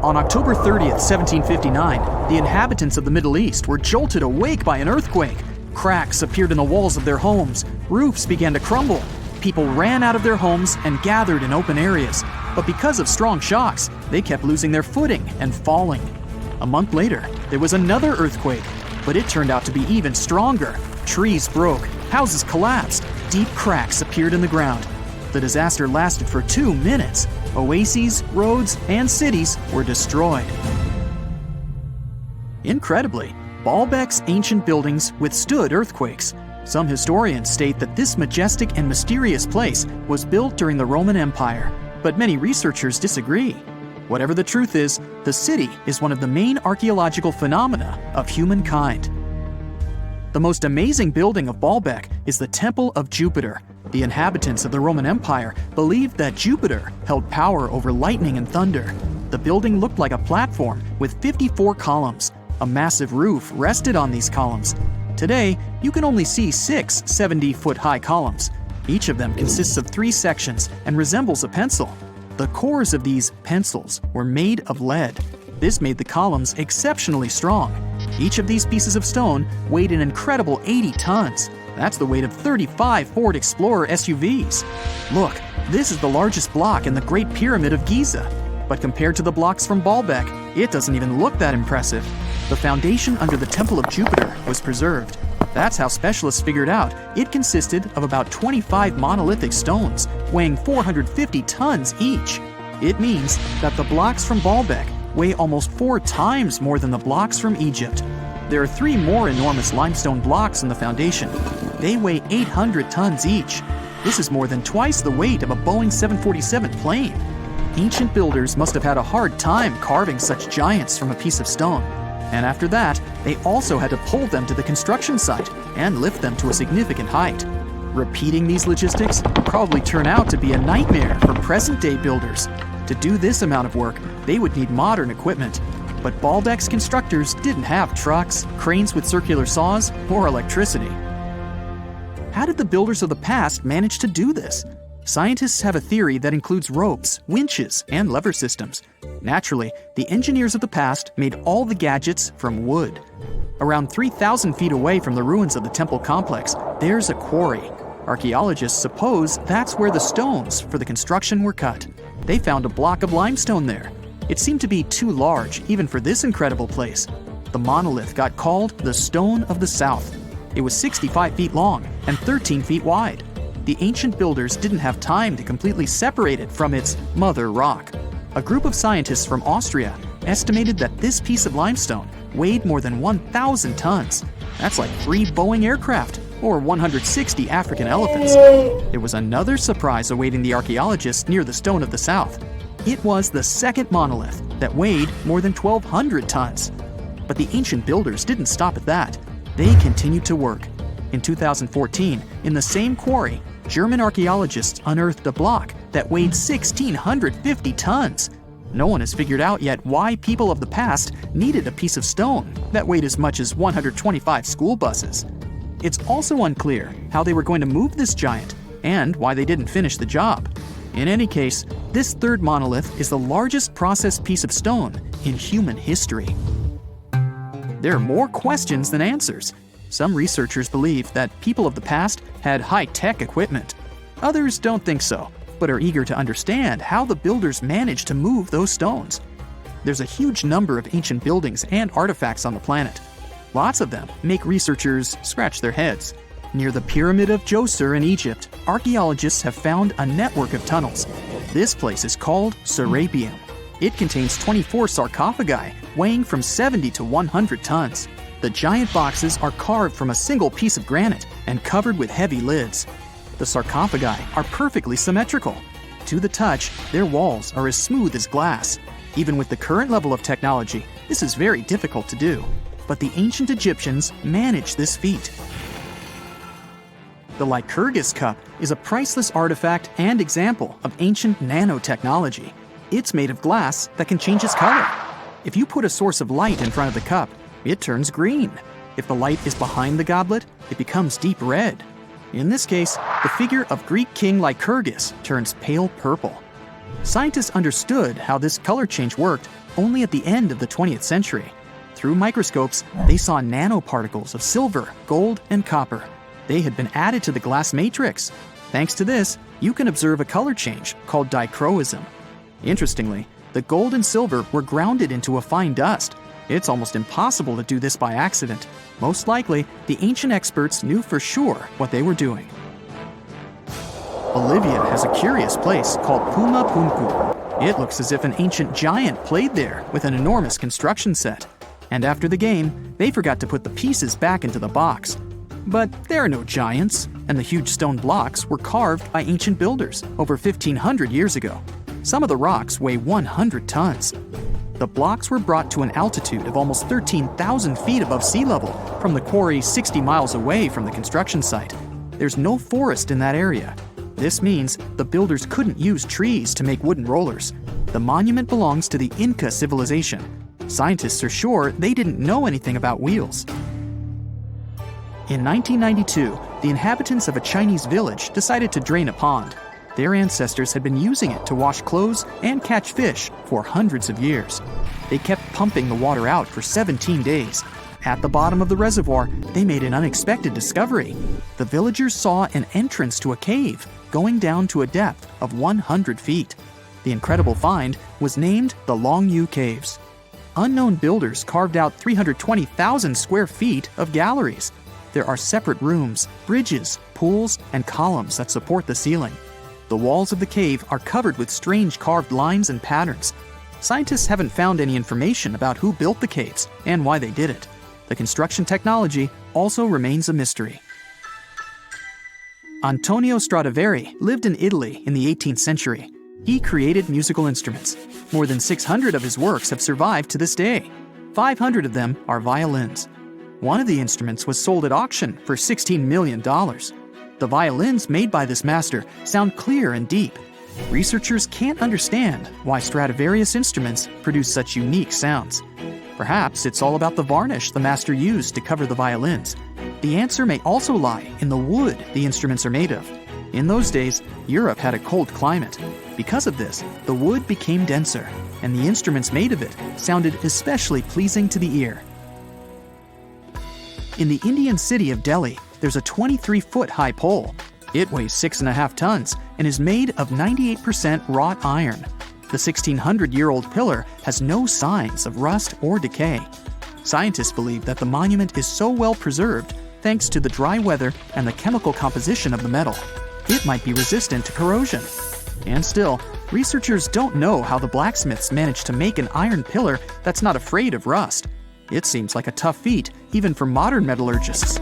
On October 30th, 1759, the inhabitants of the Middle East were jolted awake by an earthquake. Cracks appeared in the walls of their homes, roofs began to crumble. People ran out of their homes and gathered in open areas. But because of strong shocks, they kept losing their footing and falling. A month later, there was another earthquake, but it turned out to be even stronger. Trees broke, houses collapsed, deep cracks appeared in the ground. The disaster lasted for 2 minutes. Oases, roads, and cities were destroyed. Incredibly, Baalbek's ancient buildings withstood earthquakes. Some historians state that this majestic and mysterious place was built during the Roman Empire, but many researchers disagree. Whatever the truth is, the city is one of the main archaeological phenomena of humankind. The most amazing building of Baalbek is the Temple of Jupiter. The inhabitants of the Roman Empire believed that Jupiter held power over lightning and thunder. The building looked like a platform with 54 columns. A massive roof rested on these columns. Today, you can only see 6 70-foot-high columns. Each of them consists of 3 sections and resembles a pencil. The cores of these pencils were made of lead. This made the columns exceptionally strong. Each of these pieces of stone weighed an incredible 80 tons. That's the weight of 35 Ford Explorer SUVs. Look, this is the largest block in the Great Pyramid of Giza. But compared to the blocks from Baalbek, it doesn't even look that impressive. The foundation under the Temple of Jupiter was preserved. That's how specialists figured out it consisted of about 25 monolithic stones, weighing 450 tons each. It means that the blocks from Baalbek weigh almost 4 times more than the blocks from Egypt. There are 3 more enormous limestone blocks in the foundation. They weigh 800 tons each. This is more than twice the weight of a Boeing 747 plane. Ancient builders must have had a hard time carving such giants from a piece of stone. And after that, they also had to pull them to the construction site and lift them to a significant height. Repeating these logistics would probably turn out to be a nightmare for present-day builders. To do this amount of work, they would need modern equipment. But Baalbek's constructors didn't have trucks, cranes with circular saws, or electricity. How did the builders of the past manage to do this? Scientists have a theory that includes ropes, winches, and lever systems. Naturally, the engineers of the past made all the gadgets from wood. Around 3,000 feet away from the ruins of the temple complex, there's a quarry. Archaeologists suppose that's where the stones for the construction were cut. They found a block of limestone there. It seemed to be too large, even for this incredible place. The monolith got called the Stone of the South. It was 65 feet long and 13 feet wide. The ancient builders didn't have time to completely separate it from its mother rock. A group of scientists from Austria estimated that this piece of limestone weighed more than 1,000 tons. That's like 3 Boeing aircraft or 160 African elephants. There was another surprise awaiting the archaeologists near the Stone of the South. It was the second monolith that weighed more than 1,200 tons. But the ancient builders didn't stop at that. They continued to work. In 2014, in the same quarry, German archaeologists unearthed a block that weighed 1,650 tons. No one has figured out yet why people of the past needed a piece of stone that weighed as much as 125 school buses. It's also unclear how they were going to move this giant and why they didn't finish the job. In any case, this third monolith is the largest processed piece of stone in human history. There are more questions than answers. Some researchers believe that people of the past had high-tech equipment. Others don't think so, but are eager to understand how the builders managed to move those stones. There's a huge number of ancient buildings and artifacts on the planet. Lots of them make researchers scratch their heads. Near the Pyramid of Djoser in Egypt, archaeologists have found a network of tunnels. This place is called Serapeum. It contains 24 sarcophagi weighing from 70 to 100 tons. The giant boxes are carved from a single piece of granite and covered with heavy lids. The sarcophagi are perfectly symmetrical. To the touch, their walls are as smooth as glass. Even with the current level of technology, this is very difficult to do. But the ancient Egyptians managed this feat. The Lycurgus cup is a priceless artifact and example of ancient nanotechnology. It's made of glass that can change its color. If you put a source of light in front of the cup, it turns green. If the light is behind the goblet, it becomes deep red. In this case, the figure of Greek king Lycurgus turns pale purple. Scientists understood how this color change worked only at the end of the 20th century. Through microscopes, they saw nanoparticles of silver, gold, and copper. They had been added to the glass matrix. Thanks to this, you can observe a color change called dichroism. Interestingly, the gold and silver were grounded into a fine dust. It's almost impossible to do this by accident. Most likely, the ancient experts knew for sure what they were doing. Bolivia has a curious place called Puma Punku. It looks as if an ancient giant played there with an enormous construction set. And after the game, they forgot to put the pieces back into the box. But there are no giants, and the huge stone blocks were carved by ancient builders over 1,500 years ago. Some of the rocks weigh 100 tons. The blocks were brought to an altitude of almost 13,000 feet above sea level from the quarry 60 miles away from the construction site. There's no forest in that area. This means the builders couldn't use trees to make wooden rollers. The monument belongs to the Inca civilization. Scientists are sure they didn't know anything about wheels. In 1992, the inhabitants of a Chinese village decided to drain a pond. Their ancestors had been using it to wash clothes and catch fish for hundreds of years. They kept pumping the water out for 17 days. At the bottom of the reservoir, they made an unexpected discovery. The villagers saw an entrance to a cave going down to a depth of 100 feet. The incredible find was named the Longyou Caves. Unknown builders carved out 320,000 square feet of galleries. There are separate rooms, bridges, pools, and columns that support the ceiling. The walls of the cave are covered with strange carved lines and patterns. Scientists haven't found any information about who built the caves and why they did it. The construction technology also remains a mystery. Antonio Stradivari lived in Italy in the 18th century. He created musical instruments. More than 600 of his works have survived to this day. 500 of them are violins. One of the instruments was sold at auction for $16 million. The violins made by this master sound clear and deep. Researchers can't understand why Stradivarius instruments produce such unique sounds. Perhaps it's all about the varnish the master used to cover the violins. The answer may also lie in the wood the instruments are made of. In those days, Europe had a cold climate. Because of this, the wood became denser, and the instruments made of it sounded especially pleasing to the ear. In the Indian city of Delhi, there's a 23-foot-high pole. It weighs 6.5 tons and is made of 98% wrought iron. The 1,600-year-old pillar has no signs of rust or decay. Scientists believe that the monument is so well preserved thanks to the dry weather and the chemical composition of the metal. It might be resistant to corrosion. And still, researchers don't know how the blacksmiths managed to make an iron pillar that's not afraid of rust. It seems like a tough feat, even for modern metallurgists.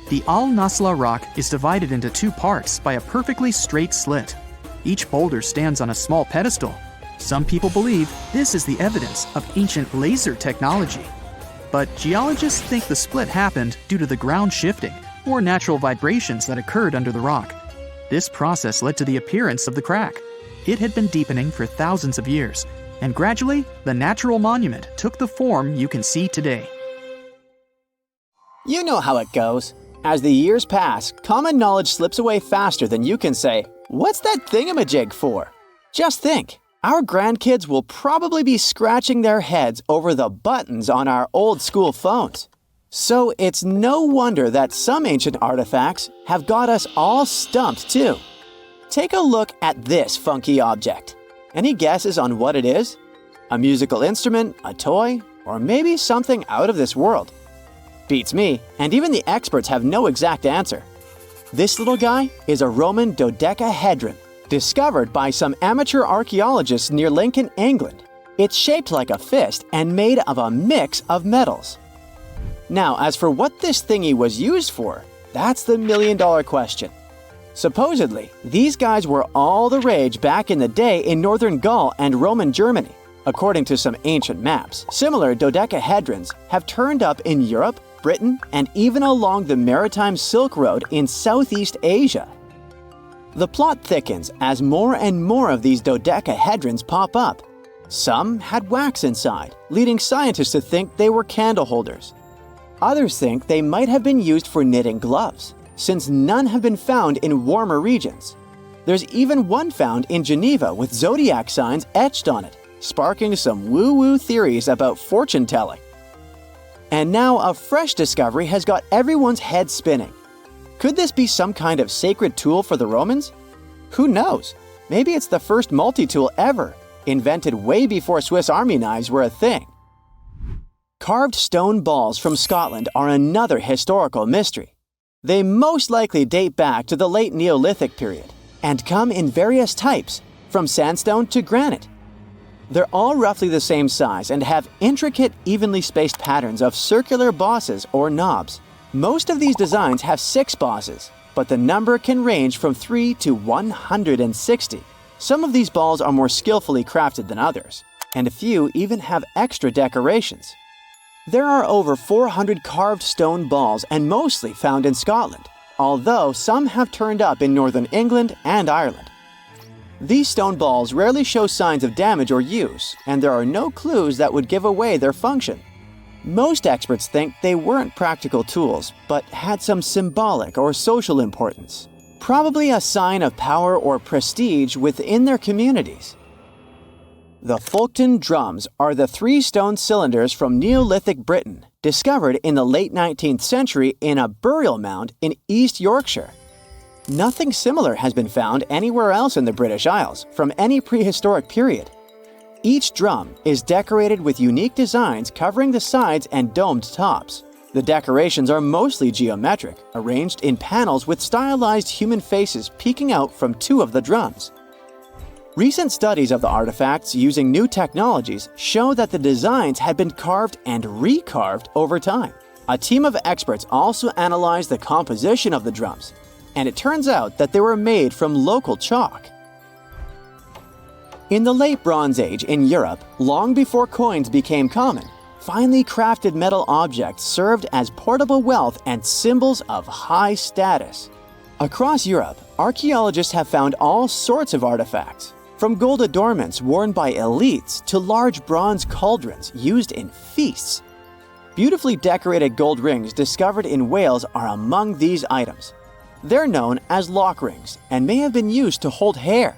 The Al-Naslaa rock is divided into two parts by a perfectly straight slit. Each boulder stands on a small pedestal. Some people believe this is the evidence of ancient laser technology. But geologists think the split happened due to the ground shifting or natural vibrations that occurred under the rock. This process led to the appearance of the crack. It had been deepening for thousands of years, and gradually, the natural monument took the form you can see today. You know how it goes. As the years pass, common knowledge slips away faster than you can say, "What's that thingamajig for?" Just think, our grandkids will probably be scratching their heads over the buttons on our old school phones. So it's no wonder that some ancient artifacts have got us all stumped too. Take a look at this funky object. Any guesses on what it is? A musical instrument, a toy, or maybe something out of this world? Beats me, and even the experts have no exact answer. This little guy is a Roman dodecahedron, discovered by some amateur archaeologists near Lincoln, England. It's shaped like a fist and made of a mix of metals. Now, as for what this thingy was used for, that's the million-dollar question. Supposedly, these guys were all the rage back in the day in northern Gaul and Roman Germany. According to some ancient maps, similar dodecahedrons have turned up in Europe, Britain, and even along the maritime Silk Road in Southeast Asia. The plot thickens as more and more of these dodecahedrons pop up. Some had wax inside, leading scientists to think they were candle holders. Others think they might have been used for knitting gloves, since none have been found in warmer regions. There's even one found in Geneva with zodiac signs etched on it. sparking some woo-woo theories about fortune-telling. And now a fresh discovery has got everyone's head spinning. Could this be some kind of sacred tool for the Romans? Who knows? Maybe it's the first multi-tool ever, invented way before Swiss Army knives were a thing. Carved stone balls from Scotland are another historical mystery. They most likely date back to the late Neolithic period and come in various types, from sandstone to granite. They're all roughly the same size and have intricate, evenly spaced patterns of circular bosses or knobs. Most of these designs have 6 bosses, but the number can range from 3 to 160. Some of these balls are more skillfully crafted than others, and a few even have extra decorations. There are over 400 carved stone balls and mostly found in Scotland, although some have turned up in northern England and Ireland. These stone balls rarely show signs of damage or use, and there are no clues that would give away their function. Most experts think they weren't practical tools, but had some symbolic or social importance, probably a sign of power or prestige within their communities. The Folkton drums are the 3 stone cylinders from Neolithic Britain, discovered in the late 19th century in a burial mound in East Yorkshire. Nothing similar has been found anywhere else in the British Isles from any prehistoric period. Each drum is decorated with unique designs covering the sides and domed tops. The decorations are mostly geometric, arranged in panels with stylized human faces peeking out from 2 of the drums. Recent studies of the artifacts using new technologies show that the designs had been carved and recarved over time. A team of experts also analyzed the composition of the drums, and it turns out that they were made from local chalk. In the late Bronze Age in Europe, long before coins became common, finely crafted metal objects served as portable wealth and symbols of high status. Across Europe, archaeologists have found all sorts of artifacts, from gold adornments worn by elites to large bronze cauldrons used in feasts. Beautifully decorated gold rings discovered in Wales are among these items. They're known as lock rings and may have been used to hold hair.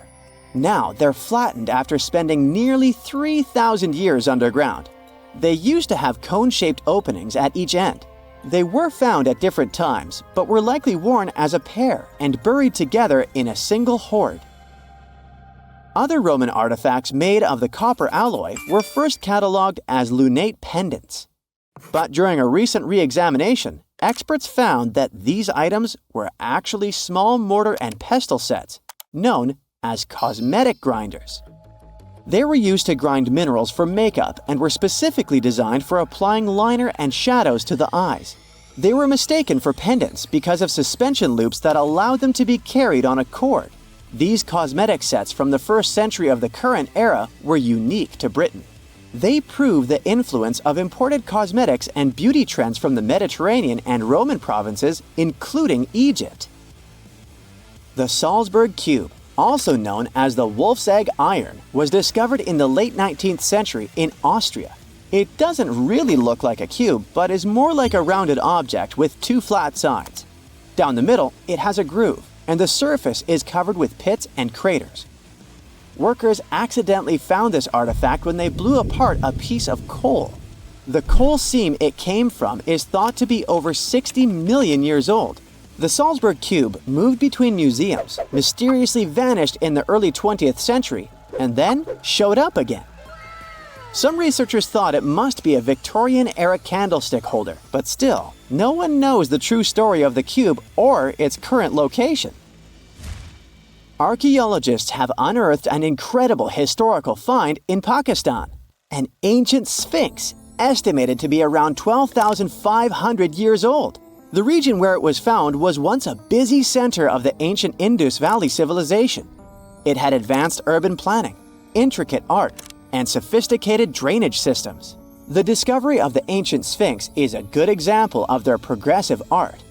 Now they're flattened after spending nearly 3,000 years underground. They used to have cone-shaped openings at each end. They were found at different times, but were likely worn as a pair and buried together in a single hoard. Other Roman artifacts made of the copper alloy were first catalogued as lunate pendants. But during a recent re-examination, experts found that these items were actually small mortar and pestle sets, known as cosmetic grinders. They were used to grind minerals for makeup and were specifically designed for applying liner and shadows to the eyes. They were mistaken for pendants because of suspension loops that allowed them to be carried on a cord. These cosmetic sets from the 1st century of the current era were unique to Britain. They prove the influence of imported cosmetics and beauty trends from the Mediterranean and Roman provinces, including Egypt. The Salzburg Cube, also known as the Wolf's Egg Iron, was discovered in the late 19th century in Austria. It doesn't really look like a cube, but is more like a rounded object with 2 flat sides. Down the middle, it has a groove, and the surface is covered with pits and craters. Workers accidentally found this artifact when they blew apart a piece of coal. The coal seam it came from is thought to be over 60 million years old. The Salzburg Cube moved between museums, mysteriously vanished in the early 20th century, and then showed up again. Some researchers thought it must be a Victorian-era candlestick holder, but still, no one knows the true story of the cube or its current location. Archaeologists have unearthed an incredible historical find in Pakistan, an ancient Sphinx estimated to be around 12,500 years old. The region where it was found was once a busy center of the ancient Indus Valley civilization. It had advanced urban planning, intricate art, and sophisticated drainage systems. The discovery of the ancient Sphinx is a good example of their progressive art.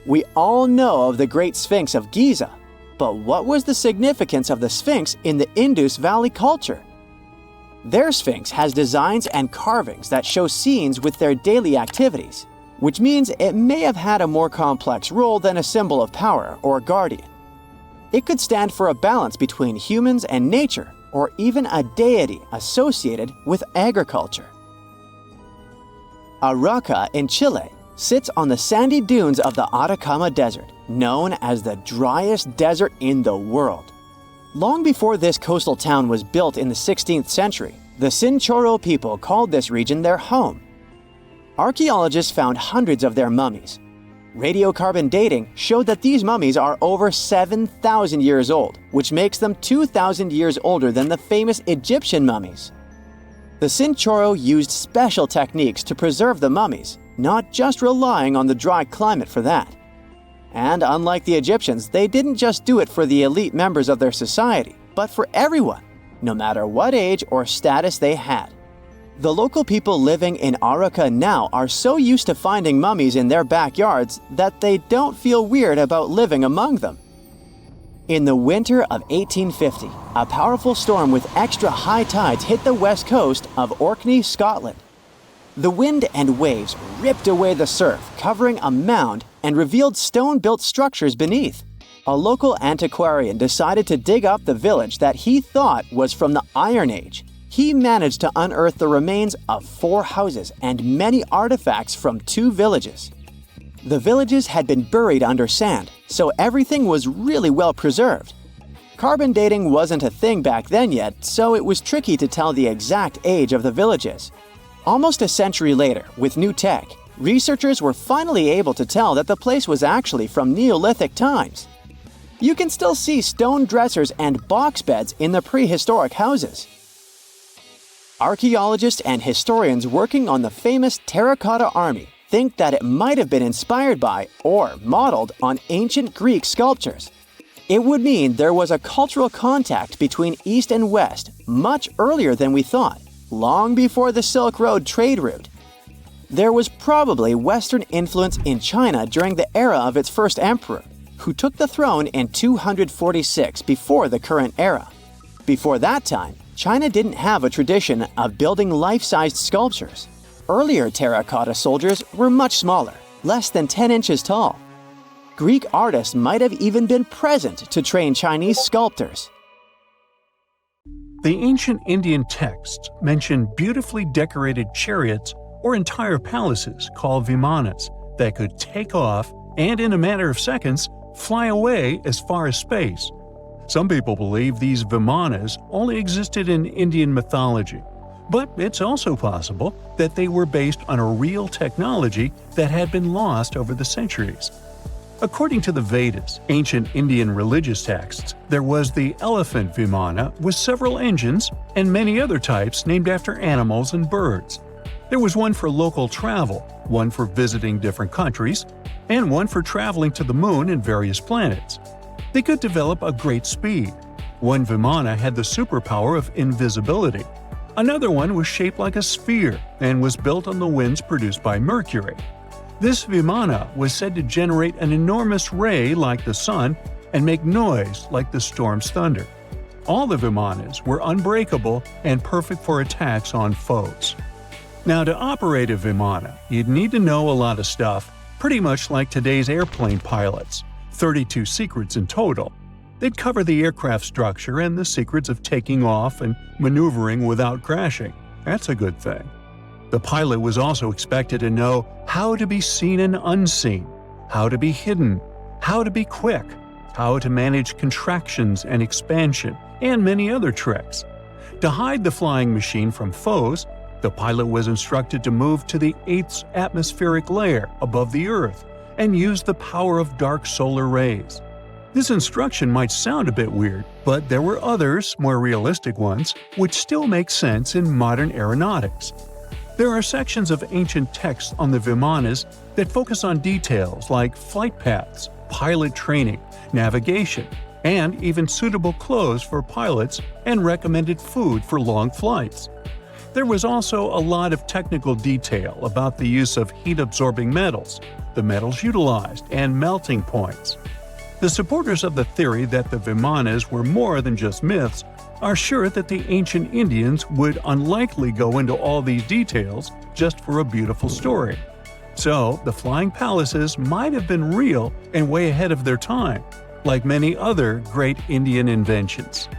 We all know of the Great Sphinx of Giza, but what was the significance of the Sphinx in the Indus Valley culture? Their Sphinx has designs and carvings that show scenes with their daily activities, which means it may have had a more complex role than a symbol of power or guardian. It could stand for a balance between humans and nature, or even a deity associated with agriculture. Arauca in Chile sits on the sandy dunes of the Atacama Desert, known as the driest desert in the world. Long before this coastal town was built in the 16th century, the Chinchorro people called this region their home. Archaeologists found hundreds of their mummies. Radiocarbon dating showed that these mummies are over 7,000 years old, which makes them 2,000 years older than the famous Egyptian mummies. The Chinchorro used special techniques to preserve the mummies, not just relying on the dry climate for that. And unlike the Egyptians, they didn't just do it for the elite members of their society, but for everyone, no matter what age or status they had. The local people living in Arauca now are so used to finding mummies in their backyards that they don't feel weird about living among them. In the winter of 1850, a powerful storm with extra high tides hit the west coast of Orkney, Scotland. The wind and waves ripped away the surf, covering a mound, and revealed stone-built structures beneath. A local antiquarian decided to dig up the village that he thought was from the Iron Age. He managed to unearth the remains of 4 houses and many artifacts from 2 villages. The villages had been buried under sand, so everything was really well preserved. Carbon dating wasn't a thing back then yet, so it was tricky to tell the exact age of the villages. Almost a century later, with new tech, researchers were finally able to tell that the place was actually from Neolithic times. You can still see stone dressers and box beds in the prehistoric houses. Archaeologists and historians working on the famous terracotta army think that it might have been inspired by or modeled on ancient Greek sculptures. It would mean there was a cultural contact between East and West much earlier than we thought, long before the Silk Road trade route. There was probably Western influence in China during the era of its first emperor, who took the throne in 246 before the current era. Before that time, China didn't have a tradition of building life-sized sculptures. Earlier terracotta soldiers were much smaller, less than 10 inches tall. Greek artists might have even been present to train Chinese sculptors. The ancient Indian texts mention beautifully decorated chariots or entire palaces called Vimanas that could take off and, in a matter of seconds, fly away as far as space. Some people believe these Vimanas only existed in Indian mythology, but it's also possible that they were based on a real technology that had been lost over the centuries. According to the Vedas, ancient Indian religious texts, there was the elephant Vimana with several engines and many other types named after animals and birds. There was one for local travel, one for visiting different countries, and one for traveling to the moon and various planets. They could develop a great speed. One Vimana had the superpower of invisibility. Another one was shaped like a sphere and was built on the winds produced by Mercury. This Vimana was said to generate an enormous ray like the sun and make noise like the storm's thunder. All the Vimanas were unbreakable and perfect for attacks on foes. Now, to operate a Vimana, you'd need to know a lot of stuff, pretty much like today's airplane pilots. 32 secrets in total. They'd cover the aircraft structure and the secrets of taking off and maneuvering without crashing. That's a good thing. The pilot was also expected to know how to be seen and unseen, how to be hidden, how to be quick, how to manage contractions and expansion, and many other tricks. To hide the flying machine from foes, the pilot was instructed to move to the 8th atmospheric layer above the Earth and use the power of dark solar rays. This instruction might sound a bit weird, but there were others, more realistic ones, which still make sense in modern aeronautics. There are sections of ancient texts on the Vimanas that focus on details like flight paths, pilot training, navigation, and even suitable clothes for pilots and recommended food for long flights. There was also a lot of technical detail about the use of heat-absorbing metals, the metals utilized, and melting points. The supporters of the theory that the Vimanas were more than just myths are sure that the ancient Indians would unlikely go into all these details just for a beautiful story. So, the flying palaces might have been real and way ahead of their time, like many other great Indian inventions.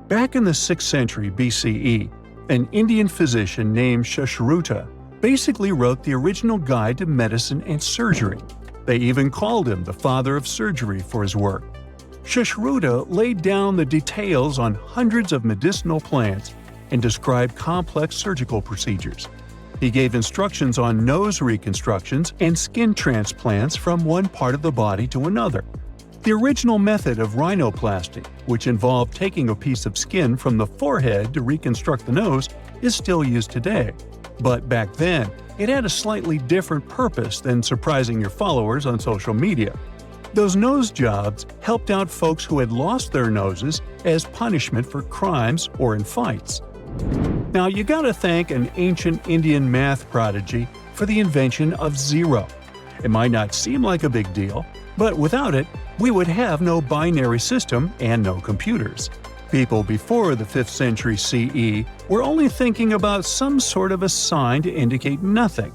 Back in the 6th century BCE, an Indian physician named Sushruta basically wrote the original guide to medicine and surgery. They even called him the father of surgery for his work. Sushruta laid down the details on hundreds of medicinal plants and described complex surgical procedures. He gave instructions on nose reconstructions and skin transplants from one part of the body to another. The original method of rhinoplasty, which involved taking a piece of skin from the forehead to reconstruct the nose, is still used today. But back then, it had a slightly different purpose than surprising your followers on social media. Those nose jobs helped out folks who had lost their noses as punishment for crimes or in fights. Now you gotta thank an ancient Indian math prodigy for the invention of zero. It might not seem like a big deal, but without it, we would have no binary system and no computers. People before the 5th century CE were only thinking about some sort of a sign to indicate nothing.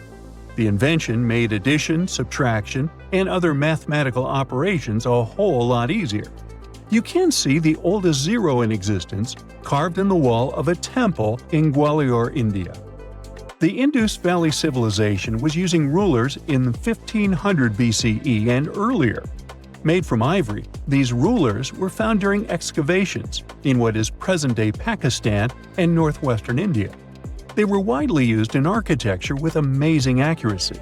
The invention made addition, subtraction, and other mathematical operations a whole lot easier. You can see the oldest zero in existence carved in the wall of a temple in Gwalior, India. The Indus Valley Civilization was using rulers in 1500 BCE and earlier. Made from ivory, these rulers were found during excavations in what is present-day Pakistan and northwestern India. They were widely used in architecture with amazing accuracy.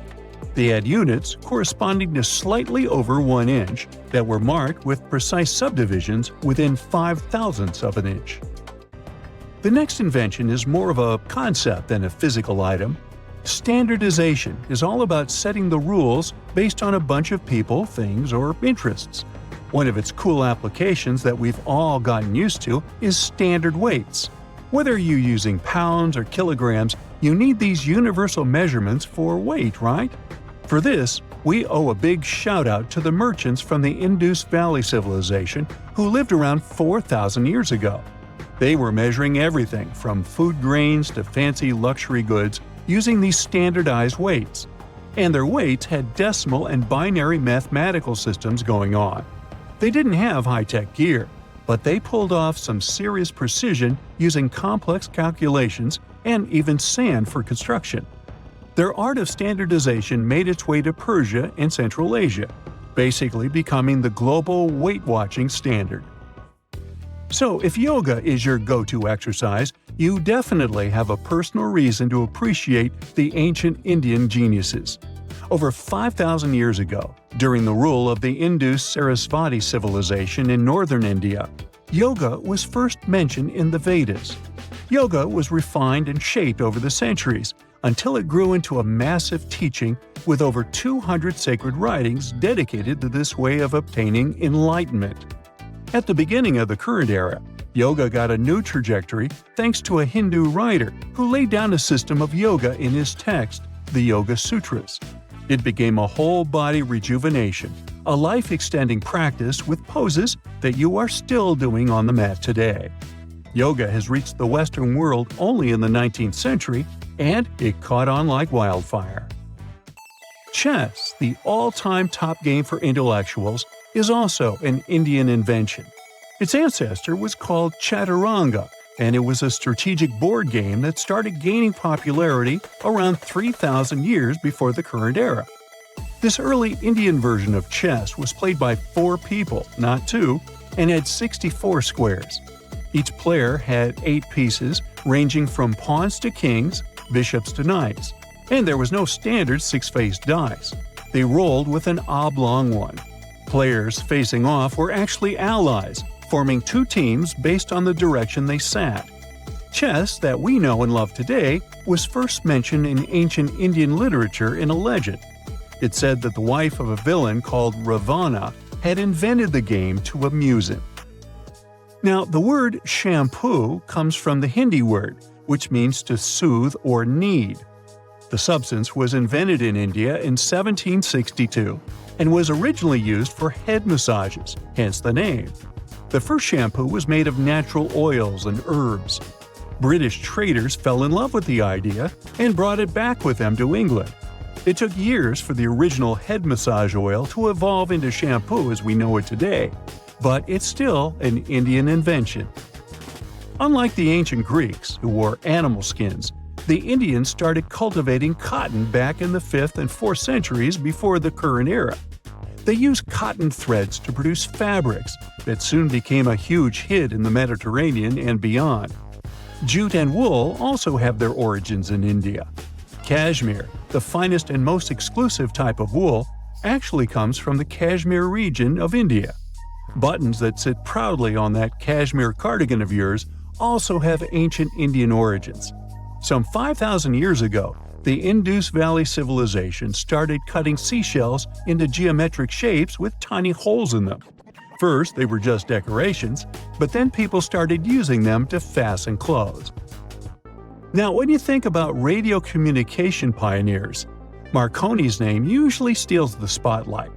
They had units corresponding to slightly over 1 inch that were marked with precise subdivisions within 5/1000ths of an inch. The next invention is more of a concept than a physical item. Standardization is all about setting the rules based on a bunch of people, things, or interests. One of its cool applications that we've all gotten used to is standard weights. Whether you're using pounds or kilograms, you need these universal measurements for weight, right? For this, we owe a big shout-out to the merchants from the Indus Valley Civilization who lived around 4,000 years ago. They were measuring everything from food grains to fancy luxury goods using these standardized weights. And their weights had decimal and binary mathematical systems going on. They didn't have high-tech gear, but they pulled off some serious precision using complex calculations and even sand for construction. Their art of standardization made its way to Persia and Central Asia, basically becoming the global weight-watching standard. So if yoga is your go-to exercise, you definitely have a personal reason to appreciate the ancient Indian geniuses. Over 5,000 years ago, during the rule of the Indus-Sarasvati civilization in northern India, yoga was first mentioned in the Vedas. Yoga was refined and shaped over the centuries until it grew into a massive teaching with over 200 sacred writings dedicated to this way of obtaining enlightenment. At the beginning of the current era, yoga got a new trajectory thanks to a Hindu writer who laid down a system of yoga in his text, the Yoga Sutras. It became a whole-body rejuvenation, a life-extending practice with poses that you are still doing on the mat today. Yoga has reached the Western world only in the 19th century, and it caught on like wildfire. Chess, the all-time top game for intellectuals, is also an Indian invention. Its ancestor was called Chaturanga, and it was a strategic board game that started gaining popularity around 3,000 years before the current era. This early Indian version of chess was played by 4 people, not 2, and had 64 squares. Each player had 8 pieces, ranging from pawns to kings, bishops to knights, and there was no standard 6-faced dice. They rolled with an oblong one. Players facing off were actually allies, forming 2 teams based on the direction they sat. Chess, that we know and love today, was first mentioned in ancient Indian literature in a legend. It said that the wife of a villain called Ravana had invented the game to amuse him. Now, the word shampoo comes from the Hindi word, which means to soothe or knead. The substance was invented in India in 1762 and was originally used for head massages, hence the name. The first shampoo was made of natural oils and herbs. British traders fell in love with the idea and brought it back with them to England. It took years for the original head massage oil to evolve into shampoo as we know it today, but it's still an Indian invention. Unlike the ancient Greeks, who wore animal skins, the Indians started cultivating cotton back in the 5th and 4th centuries before the current era. They used cotton threads to produce fabrics that soon became a huge hit in the Mediterranean and beyond. Jute and wool also have their origins in India. Cashmere, the finest and most exclusive type of wool, actually comes from the Kashmir region of India. Buttons that sit proudly on that cashmere cardigan of yours also have ancient Indian origins. Some 5,000 years ago, the Indus Valley civilization started cutting seashells into geometric shapes with tiny holes in them. First, they were just decorations, but then people started using them to fasten clothes. Now, when you think about radio communication pioneers, Marconi's name usually steals the spotlight.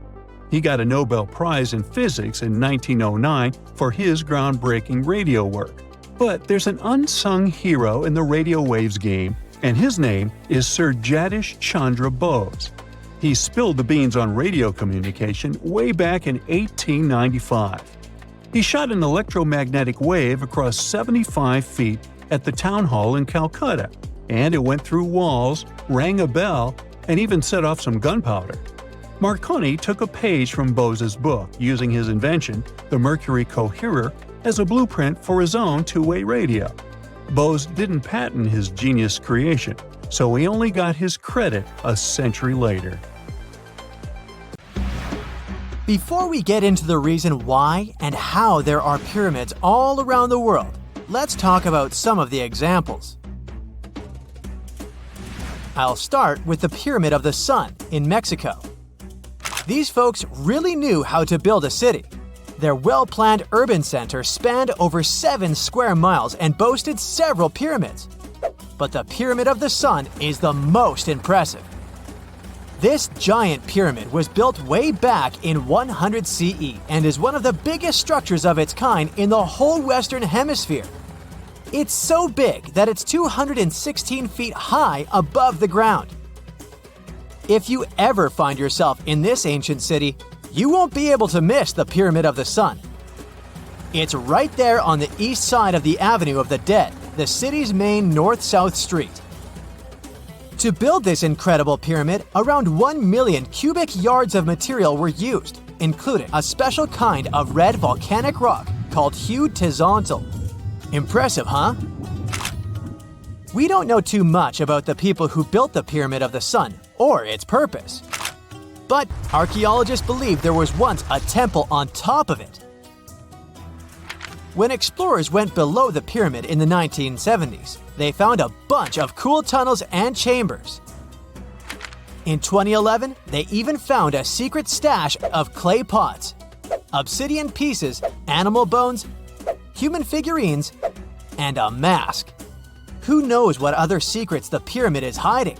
He got a Nobel Prize in Physics in 1909 for his groundbreaking radio work. But there's an unsung hero in the radio waves game, and his name is Sir Jagdish Chandra Bose. He spilled the beans on radio communication way back in 1895. He shot an electromagnetic wave across 75 feet at the town hall in Calcutta, and it went through walls, rang a bell, and even set off some gunpowder. Marconi took a page from Bose's book, using his invention, the Mercury Coherer, as a blueprint for his own two-way radio. Bose didn't patent his genius creation, so he only got his credit a century later. Before we get into the reason why and how there are pyramids all around the world, let's talk about some of the examples. I'll start with the Pyramid of the Sun in Mexico. These folks really knew how to build a city. Their well-planned urban center spanned over 7 square miles and boasted several pyramids. But the Pyramid of the Sun is the most impressive. This giant pyramid was built way back in 100 CE and is one of the biggest structures of its kind in the whole Western Hemisphere. It's so big that it's 216 feet high above the ground. If you ever find yourself in this ancient city, you won't be able to miss the Pyramid of the Sun. It's right there on the east side of the Avenue of the Dead, the city's main north-south street. To build this incredible pyramid, around 1 million cubic yards of material were used, including a special kind of red volcanic rock called hued tizontle. Impressive, huh? We don't know too much about the people who built the Pyramid of the Sun or its purpose. But archaeologists believe there was once a temple on top of it. When explorers went below the pyramid in the 1970s, they found a bunch of cool tunnels and chambers. In 2011, they even found a secret stash of clay pots, obsidian pieces, animal bones, human figurines, and a mask. Who knows what other secrets the pyramid is hiding?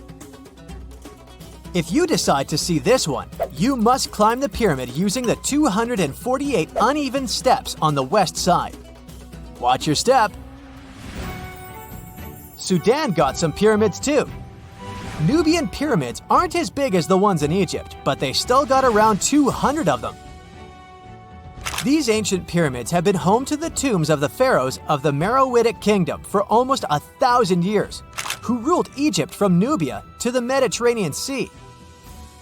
If you decide to see this one, you must climb the pyramid using the 248 uneven steps on the west side. Watch your step. Sudan got some pyramids too. Nubian pyramids aren't as big as the ones in Egypt, but they still got around 200 of them. These ancient pyramids have been home to the tombs of the pharaohs of the Meroitic kingdom for almost 1,000 years, who ruled Egypt from Nubia to the Mediterranean Sea.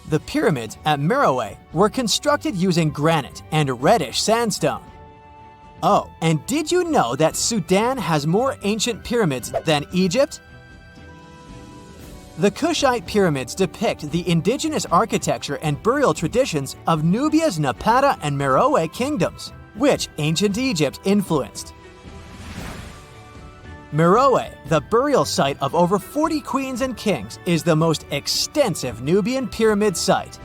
The pyramids at Meroe were constructed using granite and reddish sandstone. Oh, and did you know that Sudan has more ancient pyramids than Egypt? The Kushite pyramids depict the indigenous architecture and burial traditions of Nubia's Napata and Meroe kingdoms, which ancient Egypt influenced. Meroe, the burial site of over 40 queens and kings, is the most extensive Nubian pyramid site.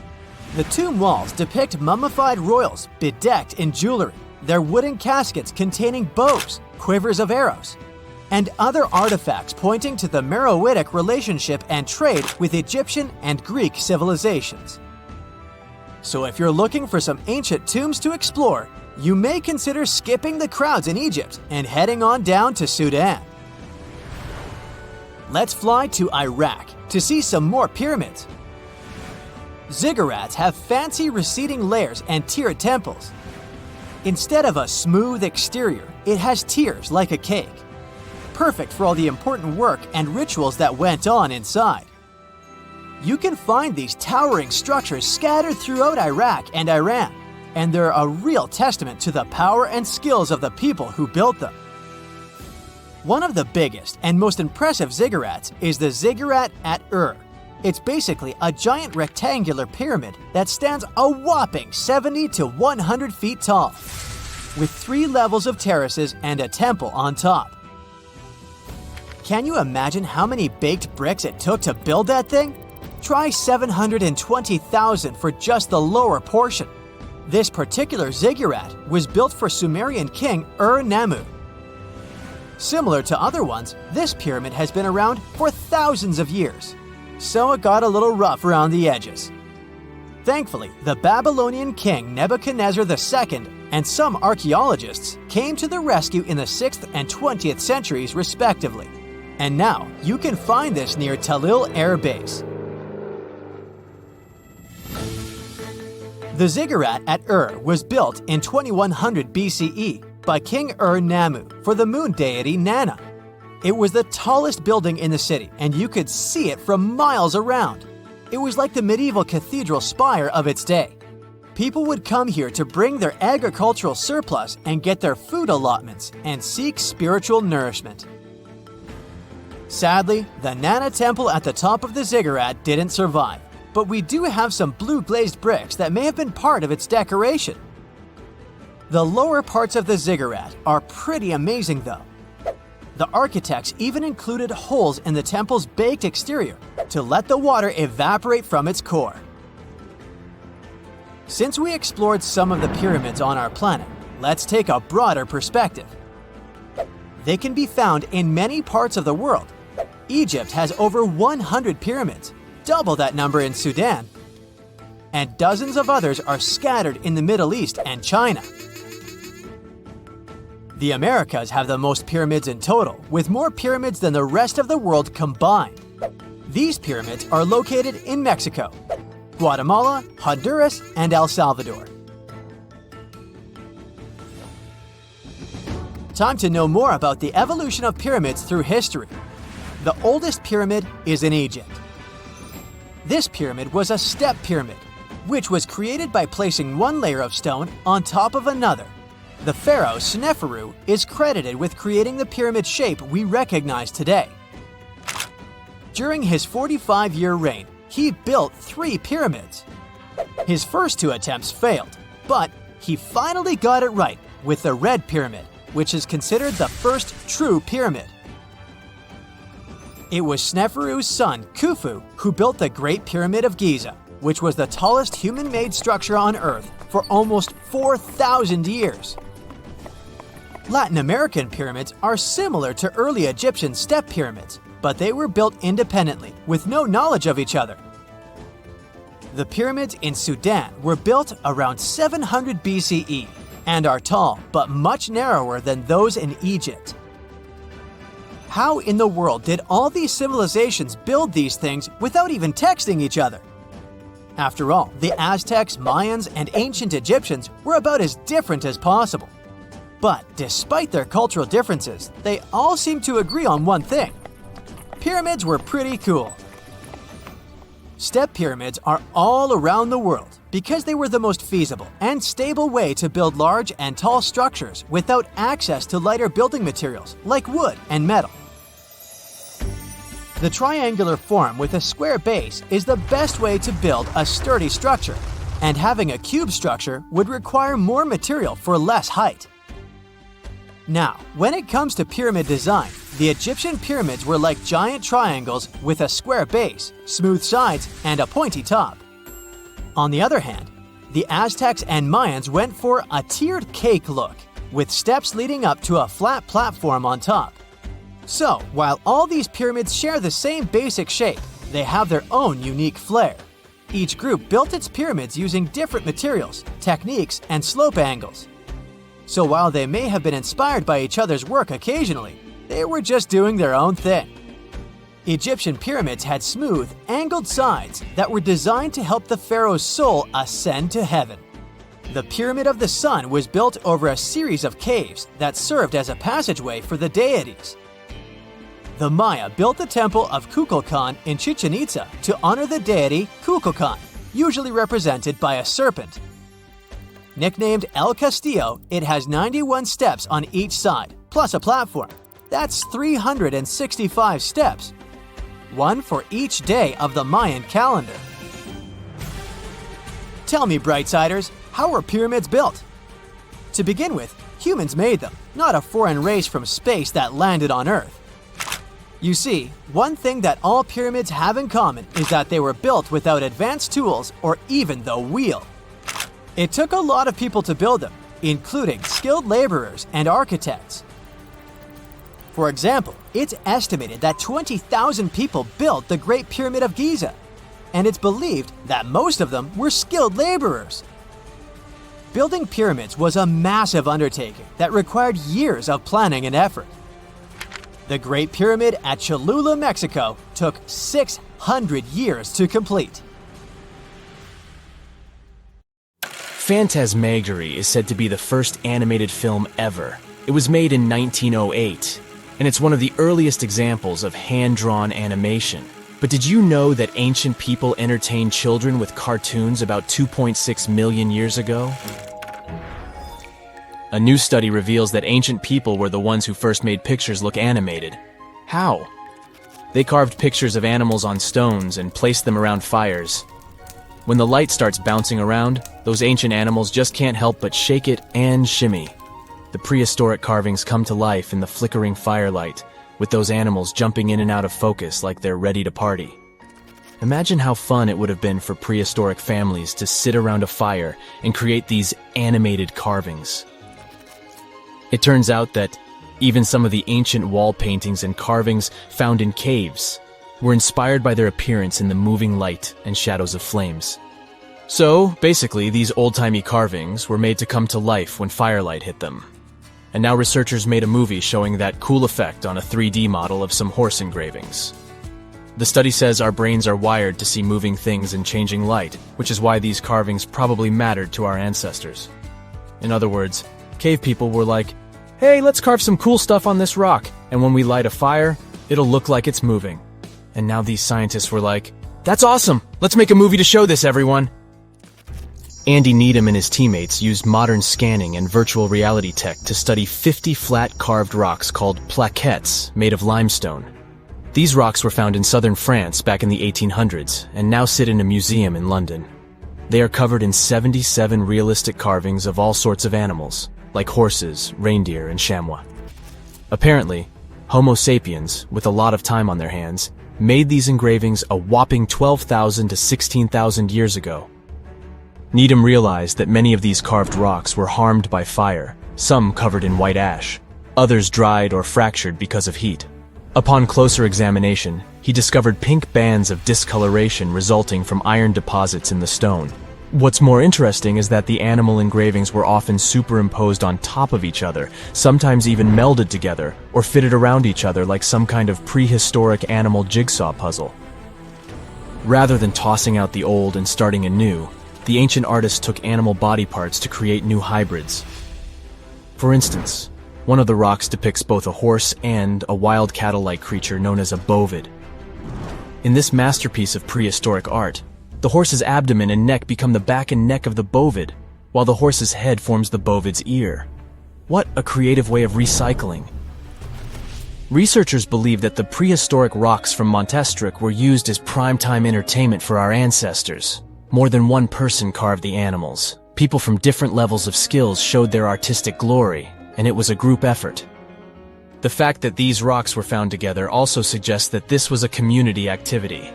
The tomb walls depict mummified royals bedecked in jewelry, their wooden caskets containing bows, quivers of arrows, and other artifacts pointing to the Meroitic relationship and trade with Egyptian and Greek civilizations. So if you're looking for some ancient tombs to explore, you may consider skipping the crowds in Egypt and heading on down to Sudan. Let's fly to Iraq to see some more pyramids. Ziggurats have fancy receding layers and tiered temples. Instead of a smooth exterior, it has tiers like a cake. perfect for all the important work and rituals that went on inside. You can find these towering structures scattered throughout Iraq and Iran, and they're a real testament to the power and skills of the people who built them. One of the biggest and most impressive ziggurats is the ziggurat at Ur. It's basically a giant rectangular pyramid that stands a whopping 70 to 100 feet tall, with 3 levels of terraces and a temple on top. Can you imagine how many baked bricks it took to build that thing? Try 720,000 for just the lower portion. This particular ziggurat was built for Sumerian king Ur-Nammu. Similar to other ones, this pyramid has been around for thousands of years, so it got a little rough around the edges. Thankfully, the Babylonian king Nebuchadnezzar II and some archaeologists came to the rescue in the 6th and 20th centuries respectively, and now you can find this near Talil Air Base. The ziggurat at Ur was built in 2100 BCE by King Ur-Nammu for the moon deity Nana. It was the tallest building in the city, and you could see it from miles around. It was like the medieval cathedral spire of its day. People would come here to bring their agricultural surplus and get their food allotments and seek spiritual nourishment. Sadly, the Nana temple at the top of the ziggurat didn't survive, but we do have some blue glazed bricks that may have been part of its decoration. The lower parts of the ziggurat are pretty amazing though. The architects even included holes in the temple's baked exterior to let the water evaporate from its core. Since we explored some of the pyramids on our planet, let's take a broader perspective. They can be found in many parts of the world. Egypt has over 100 pyramids, double that number in Sudan, and dozens of others are scattered in the Middle East and China. The Americas have the most pyramids in total, with more pyramids than the rest of the world combined. These pyramids are located in Mexico, Guatemala, Honduras, and El Salvador. Time to know more about the evolution of pyramids through history. The oldest pyramid is in Egypt. This pyramid was a step pyramid, which was created by placing one layer of stone on top of another. The pharaoh Sneferu is credited with creating the pyramid shape we recognize today. During his 45-year reign, he built 3 pyramids. His first 2 attempts failed, but he finally got it right with the Red Pyramid, which is considered the first true pyramid. It was Sneferu's son, Khufu, who built the Great Pyramid of Giza, which was the tallest human-made structure on Earth for almost 4,000 years. Latin American pyramids are similar to early Egyptian step pyramids, but they were built independently, with no knowledge of each other. The pyramids in Sudan were built around 700 BCE and are tall, but much narrower than those in Egypt. How in the world did all these civilizations build these things without even texting each other? After all, the Aztecs, Mayans, and ancient Egyptians were about as different as possible. But despite their cultural differences, they all seem to agree on one thing. Pyramids were pretty cool. Step pyramids are all around the world because they were the most feasible and stable way to build large and tall structures without access to lighter building materials like wood and metal. The triangular form with a square base is the best way to build a sturdy structure, and having a cube structure would require more material for less height. Now, when it comes to pyramid design, the Egyptian pyramids were like giant triangles with a square base, smooth sides, and a pointy top. On the other hand, the Aztecs and Mayans went for a tiered cake look, with steps leading up to a flat platform on top. So, while all these pyramids share the same basic shape, they have their own unique flair. Each group built its pyramids using different materials, techniques, and slope angles. So while they may have been inspired by each other's work occasionally, they were just doing their own thing. Egyptian pyramids had smooth, angled sides that were designed to help the pharaoh's soul ascend to heaven. The Pyramid of the Sun was built over a series of caves that served as a passageway for the deities. The Maya built the temple of Kukulkan in Chichen Itza to honor the deity Kukulkan, usually represented by a serpent. Nicknamed El Castillo, it has 91 steps on each side, plus a platform. That's 365 steps, one for each day of the Mayan calendar. Tell me, Brightsiders, how were pyramids built? To begin with, humans made them, not a foreign race from space that landed on Earth. You see, one thing that all pyramids have in common is that they were built without advanced tools or even the wheel. It took a lot of people to build them, including skilled laborers and architects. For example, it's estimated that 20,000 people built the Great Pyramid of Giza, and it's believed that most of them were skilled laborers. Building pyramids was a massive undertaking that required years of planning and effort. The Great Pyramid at Cholula, Mexico, took 600 years to complete. Phantasmagory is said to be the first animated film ever. It was made in 1908, and it's one of the earliest examples of hand-drawn animation. But did you know that ancient people entertained children with cartoons about 2.6 million years ago? A new study reveals that ancient people were the ones who first made pictures look animated. How? They carved pictures of animals on stones and placed them around fires. When the light starts bouncing around, those ancient animals just can't help but shake it and shimmy. The prehistoric carvings come to life in the flickering firelight, with those animals jumping in and out of focus like they're ready to party. Imagine how fun it would have been for prehistoric families to sit around a fire and create these animated carvings. It turns out that even some of the ancient wall paintings and carvings found in caves were inspired by their appearance in the moving light and shadows of flames. So, basically, these old-timey carvings were made to come to life when firelight hit them. And now researchers made a movie showing that cool effect on a 3D model of some horse engravings. The study says our brains are wired to see moving things in changing light, which is why these carvings probably mattered to our ancestors. In other words, cave people were like, hey, let's carve some cool stuff on this rock, and when we light a fire, it'll look like it's moving. And now these scientists were like, that's awesome! Let's make a movie to show this, everyone! Andy Needham and his teammates used modern scanning and virtual reality tech to study 50 flat carved rocks called plaquettes made of limestone. These rocks were found in southern France back in the 1800s and now sit in a museum in London. They are covered in 77 realistic carvings of all sorts of animals, like horses, reindeer, and chamois. Apparently, Homo sapiens, with a lot of time on their hands, made these engravings a whopping 12,000 to 16,000 years ago. Needham realized that many of these carved rocks were harmed by fire, some covered in white ash, others dried or fractured because of heat. Upon closer examination, he discovered pink bands of discoloration resulting from iron deposits in the stone. What's more interesting is that the animal engravings were often superimposed on top of each other, sometimes even melded together, or fitted around each other like some kind of prehistoric animal jigsaw puzzle. Rather than tossing out the old and starting anew, the ancient artists took animal body parts to create new hybrids. For instance, one of the rocks depicts both a horse and a wild cattle-like creature known as a bovid. In this masterpiece of prehistoric art, the horse's abdomen and neck become the back and neck of the bovid, while the horse's head forms the bovid's ear. What a creative way of recycling. Researchers believe that the prehistoric rocks from Montestric were used as primetime entertainment for our ancestors. More than one person carved the animals. People from different levels of skills showed their artistic glory, and it was a group effort. The fact that these rocks were found together also suggests that this was a community activity.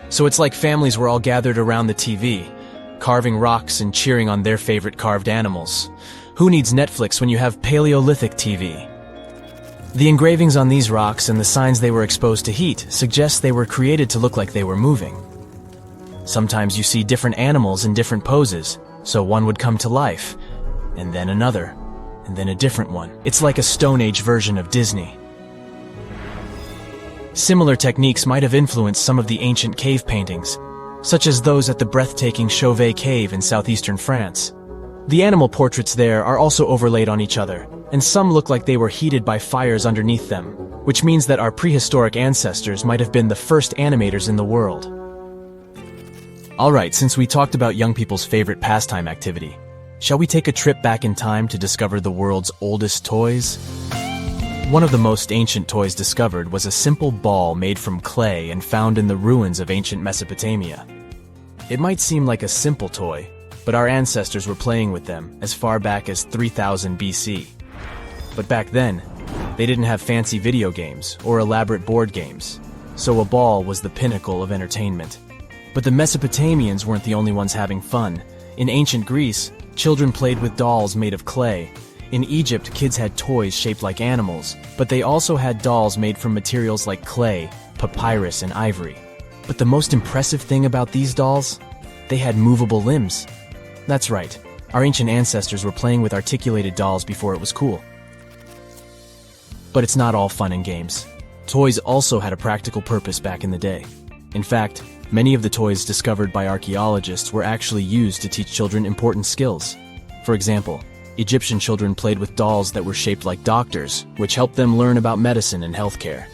So it's like families were all gathered around the TV, carving rocks and cheering on their favorite carved animals. Who needs Netflix when you have Paleolithic TV? The engravings on these rocks and the signs they were exposed to heat suggest they were created to look like they were moving. Sometimes you see different animals in different poses, so one would come to life, and then another, and then a different one. It's like a Stone Age version of Disney. Similar techniques might have influenced some of the ancient cave paintings, such as those at the breathtaking Chauvet Cave in southeastern France. The animal portraits there are also overlaid on each other, and some look like they were heated by fires underneath them, which means that our prehistoric ancestors might have been the first animators in the world. Alright, since we talked about young people's favorite pastime activity, shall we take a trip back in time to discover the world's oldest toys? One of the most ancient toys discovered was a simple ball made from clay and found in the ruins of ancient Mesopotamia. It might seem like a simple toy, but our ancestors were playing with them as far back as 3000 BC. But back then, they didn't have fancy video games or elaborate board games, so a ball was the pinnacle of entertainment. But the Mesopotamians weren't the only ones having fun. In ancient Greece, children played with dolls made of clay. In Egypt, kids had toys shaped like animals, but they also had dolls made from materials like clay, papyrus, and ivory. But the most impressive thing about these dolls? They had movable limbs. That's right, our ancient ancestors were playing with articulated dolls before it was cool. But it's not all fun and games. Toys also had a practical purpose back in the day. In fact, many of the toys discovered by archaeologists were actually used to teach children important skills. For example, Egyptian children played with dolls that were shaped like doctors, which helped them learn about medicine and healthcare.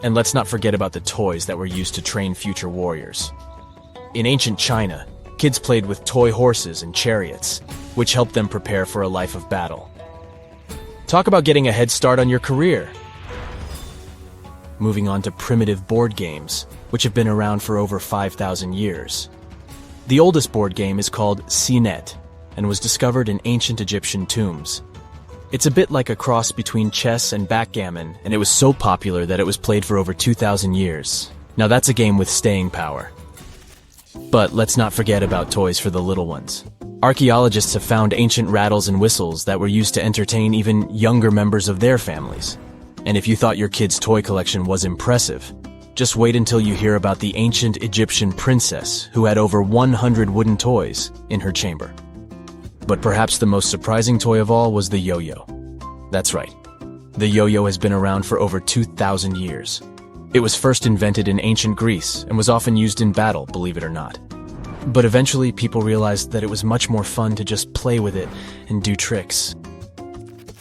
And let's not forget about the toys that were used to train future warriors. In ancient China, kids played with toy horses and chariots, which helped them prepare for a life of battle. Talk about getting a head start on your career. Moving on to primitive board games, which have been around for over 5,000 years. The oldest board game is called Senet, and was discovered in ancient Egyptian tombs. It's a bit like a cross between chess and backgammon, and it was so popular that it was played for over 2,000 years. Now that's a game with staying power. But let's not forget about toys for the little ones. Archaeologists have found ancient rattles and whistles that were used to entertain even younger members of their families. And if you thought your kid's toy collection was impressive, just wait until you hear about the ancient Egyptian princess who had over 100 wooden toys in her chamber. But perhaps the most surprising toy of all was the yo-yo. That's right. The yo-yo has been around for over 2,000 years. It was first invented in ancient Greece and was often used in battle, believe it or not. But eventually people realized that it was much more fun to just play with it and do tricks.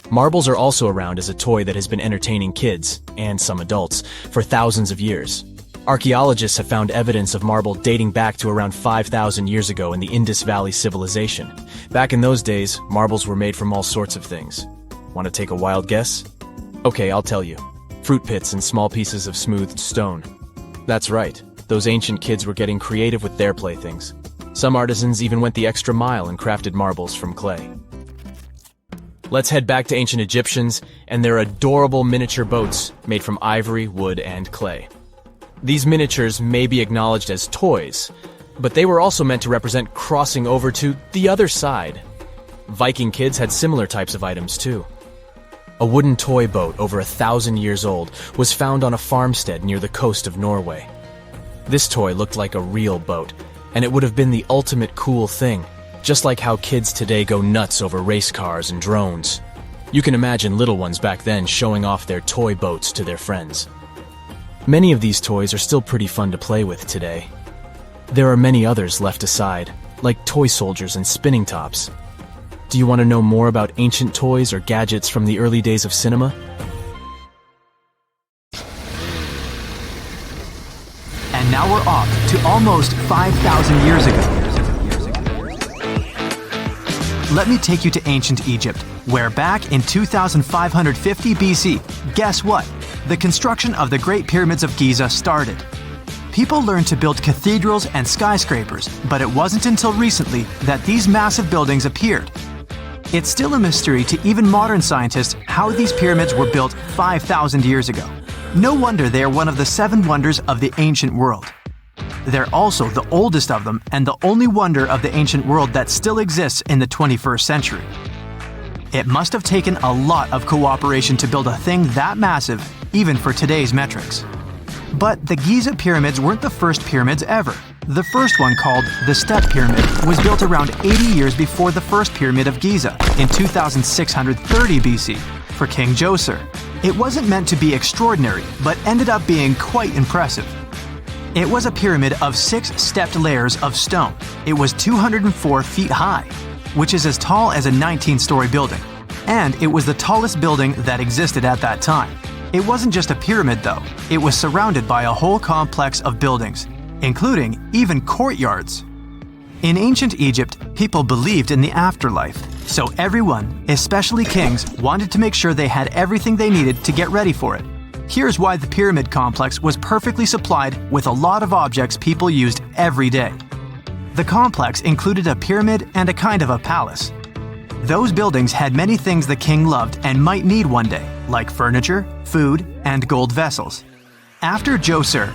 Marbles are also around as a toy that has been entertaining kids, and some adults, for thousands of years. Archaeologists have found evidence of marble dating back to around 5,000 years ago in the Indus Valley civilization. Back in those days, marbles were made from all sorts of things. Want to take a wild guess? Okay, I'll tell you. Fruit pits and small pieces of smoothed stone. That's right, those ancient kids were getting creative with their playthings. Some artisans even went the extra mile and crafted marbles from clay. Let's head back to ancient Egyptians and their adorable miniature boats made from ivory, wood, and clay. These miniatures may be acknowledged as toys, but they were also meant to represent crossing over to the other side. Viking kids had similar types of items too. A wooden toy boat over 1,000 years old was found on a farmstead near the coast of Norway. This toy looked like a real boat, and it would have been the ultimate cool thing. Just like how kids today go nuts over race cars and drones. You can imagine little ones back then showing off their toy boats to their friends. Many of these toys are still pretty fun to play with today. There are many others left aside, like toy soldiers and spinning tops. Do you want to know more about ancient toys or gadgets from the early days of cinema? And now we're off to almost 5,000 years ago. Let me take you to ancient Egypt, where back in 2550 BC, guess what? The construction of the Great Pyramids of Giza started. People learned to build cathedrals and skyscrapers, but it wasn't until recently that these massive buildings appeared. It's still a mystery to even modern scientists how these pyramids were built 5,000 years ago. No wonder they are one of the 7 wonders of the ancient world. They're also the oldest of them and the only wonder of the ancient world that still exists in the 21st century. It must have taken a lot of cooperation to build a thing that massive, even for today's metrics. But the Giza pyramids weren't the first pyramids ever. The first one, called the Step Pyramid, was built around 80 years before the first pyramid of Giza, in 2630 BC, for King Djoser. It wasn't meant to be extraordinary, but ended up being quite impressive. It was a pyramid of 6 stepped layers of stone. It was 204 feet high, which is as tall as a 19-story building. And it was the tallest building that existed at that time. It wasn't just a pyramid though, it was surrounded by a whole complex of buildings, including even courtyards. In ancient Egypt, people believed in the afterlife, so everyone, especially kings, wanted to make sure they had everything they needed to get ready for it. Here's why the pyramid complex was perfectly supplied with a lot of objects people used every day. The complex included a pyramid and a kind of a palace. Those buildings had many things the king loved and might need one day, like furniture, food, and gold vessels. After Djoser,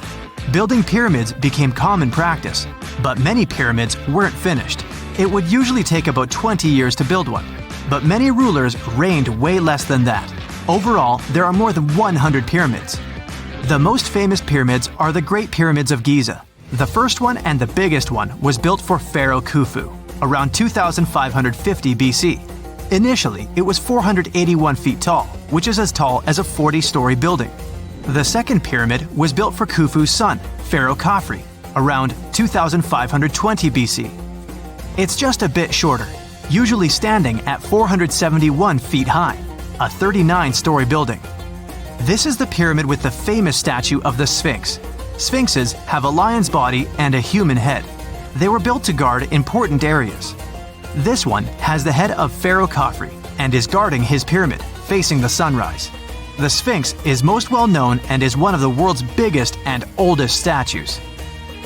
building pyramids became common practice, but many pyramids weren't finished. It would usually take about 20 years to build one, but many rulers reigned way less than that. Overall, there are more than 100 pyramids. The most famous pyramids are the Great Pyramids of Giza. The first one and the biggest one was built for Pharaoh Khufu, around 2550 BC. Initially, it was 481 feet tall, which is as tall as a 40-story building. The second pyramid was built for Khufu's son, Pharaoh Khafre, around 2520 BC. It's just a bit shorter, usually standing at 471 feet high, a 39-story building. This is the pyramid with the famous statue of the Sphinx. Sphinxes have a lion's body and a human head. They were built to guard important areas. This one has the head of Pharaoh Khafre and is guarding his pyramid, facing the sunrise. The Sphinx is most well known and is one of the world's biggest and oldest statues.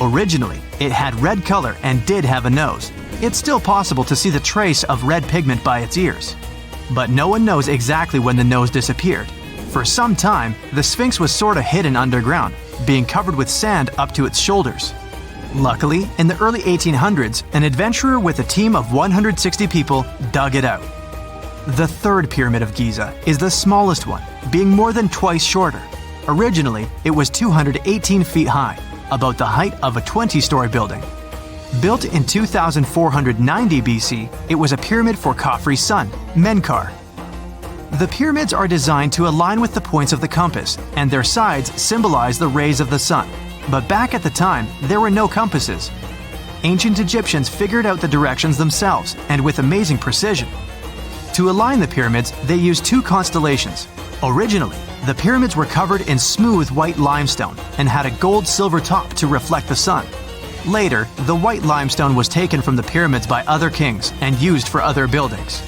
Originally, it had red color and did have a nose. It's still possible to see the trace of red pigment by its ears. But no one knows exactly when the nose disappeared. For some time, the Sphinx was sort of hidden underground, being covered with sand up to its shoulders. Luckily, in the early 1800s, an adventurer with a team of 160 people dug it out. The third pyramid of Giza is the smallest one, being more than twice shorter. Originally, it was 218 feet high, about the height of a 20-story building. Built in 2490 BC, it was a pyramid for Khafre's son, Menkaure. The pyramids are designed to align with the points of the compass, and their sides symbolize the rays of the sun. But back at the time, there were no compasses. Ancient Egyptians figured out the directions themselves, and with amazing precision. To align the pyramids, they used 2 constellations. Originally, the pyramids were covered in smooth white limestone and had a gold-silver top to reflect the sun. Later, the white limestone was taken from the pyramids by other kings and used for other buildings.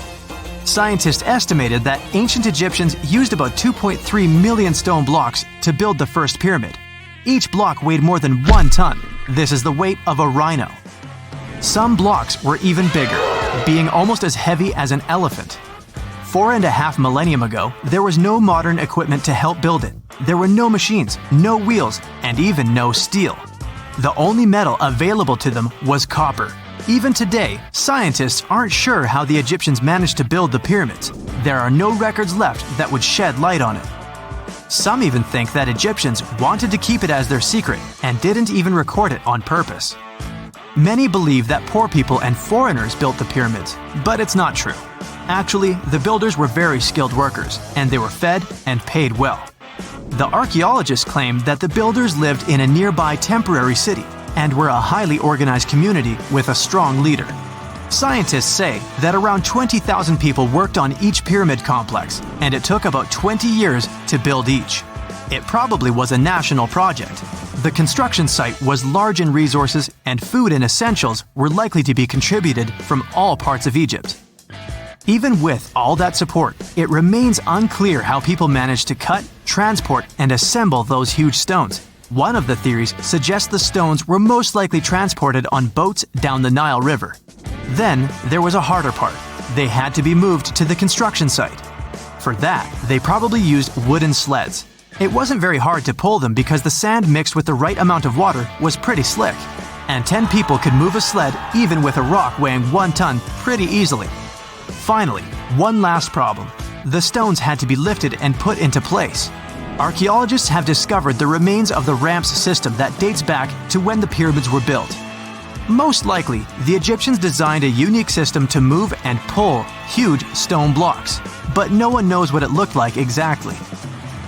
Scientists estimated that ancient Egyptians used about 2.3 million stone blocks to build the first pyramid. Each block weighed more than 1 ton. This is the weight of a rhino. Some blocks were even bigger, being almost as heavy as an elephant. 4.5 millennia ago, there was no modern equipment to help build it. There were no machines, no wheels, and even no steel. The only metal available to them was copper. Even today, scientists aren't sure how the Egyptians managed to build the pyramids. There are no records left that would shed light on it. Some even think that Egyptians wanted to keep it as their secret and didn't even record it on purpose. Many believe that poor people and foreigners built the pyramids, but it's not true. Actually, the builders were very skilled workers, and they were fed and paid well. The archaeologists claim that the builders lived in a nearby temporary city and were a highly organized community with a strong leader. Scientists say that around 20,000 people worked on each pyramid complex, and it took about 20 years to build each. It probably was a national project. The construction site was large in resources, and food and essentials were likely to be contributed from all parts of Egypt. Even with all that support, it remains unclear how people managed to cut, transport, and assemble those huge stones. One of the theories suggests the stones were most likely transported on boats down the Nile River. Then, there was a harder part. They had to be moved to the construction site. For that, they probably used wooden sleds. It wasn't very hard to pull them because the sand mixed with the right amount of water was pretty slick. And 10 people could move a sled even with a rock weighing 1 ton pretty easily. Finally, one last problem. The stones had to be lifted and put into place. Archaeologists have discovered the remains of the ramps system that dates back to when the pyramids were built. Most likely, the Egyptians designed a unique system to move and pull huge stone blocks, but no one knows what it looked like exactly.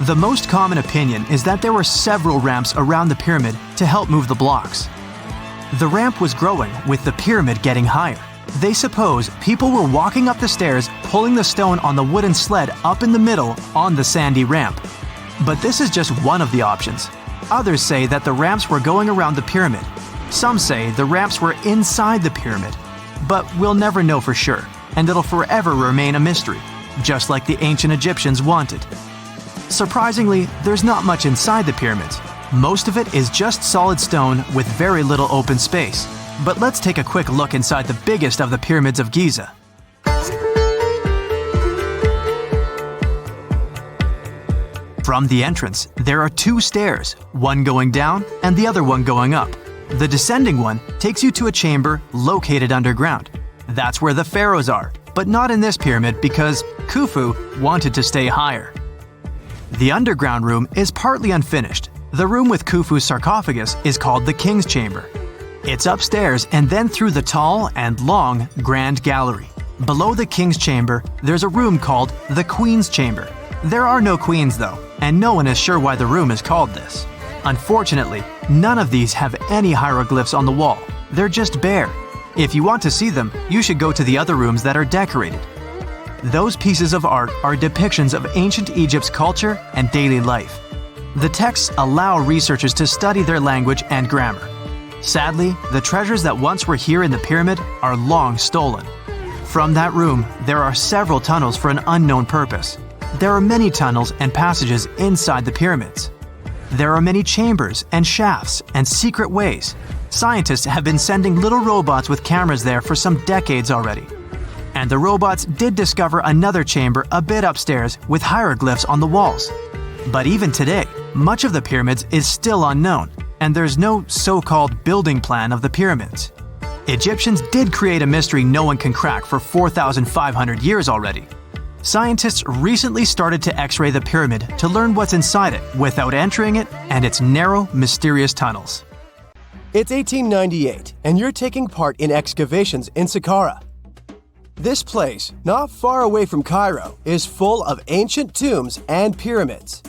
The most common opinion is that there were several ramps around the pyramid to help move the blocks. The ramp was growing with the pyramid getting higher. They suppose people were walking up the stairs, pulling the stone on the wooden sled up in the middle on the sandy ramp. But this is just one of the options. Others say that the ramps were going around the pyramid. Some say the ramps were inside the pyramid. But we'll never know for sure, and it'll forever remain a mystery, just like the ancient Egyptians wanted. Surprisingly, there's not much inside the pyramids. Most of it is just solid stone with very little open space. But let's take a quick look inside the biggest of the pyramids of Giza. From the entrance, there are two stairs, one going down and the other one going up. The descending one takes you to a chamber located underground. That's where the pharaohs are, but not in this pyramid because Khufu wanted to stay higher. The underground room is partly unfinished. The room with Khufu's sarcophagus is called the King's Chamber. It's upstairs and then through the tall and long Grand Gallery. Below the King's Chamber, there's a room called the Queen's Chamber. There are no queens though, and no one is sure why the room is called this. Unfortunately, none of these have any hieroglyphs on the wall. They're just bare. If you want to see them, you should go to the other rooms that are decorated. Those pieces of art are depictions of ancient Egypt's culture and daily life. The texts allow researchers to study their language and grammar. Sadly, the treasures that once were here in the pyramid are long stolen. From that room, there are several tunnels for an unknown purpose. There are many tunnels and passages inside the pyramids. There are many chambers and shafts and secret ways. Scientists have been sending little robots with cameras there for some decades already. And the robots did discover another chamber a bit upstairs with hieroglyphs on the walls. But even today, much of the pyramids is still unknown, and there's no so-called building plan of the pyramids. Egyptians did create a mystery no one can crack for 4,500 years already. Scientists recently started to X-ray the pyramid to learn what's inside it without entering it and its narrow, mysterious tunnels. It's 1898, and you're taking part in excavations in Saqqara. This place, not far away from Cairo, is full of ancient tombs and pyramids.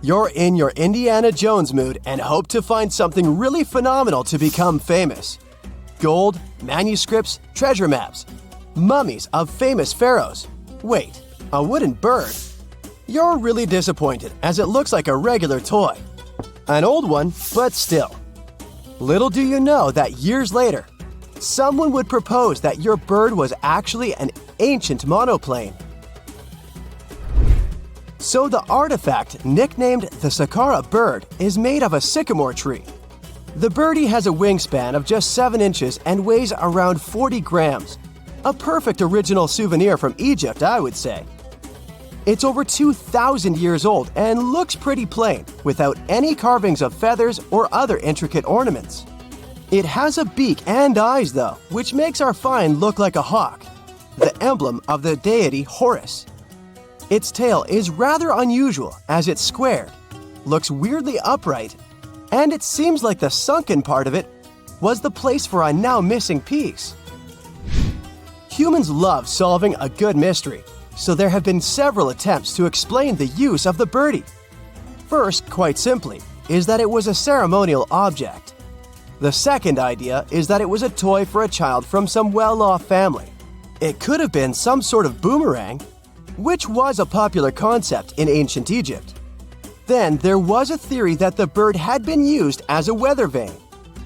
You're in your Indiana Jones mood and hope to find something really phenomenal to become famous. Gold, manuscripts, treasure maps, mummies of famous pharaohs. Wait, a wooden bird? You're really disappointed as it looks like a regular toy. An old one, but still. Little do you know that years later, someone would propose that your bird was actually an ancient monoplane. So the artifact, nicknamed the Saqqara Bird, is made of a sycamore tree. The birdie has a wingspan of just 7 inches and weighs around 40 grams. A perfect original souvenir from Egypt, I would say. It's over 2,000 years old and looks pretty plain, without any carvings of feathers or other intricate ornaments. It has a beak and eyes though, which makes our find look like a hawk, the emblem of the deity Horus. Its tail is rather unusual as it's squared, looks weirdly upright, and it seems like the sunken part of it was the place for a now missing piece. Humans love solving a good mystery, so there have been several attempts to explain the use of the birdie. First, quite simply, is that it was a ceremonial object. The second idea is that it was a toy for a child from some well-off family. It could have been some sort of boomerang, which was a popular concept in ancient Egypt. Then there was a theory that the bird had been used as a weather vane.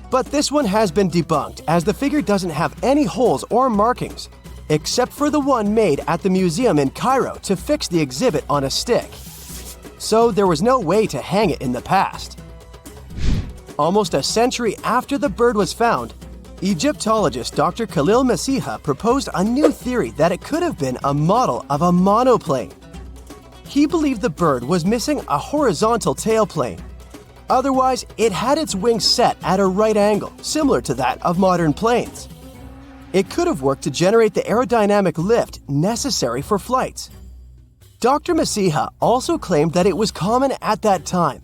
But this one has been debunked as the figure doesn't have any holes or markings, except for the one made at the museum in Cairo to fix the exhibit on a stick. So there was no way to hang it in the past. Almost a century after the bird was found, Egyptologist Dr. Khalil Masiha proposed a new theory that it could have been a model of a monoplane. He believed the bird was missing a horizontal tailplane. Otherwise, it had its wings set at a right angle, similar to that of modern planes. It could have worked to generate the aerodynamic lift necessary for flights. Dr. Masiha also claimed that it was common at that time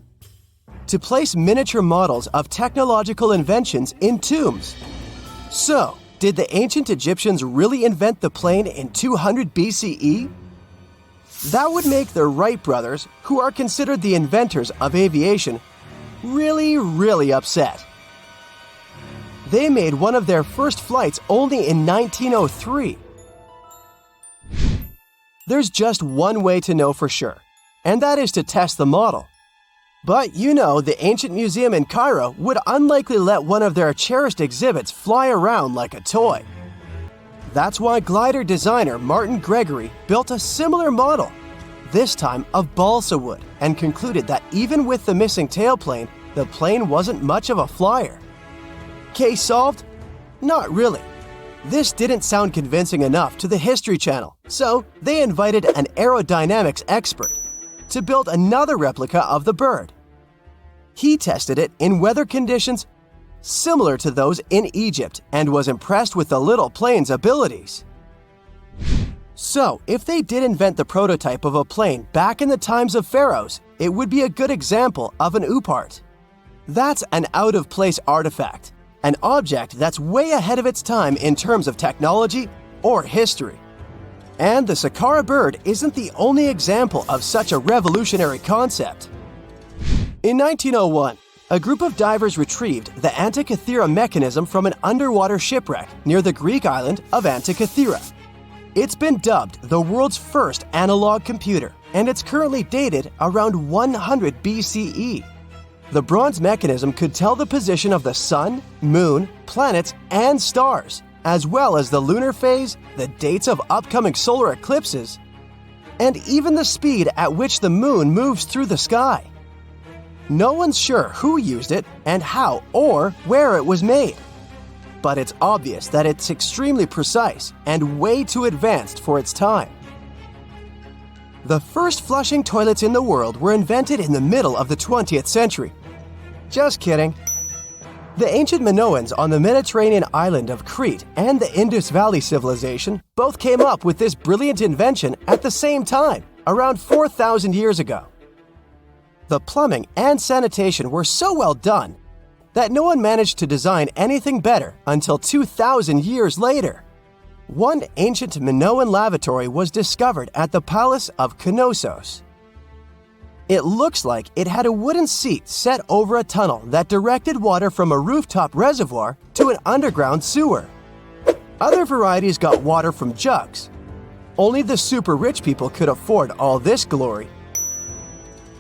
to place miniature models of technological inventions in tombs. So, did the ancient Egyptians really invent the plane in 200 BCE? That would make the Wright brothers, who are considered the inventors of aviation, really upset. They made one of their first flights only in 1903. There's just one way to know for sure, and that is to test the model. But you know, the ancient museum in Cairo would unlikely let one of their cherished exhibits fly around like a toy. That's why glider designer Martin Gregory built a similar model, this time of balsa wood, and concluded that even with the missing tailplane, the plane wasn't much of a flyer. Case solved? Not really. This didn't sound convincing enough to the History Channel, so they invited an aerodynamics expert to build another replica of the bird. He tested it in weather conditions similar to those in Egypt and was impressed with the little plane's abilities. So, if they did invent the prototype of a plane back in the times of pharaohs, it would be a good example of an oupart. That's an out-of-place artifact, an object that's way ahead of its time in terms of technology or history. And the Saqqara Bird isn't the only example of such a revolutionary concept. In 1901, a group of divers retrieved the Antikythera mechanism from an underwater shipwreck near the Greek island of Antikythera. It's been dubbed the world's first analog computer, and it's currently dated around 100 BCE. The bronze mechanism could tell the position of the sun, moon, planets, and stars, as well as the lunar phase, the dates of upcoming solar eclipses, and even the speed at which the moon moves through the sky. No one's sure who used it and how or where it was made. But it's obvious that it's extremely precise and way too advanced for its time. The first flushing toilets in the world were invented in the middle of the 20th century. Just kidding. The ancient Minoans on the Mediterranean island of Crete and the Indus Valley civilization both came up with this brilliant invention at the same time, around 4,000 years ago. The plumbing and sanitation were so well done that no one managed to design anything better until 2,000 years later. One ancient Minoan lavatory was discovered at the Palace of Knossos. It looks like it had a wooden seat set over a tunnel that directed water from a rooftop reservoir to an underground sewer. Other varieties got water from jugs. Only the super rich people could afford all this glory.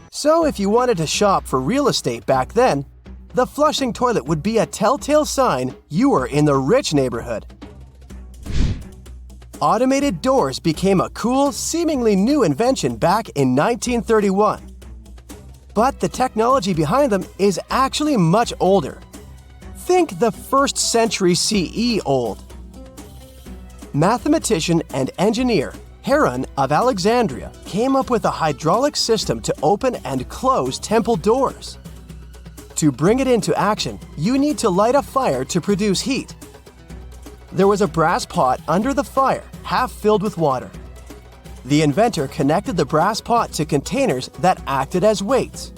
So if you wanted to shop for real estate back then, the flushing toilet would be a telltale sign you were in the rich neighborhood. Automated doors became a cool, seemingly new invention back in 1931. But the technology behind them is actually much older. Think the 1st century CE old. Mathematician and engineer Heron of Alexandria came up with a hydraulic system to open and close temple doors. To bring it into action, you need to light a fire to produce heat. There was a brass pot under the fire, half filled with water. The inventor connected the brass pot to containers that acted as weights.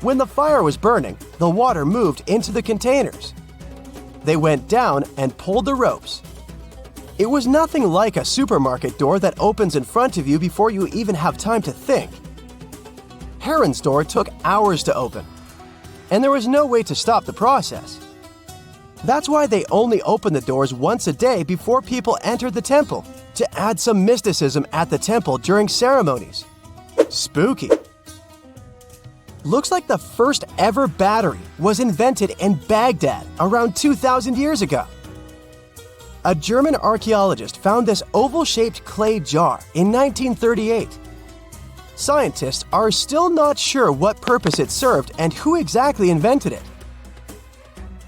When the fire was burning, the water moved into the containers. They went down and pulled the ropes. It was nothing like a supermarket door that opens in front of you before you even have time to think. Heron's door took hours to open, and there was no way to stop the process. That's why they only opened the doors once a day before people entered the temple, to add some mysticism at the temple during ceremonies. Spooky. Looks like the first ever battery was invented in Baghdad around 2,000 years ago. A German archaeologist found this oval-shaped clay jar in 1938. Scientists are still not sure what purpose it served and who exactly invented it.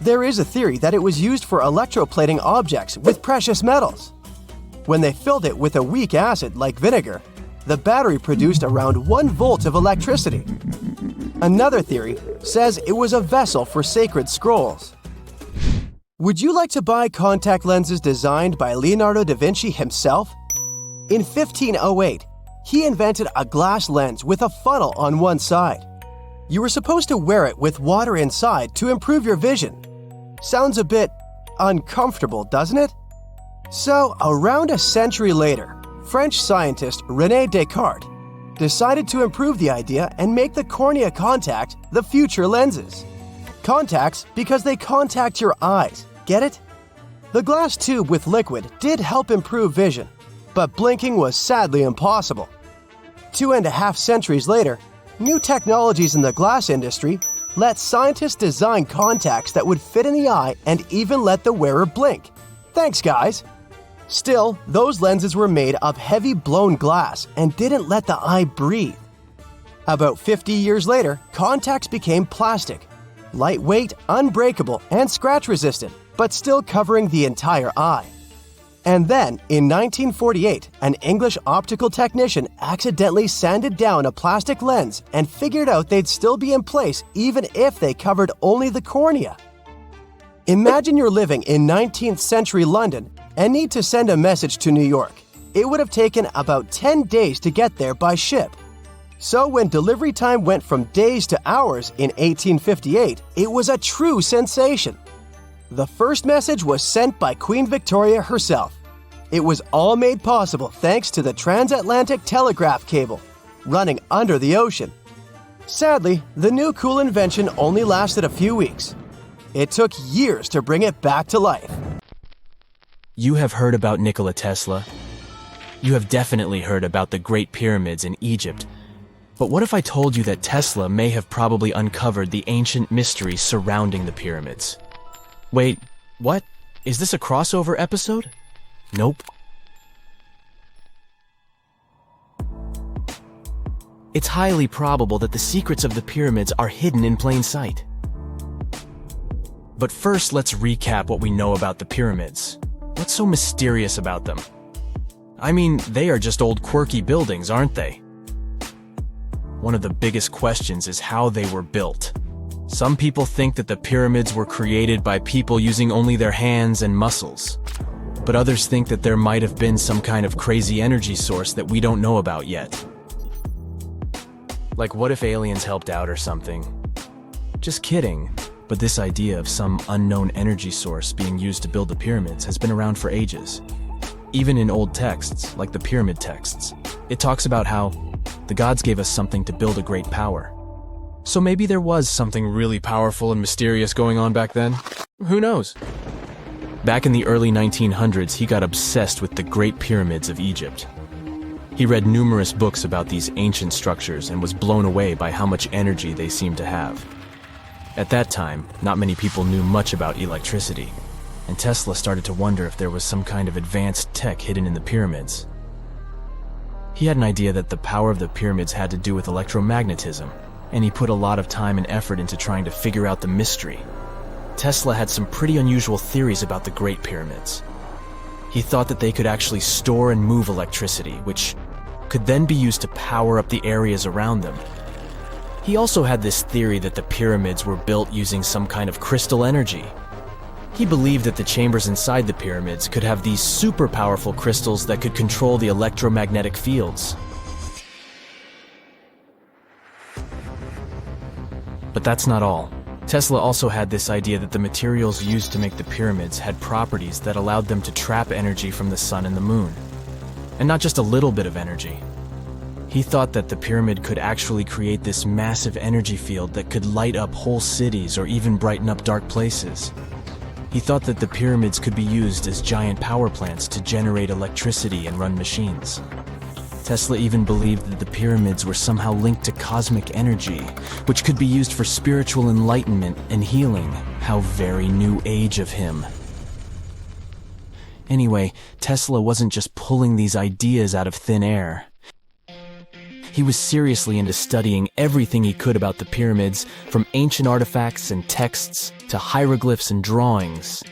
There is a theory that it was used for electroplating objects with precious metals. When they filled it with a weak acid like vinegar, the battery produced around 1 volt of electricity. Another theory says it was a vessel for sacred scrolls. Would you like to buy contact lenses designed by Leonardo da Vinci himself? In 1508, he invented a glass lens with a funnel on one side. You were supposed to wear it with water inside to improve your vision. Sounds a bit uncomfortable, doesn't it? So, around a century later, French scientist René Descartes decided to improve the idea and make the cornea contact the future lenses. Contacts because they contact your eyes, get it? The glass tube with liquid did help improve vision, but blinking was sadly impossible. 2.5 centuries later, new technologies in the glass industry let scientists design contacts that would fit in the eye and even let the wearer blink. Thanks, guys! Still, those lenses were made of heavy blown glass and didn't let the eye breathe. About 50 years later, contacts became plastic, lightweight, unbreakable, and scratch-resistant, but still covering the entire eye. And then, in 1948, an English optical technician accidentally sanded down a plastic lens and figured out they'd still be in place even if they covered only the cornea. Imagine you're living in 19th century London and need to send a message to New York. It would have taken about 10 days to get there by ship. So when delivery time went from days to hours in 1858, it was a true sensation. The first message was sent by Queen Victoria herself. It was all made possible thanks to the transatlantic telegraph cable, running under the ocean. Sadly, the new cool invention only lasted a few weeks. It took years to bring it back to life. You have heard about Nikola Tesla. You have definitely heard about the Great Pyramids in Egypt. But what if I told you that Tesla may have probably uncovered the ancient mysteries surrounding the pyramids? Wait, what? Is this a crossover episode? Nope. It's highly probable that the secrets of the pyramids are hidden in plain sight. But first, let's recap what we know about the pyramids. What's so mysterious about them? I mean, they are just old quirky buildings, aren't they? One of the biggest questions is how they were built. Some people think that the pyramids were created by people using only their hands and muscles. But others think that there might have been some kind of crazy energy source that we don't know about yet. Like, what if aliens helped out or something? Just kidding. But this idea of some unknown energy source being used to build the pyramids has been around for ages. Even in old texts, like the pyramid texts, it talks about how the gods gave us something to build a great power. So maybe there was something really powerful and mysterious going on back then? Who knows? Back in the early 1900s, he got obsessed with the Great Pyramids of Egypt. He read numerous books about these ancient structures and was blown away by how much energy they seemed to have. At that time, not many people knew much about electricity, and Tesla started to wonder if there was some kind of advanced tech hidden in the pyramids. He had an idea that the power of the pyramids had to do with electromagnetism, and he put a lot of time and effort into trying to figure out the mystery. Tesla had some pretty unusual theories about the Great Pyramids. He thought that they could actually store and move electricity, which could then be used to power up the areas around them. He also had this theory that the pyramids were built using some kind of crystal energy. He believed that the chambers inside the pyramids could have these super powerful crystals that could control the electromagnetic fields. But that's not all. Tesla also had this idea that the materials used to make the pyramids had properties that allowed them to trap energy from the sun and the moon. And not just a little bit of energy. He thought that the pyramid could actually create this massive energy field that could light up whole cities or even brighten up dark places. He thought that the pyramids could be used as giant power plants to generate electricity and run machines. Tesla even believed that the pyramids were somehow linked to cosmic energy, which could be used for spiritual enlightenment and healing. How very new age of him. Anyway, Tesla wasn't just pulling these ideas out of thin air. He was seriously into studying everything he could about the pyramids, from ancient artifacts and texts to hieroglyphs and drawings.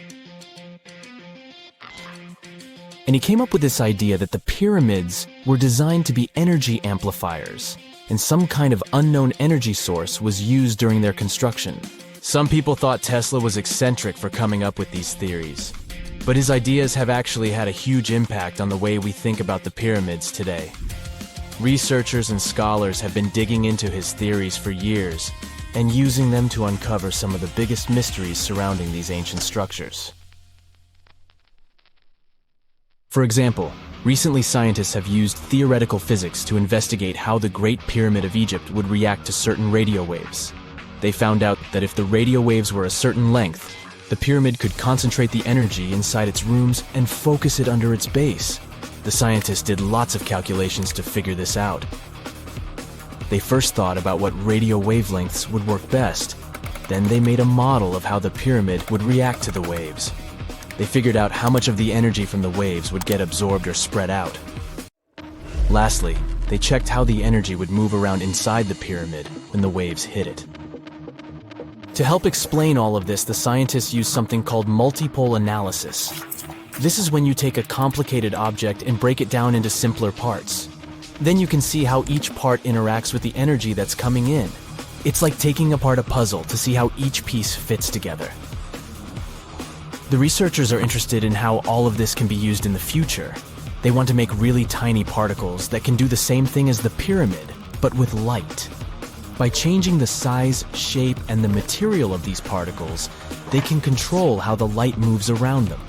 And he came up with this idea that the pyramids were designed to be energy amplifiers, and some kind of unknown energy source was used during their construction. Some people thought Tesla was eccentric for coming up with these theories, but his ideas have actually had a huge impact on the way we think about the pyramids today. Researchers and scholars have been digging into his theories for years and using them to uncover some of the biggest mysteries surrounding these ancient structures. For example, Recently, scientists have used theoretical physics to investigate how the Great Pyramid of Egypt would react to certain radio waves. They found out that if the radio waves were a certain length, the pyramid could concentrate the energy inside its rooms and focus it under its base. The scientists did lots of calculations to figure this out. They first thought about what radio wavelengths would work best. Then they made a model of how the pyramid would react to the waves. They figured out how much of the energy from the waves would get absorbed or spread out. Lastly, they checked how the energy would move around inside the pyramid when the waves hit it. To help explain all of this, the scientists used something called multipole analysis. This is when you take a complicated object and break it down into simpler parts. Then you can see how each part interacts with the energy that's coming in. It's like taking apart a puzzle to see how each piece fits together. The researchers are interested in how all of this can be used in the future. They want to make really tiny particles that can do the same thing as the pyramid, but with light. By changing the size, shape, and the material of these particles, they can control how the light moves around them.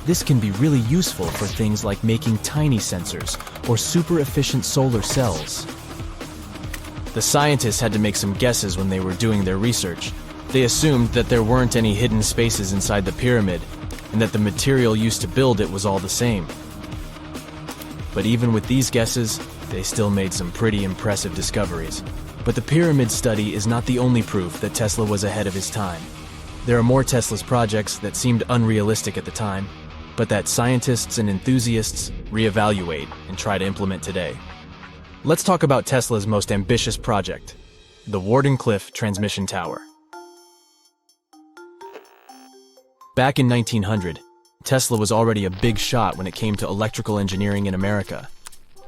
This can be really useful for things like making tiny sensors or super efficient solar cells. The scientists had to make some guesses when they were doing their research. They assumed that there weren't any hidden spaces inside the pyramid, and that the material used to build it was all the same. But even with these guesses, they still made some pretty impressive discoveries. But the pyramid study is not the only proof that Tesla was ahead of his time. There are more Tesla's projects that seemed unrealistic at the time, but that scientists and enthusiasts reevaluate and try to implement today. Let's talk about Tesla's most ambitious project, the Wardenclyffe Transmission Tower. Back in 1900, Tesla was already a big shot when it came to electrical engineering in America.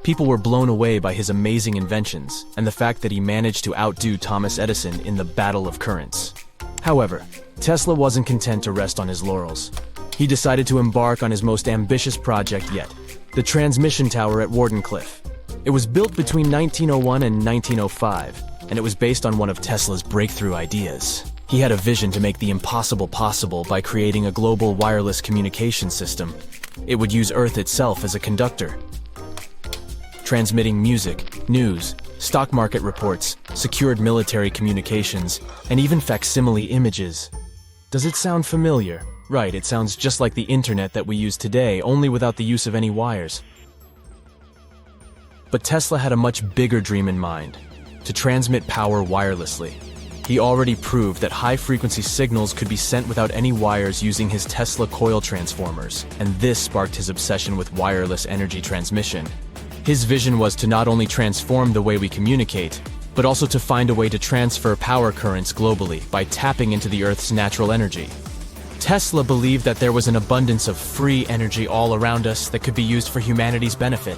People were blown away by his amazing inventions and the fact that he managed to outdo Thomas Edison in the battle of currents. However, Tesla wasn't content to rest on his laurels. He decided to embark on his most ambitious project yet, the transmission tower at Wardenclyffe. It was built between 1901 and 1905, and it was based on one of Tesla's breakthrough ideas. He had a vision to make the impossible possible by creating a global wireless communication system. It would use Earth itself as a conductor, transmitting music, news, stock market reports, secured military communications, and even facsimile images. Does it sound familiar? Right, it sounds just like the internet that we use today, only without the use of any wires. But Tesla had a much bigger dream in mind, to transmit power wirelessly. He already proved that high-frequency signals could be sent without any wires using his Tesla coil transformers, and this sparked his obsession with wireless energy transmission. His vision was to not only transform the way we communicate, but also to find a way to transfer power currents globally by tapping into the Earth's natural energy. Tesla believed that there was an abundance of free energy all around us that could be used for humanity's benefit.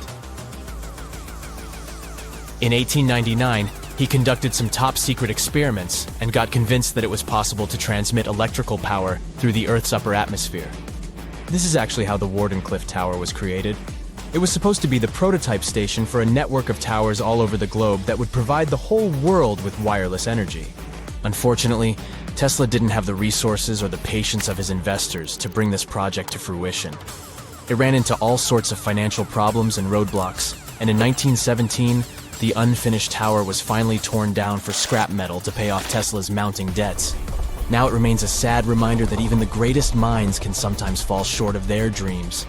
In 1899, he conducted some top-secret experiments and got convinced that it was possible to transmit electrical power through the Earth's upper atmosphere. This is actually how the Wardenclyffe Tower was created. It was supposed to be the prototype station for a network of towers all over the globe that would provide the whole world with wireless energy. Unfortunately, Tesla didn't have the resources or the patience of his investors to bring this project to fruition. It ran into all sorts of financial problems and roadblocks, and in 1917, the unfinished tower was finally torn down for scrap metal to pay off Tesla's mounting debts. Now it remains a sad reminder that even the greatest minds can sometimes fall short of their dreams.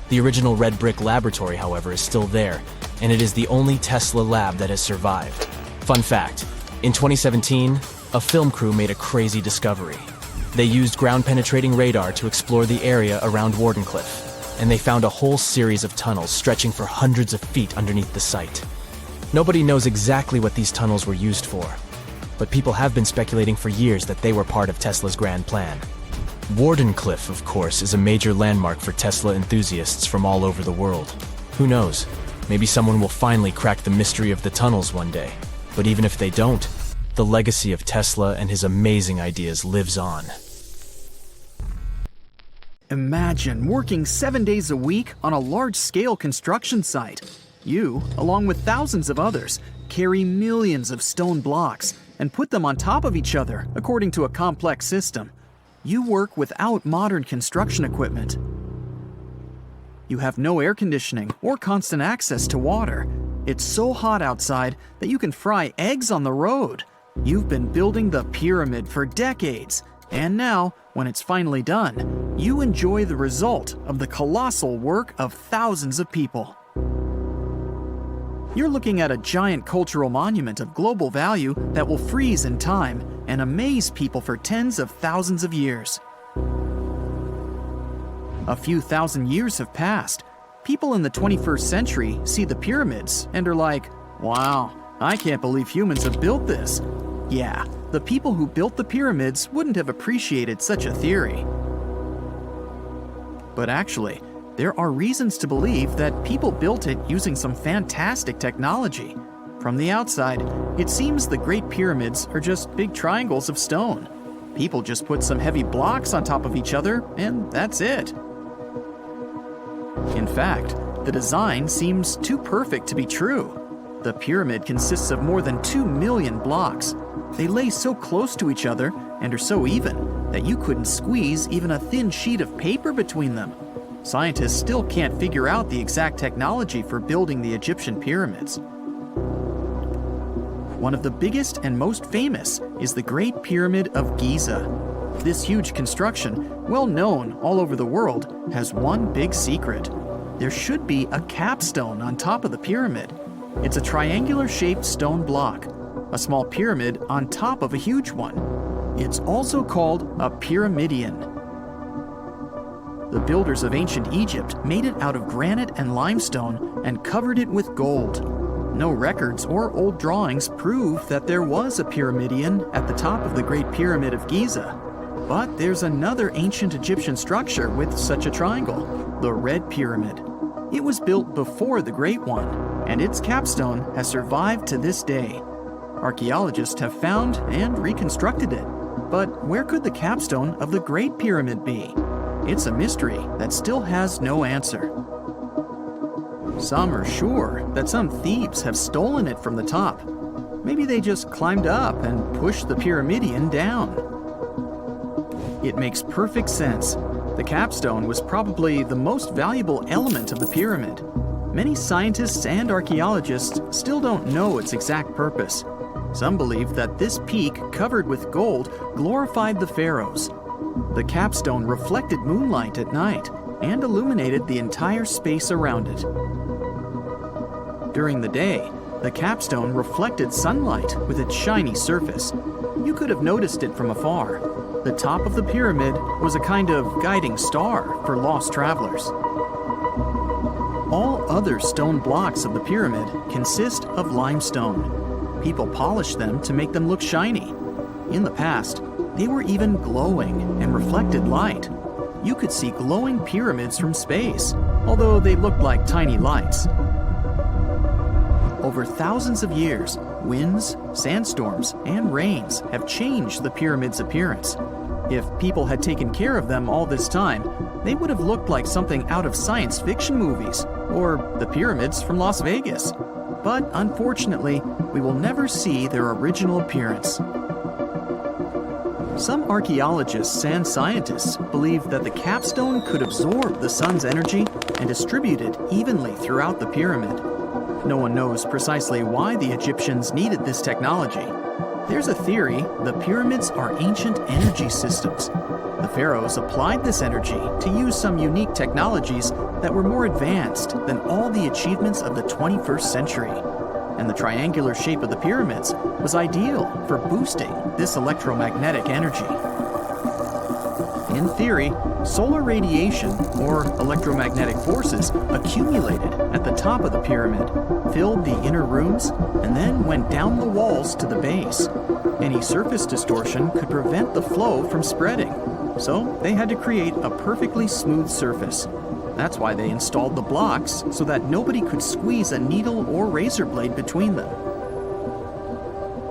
The original red brick laboratory, however, is still there, and it is the only Tesla lab that has survived. Fun fact, in 2017, a film crew made a crazy discovery. They used ground-penetrating radar to explore the area around Wardenclyffe, and they found a whole series of tunnels stretching for hundreds of feet underneath the site. Nobody knows exactly what these tunnels were used for, but people have been speculating for years that they were part of Tesla's grand plan. Wardenclyffe, of course, is a major landmark for Tesla enthusiasts from all over the world. Who knows? Maybe someone will finally crack the mystery of the tunnels one day. But even if they don't, the legacy of Tesla and his amazing ideas lives on. Imagine working 7 days a week on a large-scale construction site. You, along with thousands of others, carry millions of stone blocks and put them on top of each other according to a complex system. You work without modern construction equipment. You have no air conditioning or constant access to water. It's so hot outside that you can fry eggs on the road. You've been building the pyramid for decades, and now, when it's finally done, you enjoy the result of the colossal work of thousands of people. You're looking at a giant cultural monument of global value that will freeze in time and amaze people for tens of thousands of years. A few thousand years have passed. People in the 21st century see the pyramids and are like, wow, I can't believe humans have built this. Yeah, the people who built the pyramids wouldn't have appreciated such a theory. But actually, there are reasons to believe that people built it using some fantastic technology. From the outside, it seems the Great Pyramids are just big triangles of stone. People just put some heavy blocks on top of each other, and that's it. In fact, the design seems too perfect to be true. The pyramid consists of more than 2 million blocks. They lay so close to each other and are so even that you couldn't squeeze even a thin sheet of paper between them. Scientists still can't figure out the exact technology for building the Egyptian pyramids. One of the biggest and most famous is the Great Pyramid of Giza. This huge construction, well known all over the world, has one big secret. There should be a capstone on top of the pyramid. It's a triangular-shaped stone block, a small pyramid on top of a huge one. It's also called a pyramidion. The builders of ancient Egypt made it out of granite and limestone and covered it with gold. No records or old drawings prove that there was a pyramidion at the top of the Great Pyramid of Giza. But there's another ancient Egyptian structure with such a triangle, the Red Pyramid. It was built before the Great One, and its capstone has survived to this day. Archaeologists have found and reconstructed it. But where could the capstone of the Great Pyramid be? It's a mystery that still has no answer. Some are sure that some thieves have stolen it from the top. Maybe they just climbed up and pushed the pyramidion down. It makes perfect sense. The capstone was probably the most valuable element of the pyramid. Many scientists and archaeologists still don't know its exact purpose. Some believe that this peak covered with gold glorified the pharaohs. The capstone reflected moonlight at night and illuminated the entire space around it. During the day, the capstone reflected sunlight with its shiny surface. You could have noticed it from afar. The top of the pyramid was a kind of guiding star for lost travelers. All other stone blocks of the pyramid consist of limestone. People polish them to make them look shiny. In the past, they were even glowing and reflected light. You could see glowing pyramids from space, although they looked like tiny lights. Over thousands of years, winds, sandstorms, and rains have changed the pyramid's appearance. If people had taken care of them all this time, they would have looked like something out of science fiction movies, or the pyramids from Las Vegas. But unfortunately, we will never see their original appearance. Some archaeologists and scientists believe that the capstone could absorb the sun's energy and distribute it evenly throughout the pyramid. No one knows precisely why the Egyptians needed this technology. There's a theory the pyramids are ancient energy systems. The pharaohs applied this energy to use some unique technologies that were more advanced than all the achievements of the 21st century. And the triangular shape of the pyramids was ideal for boosting this electromagnetic energy. In theory, solar radiation, or electromagnetic forces, accumulated at the top of the pyramid, filled the inner rooms, and then went down the walls to the base. Any surface distortion could prevent the flow from spreading, so they had to create a perfectly smooth surface. That's why they installed the blocks so that nobody could squeeze a needle or razor blade between them.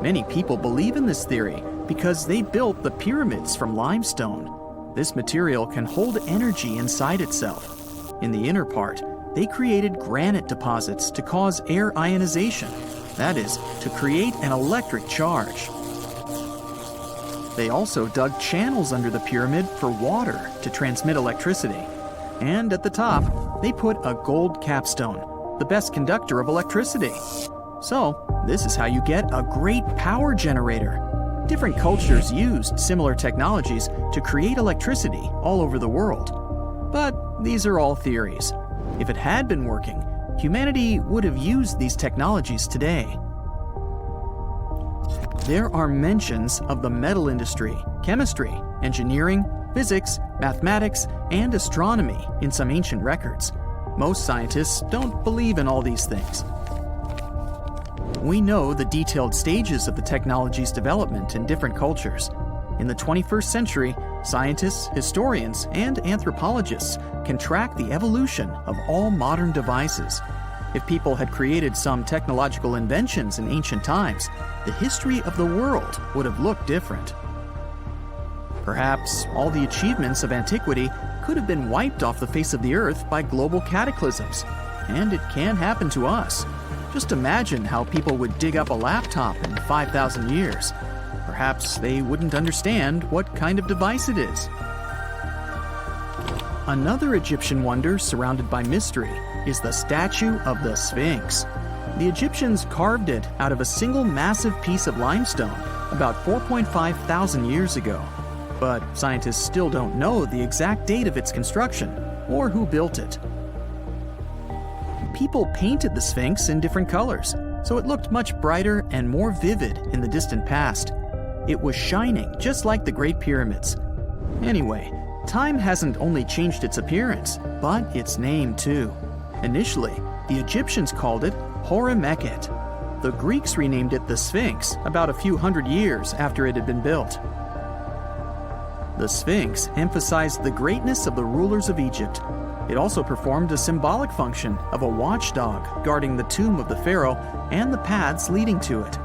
Many people believe in this theory because they built the pyramids from limestone. This material can hold energy inside itself. In the inner part, they created granite deposits to cause air ionization, that is, to create an electric charge. They also dug channels under the pyramid for water to transmit electricity. and at the top, they put a gold capstone, the best conductor of electricity. So, this is how you get a great power generator. Different cultures used similar technologies to create electricity all over the world. But these are all theories. If it had been working, humanity would have used these technologies today. There are mentions of the metal industry, chemistry, engineering, physics, mathematics, and astronomy in some ancient records. Most scientists don't believe in all these things. We know the detailed stages of the technology's development in different cultures. In the 21st century, scientists, historians, and anthropologists can track the evolution of all modern devices. If people had created some technological inventions in ancient times, the history of the world would have looked different. Perhaps all the achievements of antiquity could have been wiped off the face of the earth by global cataclysms, and it can happen to us. Just imagine how people would dig up a laptop in 5,000 years. Perhaps they wouldn't understand what kind of device it is. Another Egyptian wonder surrounded by mystery is the statue of the Sphinx. The Egyptians carved it out of a single massive piece of limestone about 4.5 thousand years ago. But scientists still don't know the exact date of its construction or who built it. People painted the Sphinx in different colors, so it looked much brighter and more vivid in the distant past. It was shining just like the Great Pyramids. Anyway, time hasn't only changed its appearance, but its name too. Initially, the Egyptians called it Hor-Emeket. The Greeks renamed it the Sphinx about a few hundred years after it had been built. The Sphinx emphasized the greatness of the rulers of Egypt. It also performed a symbolic function of a watchdog guarding the tomb of the pharaoh and the paths leading to it.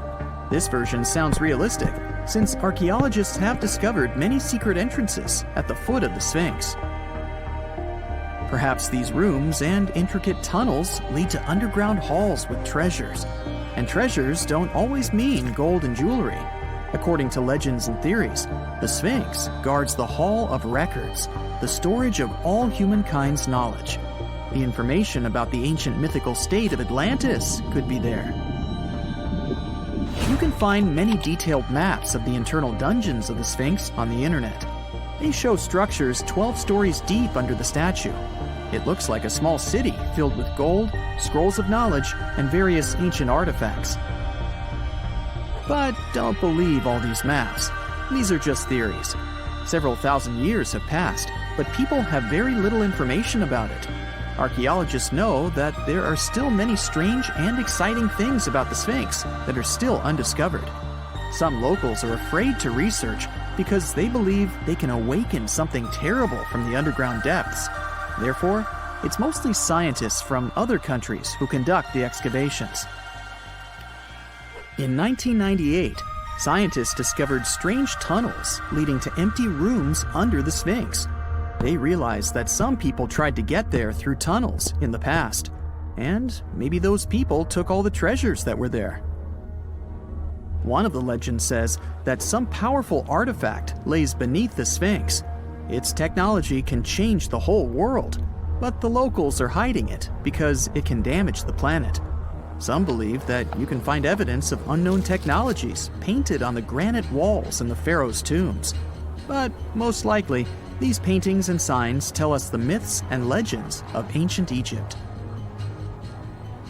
This version sounds realistic, since archaeologists have discovered many secret entrances at the foot of the Sphinx. Perhaps these rooms and intricate tunnels lead to underground halls with treasures. And treasures don't always mean gold and jewelry. According to legends and theories, the Sphinx guards the Hall of Records, the storage of all humankind's knowledge. The information about the ancient mythical state of Atlantis could be there. You can find many detailed maps of the internal dungeons of the Sphinx on the internet. They show structures 12 stories deep under the statue. It looks like a small city filled with gold, scrolls of knowledge, and various ancient artifacts. But don't believe all these maps. These are just theories. Several thousand years have passed, but people have very little information about it. Archaeologists know that there are still many strange and exciting things about the Sphinx that are still undiscovered. Some locals are afraid to research because they believe they can awaken something terrible from the underground depths. Therefore, it's mostly scientists from other countries who conduct the excavations. In 1998, scientists discovered strange tunnels leading to empty rooms under the Sphinx. They realized that some people tried to get there through tunnels in the past, and maybe those people took all the treasures that were there. One of the legends says that some powerful artifact lays beneath the Sphinx. Its technology can change the whole world, but the locals are hiding it because it can damage the planet. Some believe that you can find evidence of unknown technologies painted on the granite walls in the pharaoh's tombs. But most likely, these paintings and signs tell us the myths and legends of ancient Egypt.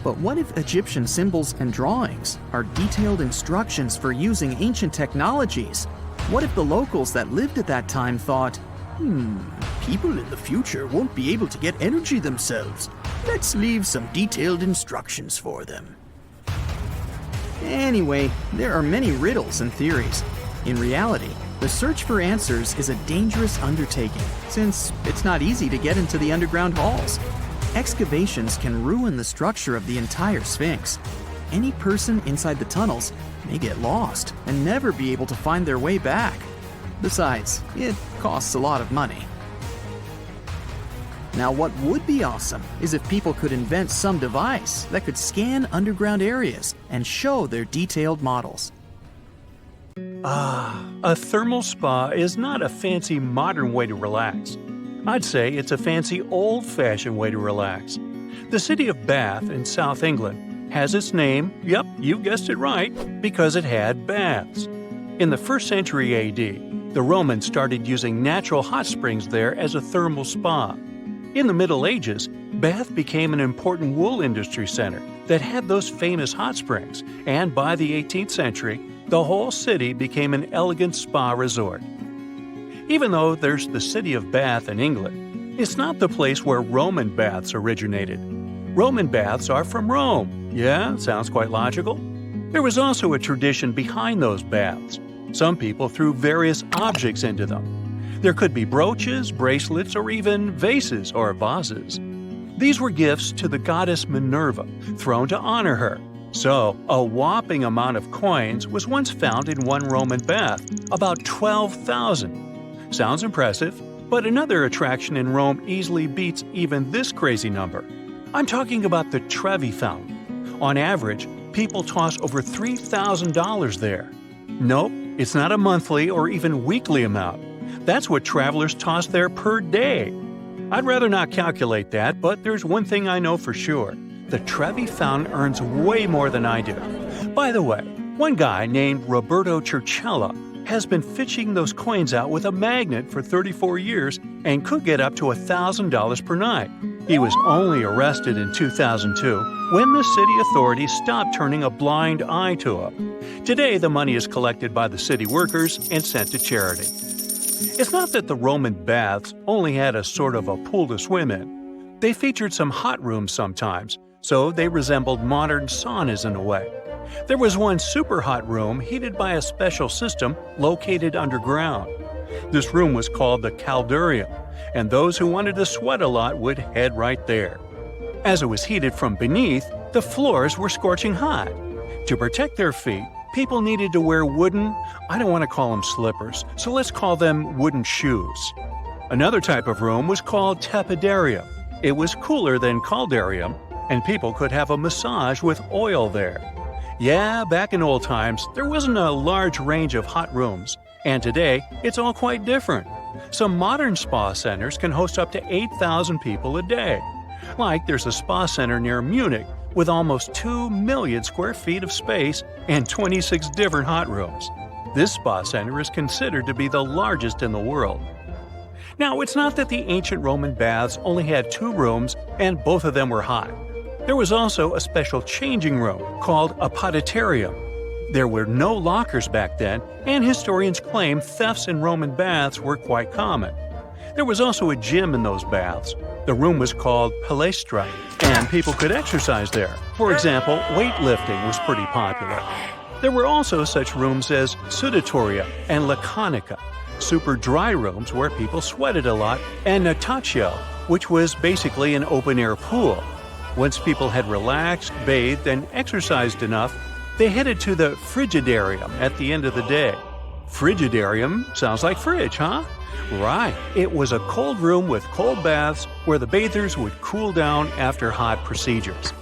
But what if Egyptian symbols and drawings are detailed instructions for using ancient technologies? What if the locals that lived at that time thought, people in the future won't be able to get energy themselves. Let's leave some detailed instructions for them. Anyway, there are many riddles and theories. In reality, the search for answers is a dangerous undertaking, since it's not easy to get into the underground halls. Excavations can ruin the structure of the entire Sphinx. Any person inside the tunnels may get lost and never be able to find their way back. Besides, it costs a lot of money. Now, what would be awesome is if people could invent some device that could scan underground areas and show their detailed models. A thermal spa is not a fancy modern way to relax. I'd say it's a fancy old-fashioned way to relax. The city of Bath in South England has its name, yep, you guessed it right, because it had baths. In the 1st century AD, the Romans started using natural hot springs there as a thermal spa. In the Middle Ages, Bath became an important wool industry center that had those famous hot springs, and by the 18th century, the whole city became an elegant spa resort. Even though there's the city of Bath in England, it's not the place where Roman baths originated. Roman baths are from Rome. Yeah, sounds quite logical. There was also a tradition behind those baths. Some people threw various objects into them. There could be brooches, bracelets, or even vases or vases. These were gifts to the goddess Minerva, thrown to honor her. So, a whopping amount of coins was once found in one Roman bath, about 12,000. Sounds impressive, but another attraction in Rome easily beats even this crazy number. I'm talking about the Trevi Fountain. On average, people toss over $3,000 there. Nope, it's not a monthly or even weekly amount. That's what travelers toss there per day. I'd rather not calculate that, but there's one thing I know for sure. The Trevi Fountain earns way more than I do. By the way, one guy named Roberto Circella has been fishing those coins out with a magnet for 34 years and could get up to $1,000 per night. He was only arrested in 2002 when the city authorities stopped turning a blind eye to him. Today, the money is collected by the city workers and sent to charity. It's not that the Roman baths only had a sort of a pool to swim in. They featured some hot rooms sometimes, so they resembled modern saunas in a way. There was one super hot room heated by a special system located underground. This room was called the caldarium, and those who wanted to sweat a lot would head right there. As it was heated from beneath, the floors were scorching hot. To protect their feet, people needed to wear wooden, I don't want to call them slippers, so let's call them wooden shoes. Another type of room was called tepidarium. It was cooler than caldarium, and people could have a massage with oil there. Yeah, back in old times, there wasn't a large range of hot rooms, and today, it's all quite different. Some modern spa centers can host up to 8,000 people a day. Like there's a spa center near Munich with almost 2 million square feet of space and 26 different hot rooms. This spa center is considered to be the largest in the world. Now, it's not that the ancient Roman baths only had 2 rooms and both of them were hot. There was also a special changing room called a poditarium. There were no lockers back then, and historians claim thefts in Roman baths were quite common. There was also a gym in those baths. The room was called palestra, and people could exercise there. For example, weightlifting was pretty popular. There were also such rooms as sudatoria and laconica, super dry rooms where people sweated a lot, and natatio, which was basically an open-air pool. Once people had relaxed, bathed, and exercised enough, they headed to the frigidarium at the end of the day. Frigidarium sounds like fridge, huh? Right, it was a cold room with cold baths where the bathers would cool down after hot procedures.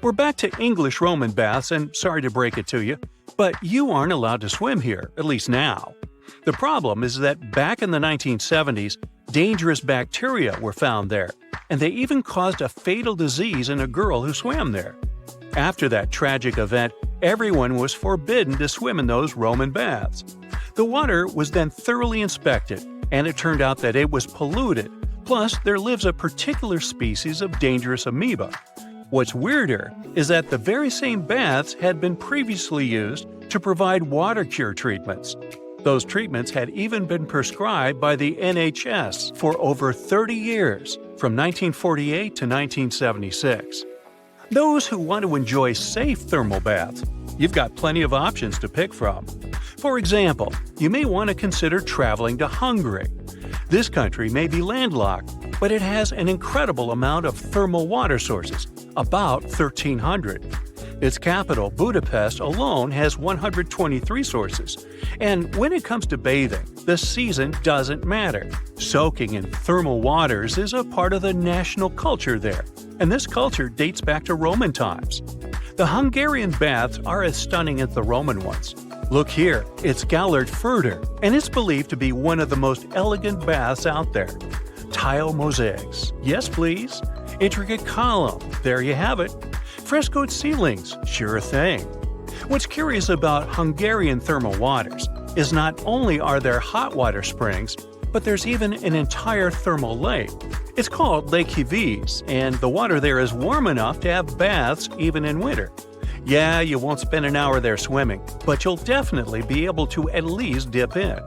We're back to English Roman baths, and sorry to break it to you, but you aren't allowed to swim here, at least now. The problem is that back in the 1970s, dangerous bacteria were found there, and they even caused a fatal disease in a girl who swam there. After that tragic event, everyone was forbidden to swim in those Roman baths. The water was then thoroughly inspected, and it turned out that it was polluted. Plus, there lives a particular species of dangerous amoeba. What's weirder is that the very same baths had been previously used to provide water cure treatments. Those treatments had even been prescribed by the NHS for over 30 years, from 1948 to 1976. Those who want to enjoy safe thermal baths, you've got plenty of options to pick from. For example, you may want to consider traveling to Hungary. This country may be landlocked, but it has an incredible amount of thermal water sources, about 1,300. Its capital, Budapest, alone has 123 sources. And when it comes to bathing, the season doesn't matter. Soaking in thermal waters is a part of the national culture there, and this culture dates back to Roman times. The Hungarian baths are as stunning as the Roman ones. Look here, it's Gellert Furter, and it's believed to be one of the most elegant baths out there. Tile mosaics, yes please. Intricate column, there you have it. Frescoed ceilings, sure thing. What's curious about Hungarian thermal waters is not only are there hot water springs, but there's even an entire thermal lake. It's called Lake Hiviz, and the water there is warm enough to have baths even in winter. Yeah, you won't spend an hour there swimming, but you'll definitely be able to at least dip in.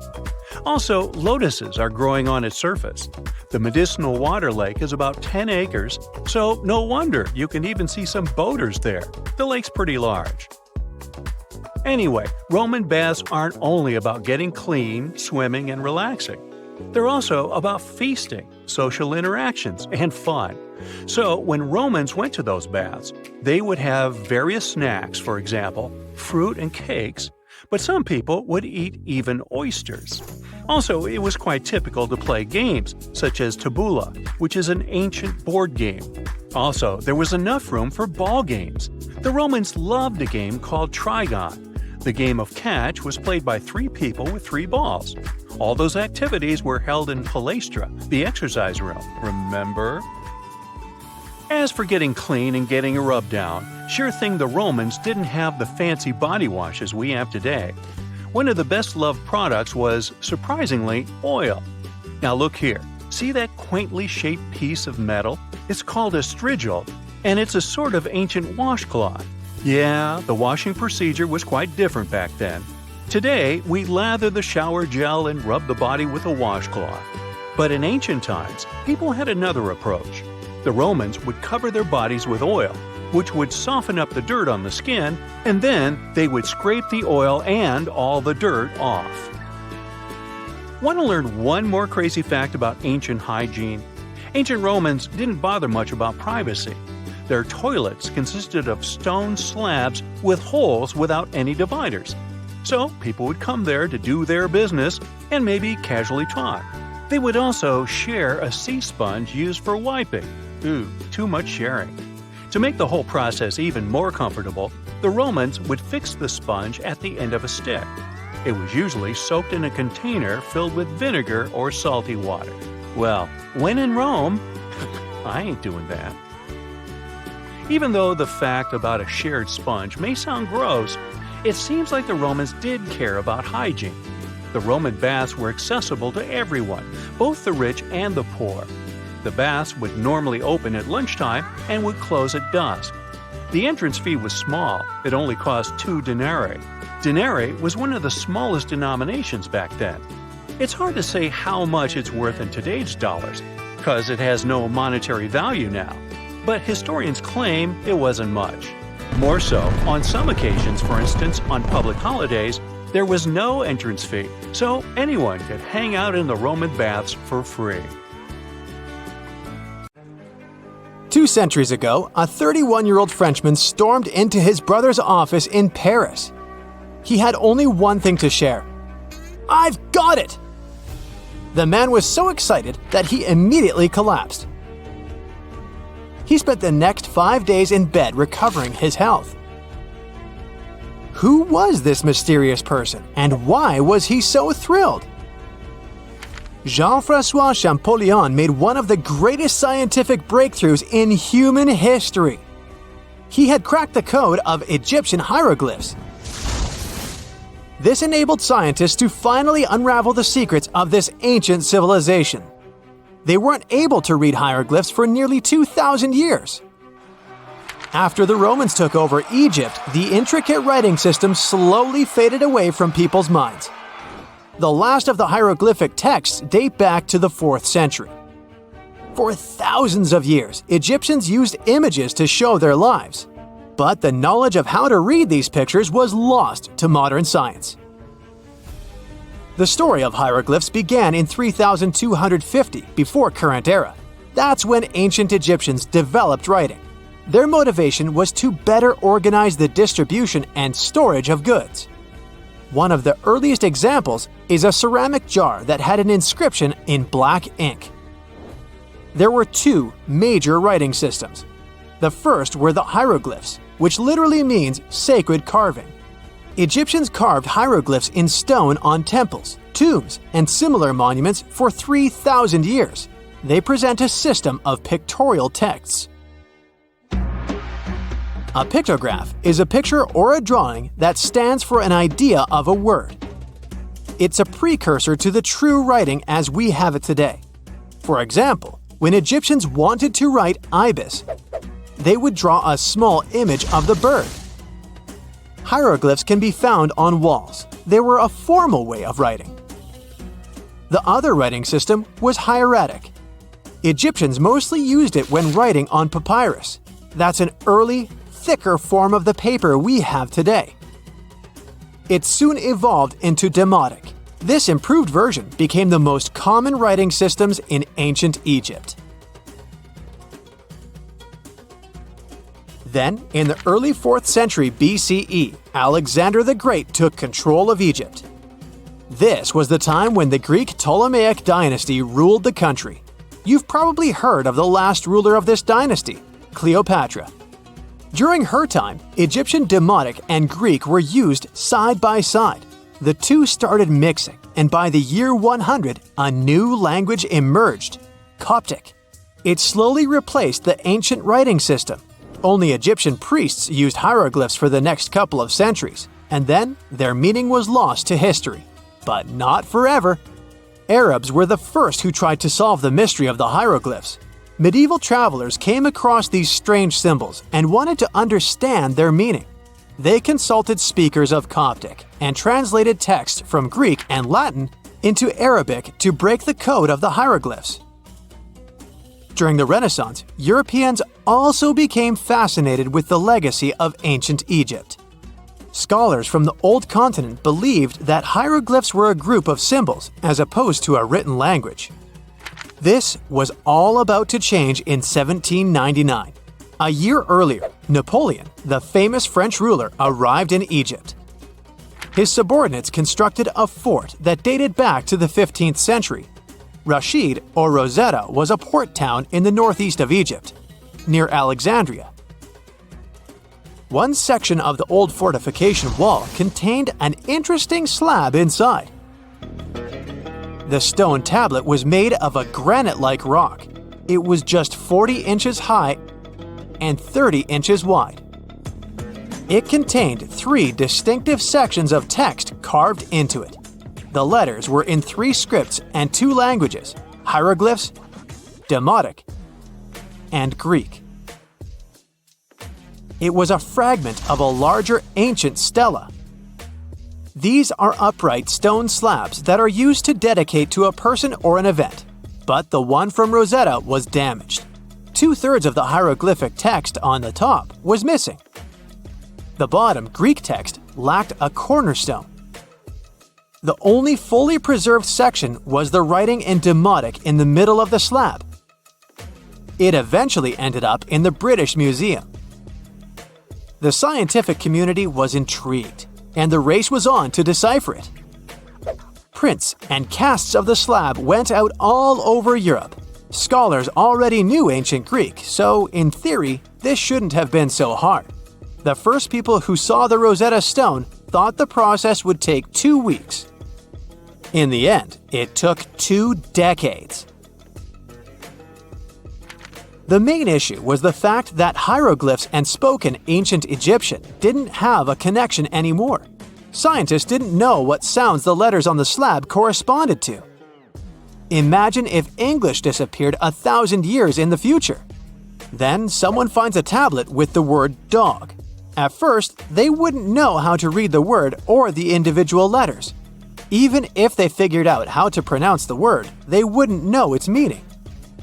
Also, lotuses are growing on its surface. The medicinal water lake is about 10 acres, so no wonder you can even see some boaters there. The lake's pretty large. Anyway, Roman baths aren't only about getting clean, swimming, and relaxing. They're also about feasting, social interactions, and fun. So when Romans went to those baths, they would have various snacks, for example, fruit and cakes, but some people would eat even oysters. Also, it was quite typical to play games, such as tabula, which is an ancient board game. Also, there was enough room for ball games. The Romans loved a game called trigon. The game of catch was played by 3 people with 3 balls. All those activities were held in Palaestra, the exercise room, remember? As for getting clean and getting a rub down, sure thing the Romans didn't have the fancy body washes we have today. One of the best-loved products was, surprisingly, oil. Now look here, see that quaintly shaped piece of metal? It's called a strigil, and it's a sort of ancient washcloth. Yeah, the washing procedure was quite different back then. Today, we lather the shower gel and rub the body with a washcloth. But in ancient times, people had another approach. The Romans would cover their bodies with oil, which would soften up the dirt on the skin, and then they would scrape the oil and all the dirt off. Want to learn one more crazy fact about ancient hygiene? Ancient Romans didn't bother much about privacy. Their toilets consisted of stone slabs with holes without any dividers. So people would come there to do their business and maybe casually talk. They would also share a sea sponge used for wiping. Ooh, too much sharing. To make the whole process even more comfortable, the Romans would fix the sponge at the end of a stick. It was usually soaked in a container filled with vinegar or salty water. Well, when in Rome, I ain't doing that. Even though the fact about a shared sponge may sound gross, it seems like the Romans did care about hygiene. The Roman baths were accessible to everyone, both the rich and the poor. The baths would normally open at lunchtime and would close at dusk. The entrance fee was small, it only cost 2 denarii. Denarii was one of the smallest denominations back then. It's hard to say how much it's worth in today's dollars, because it has no monetary value now. But historians claim it wasn't much. More so, on some occasions, for instance, on public holidays, there was no entrance fee, so anyone could hang out in the Roman baths for free. 2 centuries ago, a 31-year-old Frenchman stormed into his brother's office in Paris. He had only one thing to share. "I've got it!" The man was so excited that he immediately collapsed. He spent the next 5 days in bed recovering his health. Who was this mysterious person, and why was he so thrilled? Jean-François Champollion made one of the greatest scientific breakthroughs in human history. He had cracked the code of Egyptian hieroglyphs. This enabled scientists to finally unravel the secrets of this ancient civilization. They weren't able to read hieroglyphs for nearly 2,000 years. After the Romans took over Egypt, the intricate writing system slowly faded away from people's minds. The last of the hieroglyphic texts date back to the 4th century. For thousands of years, Egyptians used images to show their lives. But the knowledge of how to read these pictures was lost to modern science. The story of hieroglyphs began in 3250 before current era. That's when ancient Egyptians developed writing. Their motivation was to better organize the distribution and storage of goods. One of the earliest examples is a ceramic jar that had an inscription in black ink. There were 2 major writing systems. The first were the hieroglyphs, which literally means sacred carving. Egyptians carved hieroglyphs in stone on temples, tombs, and similar monuments for 3,000 years. They present a system of pictorial texts. A pictograph is a picture or a drawing that stands for an idea of a word. It's a precursor to the true writing as we have it today. For example, when Egyptians wanted to write ibis, they would draw a small image of the bird. Hieroglyphs can be found on walls. They were a formal way of writing. The other writing system was hieratic. Egyptians mostly used it when writing on papyrus. That's an early, thicker form of the paper we have today. It soon evolved into demotic. This improved version became the most common writing systems in ancient Egypt. Then, in the early 4th century BCE, Alexander the Great took control of Egypt. This was the time when the Greek Ptolemaic dynasty ruled the country. You've probably heard of the last ruler of this dynasty, Cleopatra. During her time, Egyptian Demotic and Greek were used side by side. The two started mixing, and by the year 100, a new language emerged, Coptic. It slowly replaced the ancient writing system. Only Egyptian priests used hieroglyphs for the next couple of centuries, and then their meaning was lost to history. But not forever. Arabs were the first who tried to solve the mystery of the hieroglyphs. Medieval travelers came across these strange symbols and wanted to understand their meaning. They consulted speakers of Coptic and translated text from Greek and Latin into Arabic to break the code of the hieroglyphs. During the Renaissance, Europeans also became fascinated with the legacy of ancient Egypt. Scholars from the Old Continent believed that hieroglyphs were a group of symbols as opposed to a written language. This was all about to change in 1799. A year earlier, Napoleon, the famous French ruler, arrived in Egypt. His subordinates constructed a fort that dated back to the 15th century. Rashid, or Rosetta, was a port town in the northeast of Egypt, near Alexandria. One section of the old fortification wall contained an interesting slab inside. The stone tablet was made of a granite-like rock. It was just 40 inches high and 30 inches wide. It contained 3 distinctive sections of text carved into it. The letters were in 3 scripts and 2 languages: hieroglyphs, Demotic, and Greek. It was a fragment of a larger ancient stela. These are upright stone slabs that are used to dedicate to a person or an event, but the one from Rosetta was damaged. 2/3 of the hieroglyphic text on the top was missing. The bottom Greek text lacked a cornerstone. The only fully preserved section was the writing in Demotic in the middle of the slab. It eventually ended up in the British Museum. The scientific community was intrigued, and the race was on to decipher it. Prints and casts of the slab went out all over Europe. Scholars already knew ancient Greek, so in theory, this shouldn't have been so hard. The first people who saw the Rosetta Stone thought the process would take 2 weeks. In the end, it took 2 decades. The main issue was the fact that hieroglyphs and spoken ancient Egyptian didn't have a connection anymore. Scientists didn't know what sounds the letters on the slab corresponded to. Imagine if English disappeared 1,000 years in the future. Then someone finds a tablet with the word dog. At first, they wouldn't know how to read the word or the individual letters. Even if they figured out how to pronounce the word, they wouldn't know its meaning.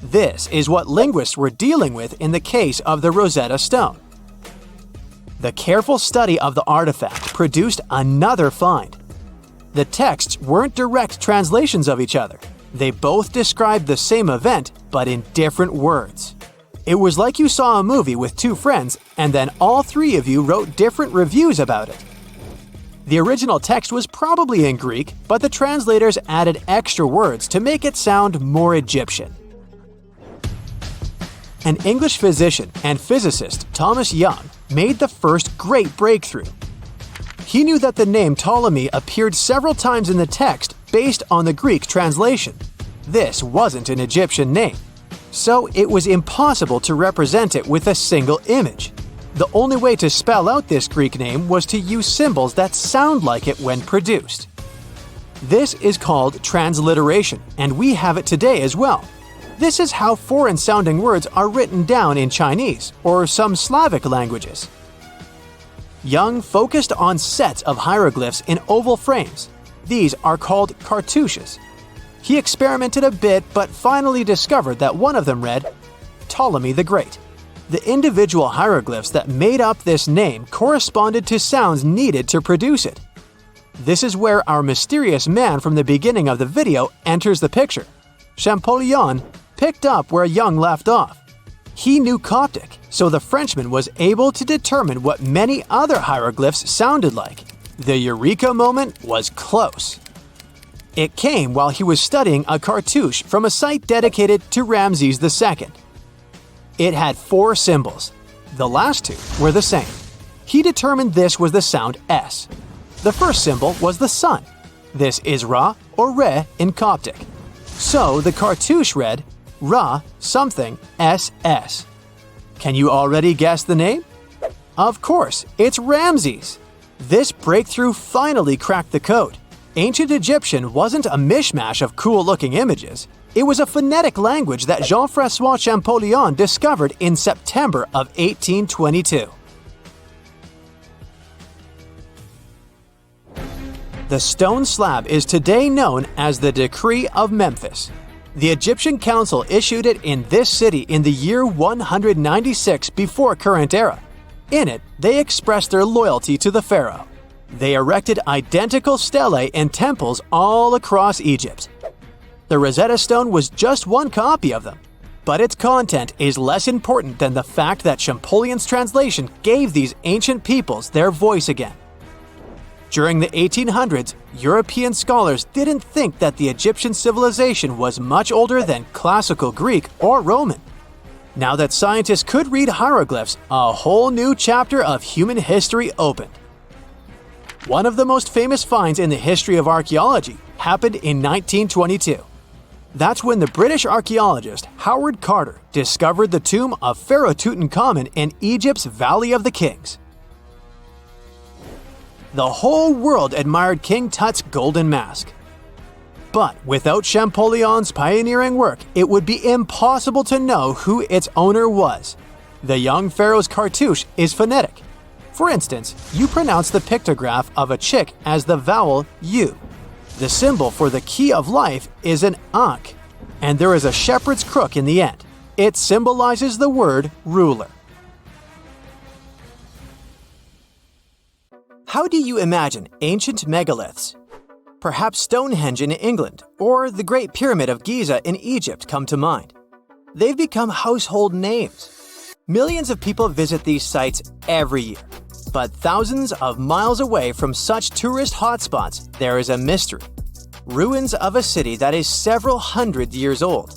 This is what linguists were dealing with in the case of the Rosetta Stone. The careful study of the artifact produced another find. The texts weren't direct translations of each other. They both described the same event, but in different words. It was like you saw a movie with 2 friends, and then all 3 of you wrote different reviews about it. The original text was probably in Greek, but the translators added extra words to make it sound more Egyptian. An English physician and physicist, Thomas Young, made the first great breakthrough. He knew that the name Ptolemy appeared several times in the text based on the Greek translation. This wasn't an Egyptian name, so it was impossible to represent it with a single image. The only way to spell out this Greek name was to use symbols that sound like it when produced. This is called transliteration, and we have it today as well. This is how foreign-sounding words are written down in Chinese or some Slavic languages. Young focused on sets of hieroglyphs in oval frames. These are called cartouches. He experimented a bit but finally discovered that one of them read, Ptolemy the Great. The individual hieroglyphs that made up this name corresponded to sounds needed to produce it. This is where our mysterious man from the beginning of the video enters the picture. Champollion picked up where Young left off. He knew Coptic, so the Frenchman was able to determine what many other hieroglyphs sounded like. The eureka moment was close. It came while he was studying a cartouche from a site dedicated to Ramses II. It had 4 symbols. The last 2 were the same. He determined this was the sound S. The first symbol was the sun. This is Ra or Re in Coptic. So the cartouche read Ra something SS. Can you already guess the name? Of course, it's Ramses. This breakthrough finally cracked the code. Ancient Egyptian wasn't a mishmash of cool-looking images. It was a phonetic language that Jean-François Champollion discovered in September of 1822. The stone slab is today known as the Decree of Memphis. The Egyptian Council issued it in this city in the year 196 before current era. In it, they expressed their loyalty to the pharaoh. They erected identical stelae in temples all across Egypt. The Rosetta Stone was just one copy of them, but its content is less important than the fact that Champollion's translation gave these ancient peoples their voice again. During the 1800s, European scholars didn't think that the Egyptian civilization was much older than classical Greek or Roman. Now that scientists could read hieroglyphs, a whole new chapter of human history opened. One of the most famous finds in the history of archaeology happened in 1922. That's when the British archaeologist Howard Carter discovered the tomb of Pharaoh Tutankhamun in Egypt's Valley of the Kings. The whole world admired King Tut's golden mask. But without Champollion's pioneering work, it would be impossible to know who its owner was. The young pharaoh's cartouche is phonetic. For instance, you pronounce the pictograph of a chick as the vowel U. The symbol for the key of life is an ankh, and there is a shepherd's crook in the end. It symbolizes the word ruler. How do you imagine ancient megaliths? Perhaps Stonehenge in England or the Great Pyramid of Giza in Egypt come to mind. They've become household names. Millions of people visit these sites every year. But thousands of miles away from such tourist hotspots, there is a mystery. Ruins of a city that is several hundred years old.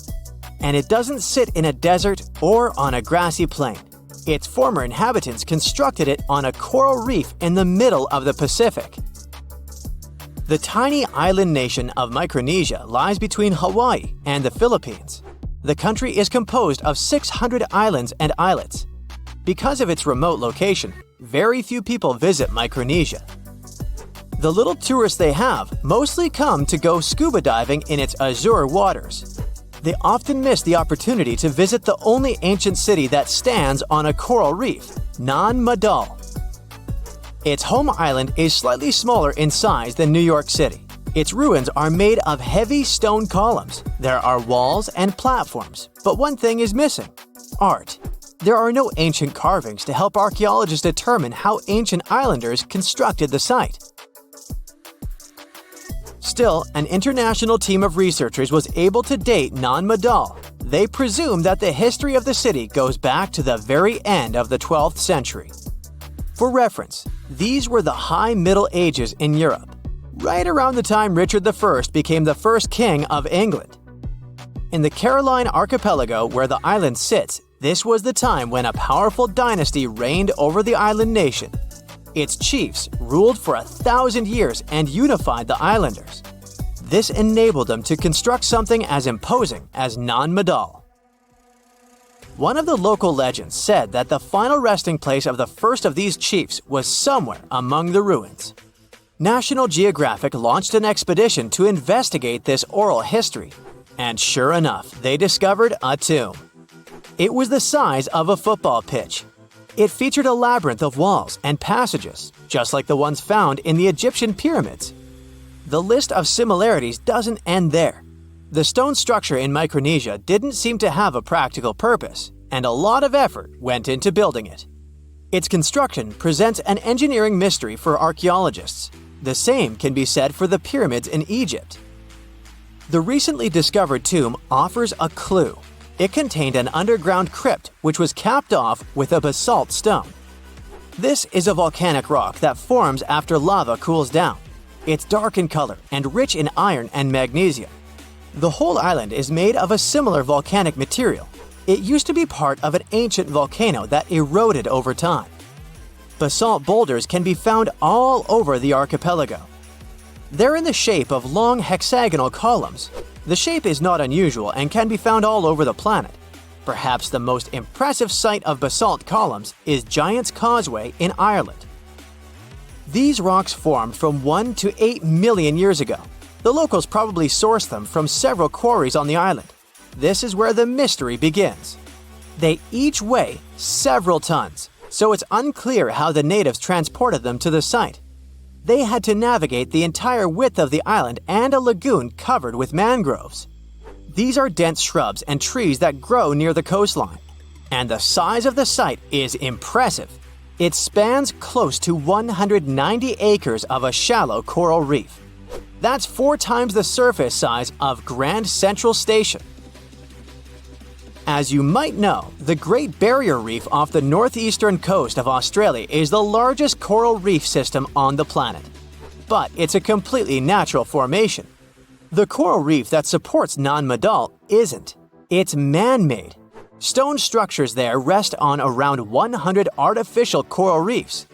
And it doesn't sit in a desert or on a grassy plain. Its former inhabitants constructed it on a coral reef in the middle of the Pacific. The tiny island nation of Micronesia lies between Hawaii and the Philippines. The country is composed of 600 islands and islets. Because of its remote location, very few people visit Micronesia. The little tourists they have mostly come to go scuba diving in its azure waters. They often miss the opportunity to visit the only ancient city that stands on a coral reef, Nan Madal. Its home island is slightly smaller in size than New York City. Its ruins are made of heavy stone columns. There are walls and platforms, but one thing is missing: art. There are no ancient carvings to help archaeologists determine how ancient islanders constructed the site. Still, an international team of researchers was able to date Nan Madal. They presume that the history of the city goes back to the very end of the 12th century. For reference, these were the High Middle Ages in Europe, right around the time Richard I became the first king of England. In the Caroline archipelago where the island sits, this was the time when a powerful dynasty reigned over the island nation. Its chiefs ruled for 1,000 years and unified the islanders. This enabled them to construct something as imposing as Nan Madal. One of the local legends said that the final resting place of the first of these chiefs was somewhere among the ruins. National Geographic launched an expedition to investigate this oral history, and sure enough, they discovered a tomb. It was the size of a football pitch. It featured a labyrinth of walls and passages, just like the ones found in the Egyptian pyramids. The list of similarities doesn't end there. The stone structure in Micronesia didn't seem to have a practical purpose, and a lot of effort went into building it. Its construction presents an engineering mystery for archaeologists. The same can be said for the pyramids in Egypt. The recently discovered tomb offers a clue. It contained an underground crypt which was capped off with a basalt stone. This is a volcanic rock that forms after lava cools down. It's dark in color and rich in iron and magnesium. The whole island is made of a similar volcanic material. It used to be part of an ancient volcano that eroded over time. Basalt boulders can be found all over the archipelago. They're in the shape of long hexagonal columns. The shape is not unusual and can be found all over the planet. Perhaps the most impressive sight of basalt columns is Giant's Causeway in Ireland. These rocks formed from 1 to 8 million years ago. The locals probably sourced them from several quarries on the island. This is where the mystery begins. They each weigh several tons, so it's unclear how the natives transported them to the site. They had to navigate the entire width of the island and a lagoon covered with mangroves. These are dense shrubs and trees that grow near the coastline. And the size of the site is impressive. It spans close to 190 acres of a shallow coral reef. That's 4 times the surface size of Grand Central Station. As you might know, the Great Barrier Reef off the northeastern coast of Australia is the largest coral reef system on the planet. But it's a completely natural formation. The coral reef that supports Nan Madal isn't. It's man-made. Stone structures there rest on around 100 artificial coral reefs.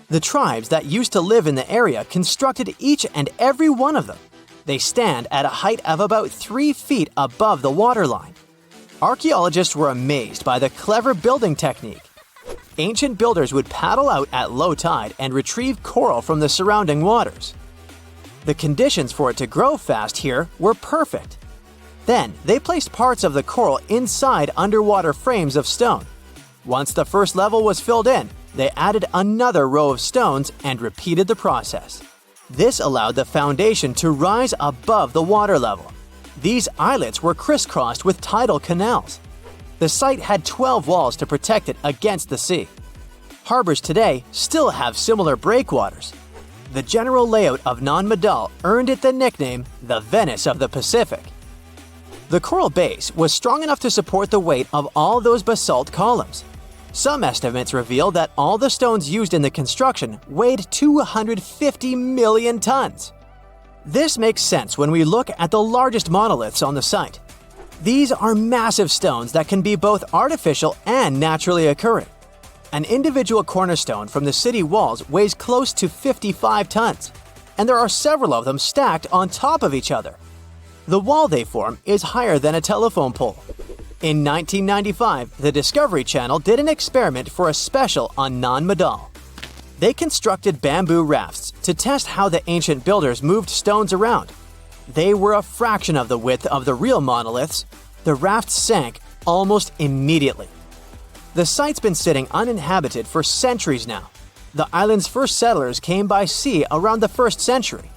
The tribes that used to live in the area constructed each and every one of them. They stand at a height of about 3 feet above the waterline. Archaeologists were amazed by the clever building technique. Ancient builders would paddle out at low tide and retrieve coral from the surrounding waters. The conditions for it to grow fast here were perfect. Then, they placed parts of the coral inside underwater frames of stone. Once the first level was filled in, they added another row of stones and repeated the process. This allowed the foundation to rise above the water level. These islets were crisscrossed with tidal canals. The site had 12 walls to protect it against the sea. Harbors today still have similar breakwaters. The general layout of Nan Madal earned it the nickname the Venice of the Pacific. The coral base was strong enough to support the weight of all those basalt columns. Some estimates reveal that all the stones used in the construction weighed 250 million tons. This makes sense when we look at the largest monoliths on the site. These are massive stones that can be both artificial and naturally occurring. An individual cornerstone from the city walls weighs close to 55 tons, and there are several of them stacked on top of each other. The wall they form is higher than a telephone pole. In 1995, the Discovery Channel did an experiment for a special on Nan Madal. They constructed bamboo rafts to test how the ancient builders moved stones around. They were a fraction of the width of the real monoliths. The rafts sank almost immediately. The site's been sitting uninhabited for centuries now. The island's first settlers came by sea around the 1st century.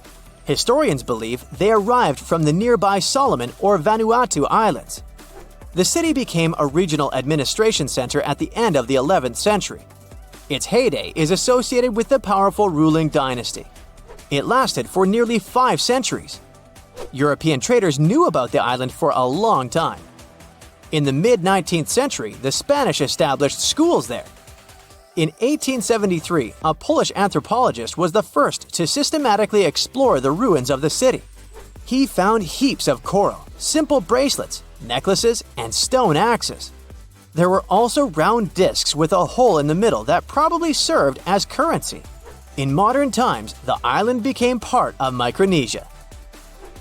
Historians believe they arrived from the nearby Solomon or Vanuatu Islands. The city became a regional administration center at the end of the 11th century. Its heyday is associated with the powerful ruling dynasty. It lasted for nearly 5 centuries. European traders knew about the island for a long time. In the mid-19th century, the Spanish established schools there. In 1873, a Polish anthropologist was the first to systematically explore the ruins of the city. He found heaps of coral, simple bracelets, necklaces, and stone axes. There were also round discs with a hole in the middle that probably served as currency. In modern times, the island became part of Micronesia.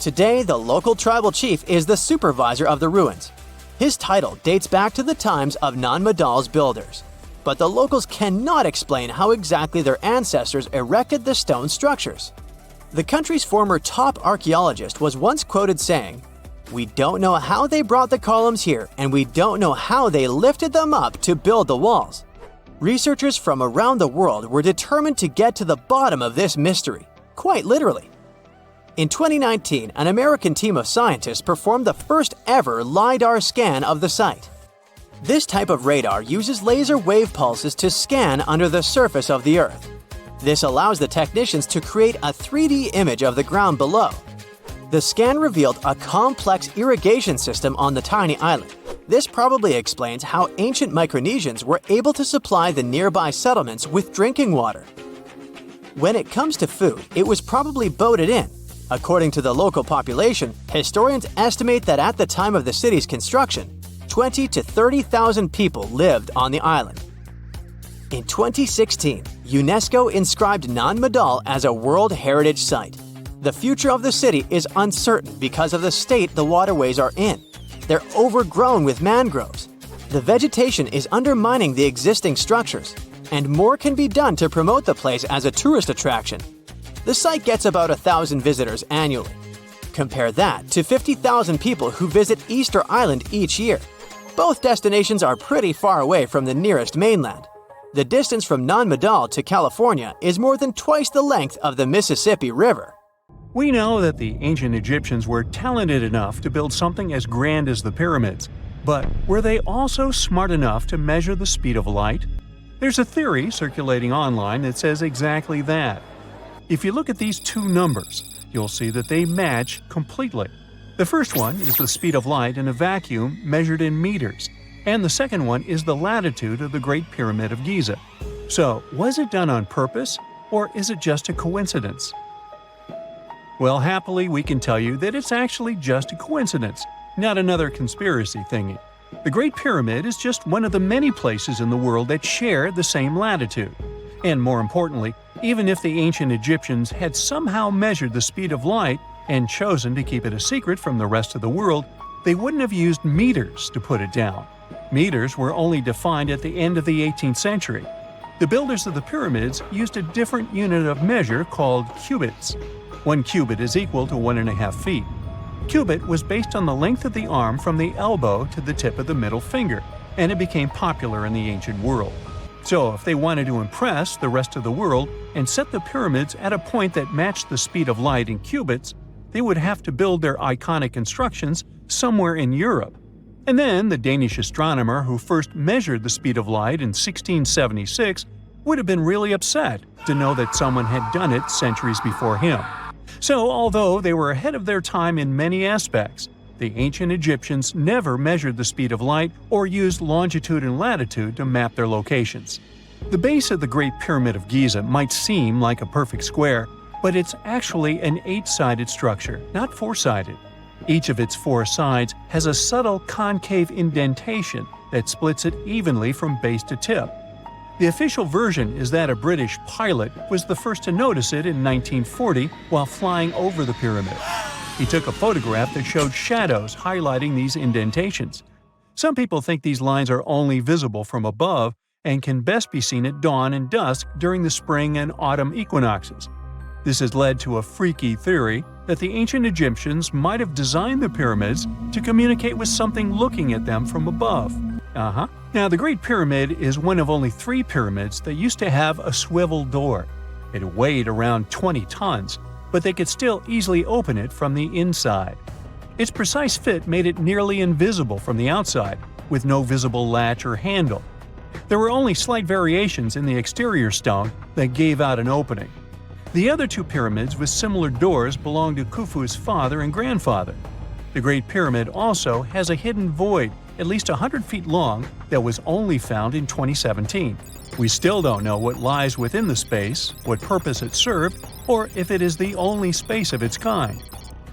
Today, the local tribal chief is the supervisor of the ruins. His title dates back to the times of Nan Madal's builders. But the locals cannot explain how exactly their ancestors erected the stone structures. The country's former top archaeologist was once quoted saying, "We don't know how they brought the columns here, and we don't know how they lifted them up to build the walls." Researchers from around the world were determined to get to the bottom of this mystery, quite literally. In 2019, an American team of scientists performed the first ever LiDAR scan of the site. This type of radar uses laser wave pulses to scan under the surface of the Earth. This allows the technicians to create a 3D image of the ground below. The scan revealed a complex irrigation system on the tiny island. This probably explains how ancient Micronesians were able to supply the nearby settlements with drinking water. When it comes to food, it was probably boated in. According to the local population, historians estimate that at the time of the city's construction, 20 to 30,000 people lived on the island. In 2016, UNESCO inscribed Nan Madal as a World Heritage Site. The future of the city is uncertain because of the state the waterways are in. They're overgrown with mangroves. The vegetation is undermining the existing structures, and more can be done to promote the place as a tourist attraction. The site gets about 1,000 visitors annually. Compare that to 50,000 people who visit Easter Island each year. Both destinations are pretty far away from the nearest mainland. The distance from Nan Madal to California is more than twice the length of the Mississippi River. We know that the ancient Egyptians were talented enough to build something as grand as the pyramids, but were they also smart enough to measure the speed of light? There's a theory circulating online that says exactly that. If you look at these two numbers, you'll see that they match completely. The first one is the speed of light in a vacuum measured in meters, and the second one is the latitude of the Great Pyramid of Giza. So, was it done on purpose, or is it just a coincidence? Well, happily, we can tell you that it's actually just a coincidence, not another conspiracy thingy. The Great Pyramid is just one of the many places in the world that share the same latitude. And more importantly, even if the ancient Egyptians had somehow measured the speed of light and chosen to keep it a secret from the rest of the world, they wouldn't have used meters to put it down. Meters were only defined at the end of the 18th century. The builders of the pyramids used a different unit of measure called cubits. 1 cubit is equal to 1.5 feet. Cubit was based on the length of the arm from the elbow to the tip of the middle finger, and it became popular in the ancient world. So if they wanted to impress the rest of the world and set the pyramids at a point that matched the speed of light in cubits, they would have to build their iconic constructions somewhere in Europe. And then the Danish astronomer who first measured the speed of light in 1676 would have been really upset to know that someone had done it centuries before him. So although they were ahead of their time in many aspects, the ancient Egyptians never measured the speed of light or used longitude and latitude to map their locations. The base of the Great Pyramid of Giza might seem like a perfect square, but it's actually an 8-sided structure, not 4-sided. Each of its 4 sides has a subtle concave indentation that splits it evenly from base to tip. The official version is that a British pilot was the first to notice it in 1940 while flying over the pyramid. He took a photograph that showed shadows highlighting these indentations. Some people think these lines are only visible from above and can best be seen at dawn and dusk during the spring and autumn equinoxes. This has led to a freaky theory that the ancient Egyptians might have designed the pyramids to communicate with something looking at them from above. Now, the Great Pyramid is one of only 3 pyramids that used to have a swivel door. It weighed around 20 tons, but they could still easily open it from the inside. Its precise fit made it nearly invisible from the outside, with no visible latch or handle. There were only slight variations in the exterior stone that gave out an opening. The other 2 pyramids with similar doors belonged to Khufu's father and grandfather. The Great Pyramid also has a hidden void at least 100 feet long that was only found in 2017. We still don't know what lies within the space, what purpose it served, or if it is the only space of its kind.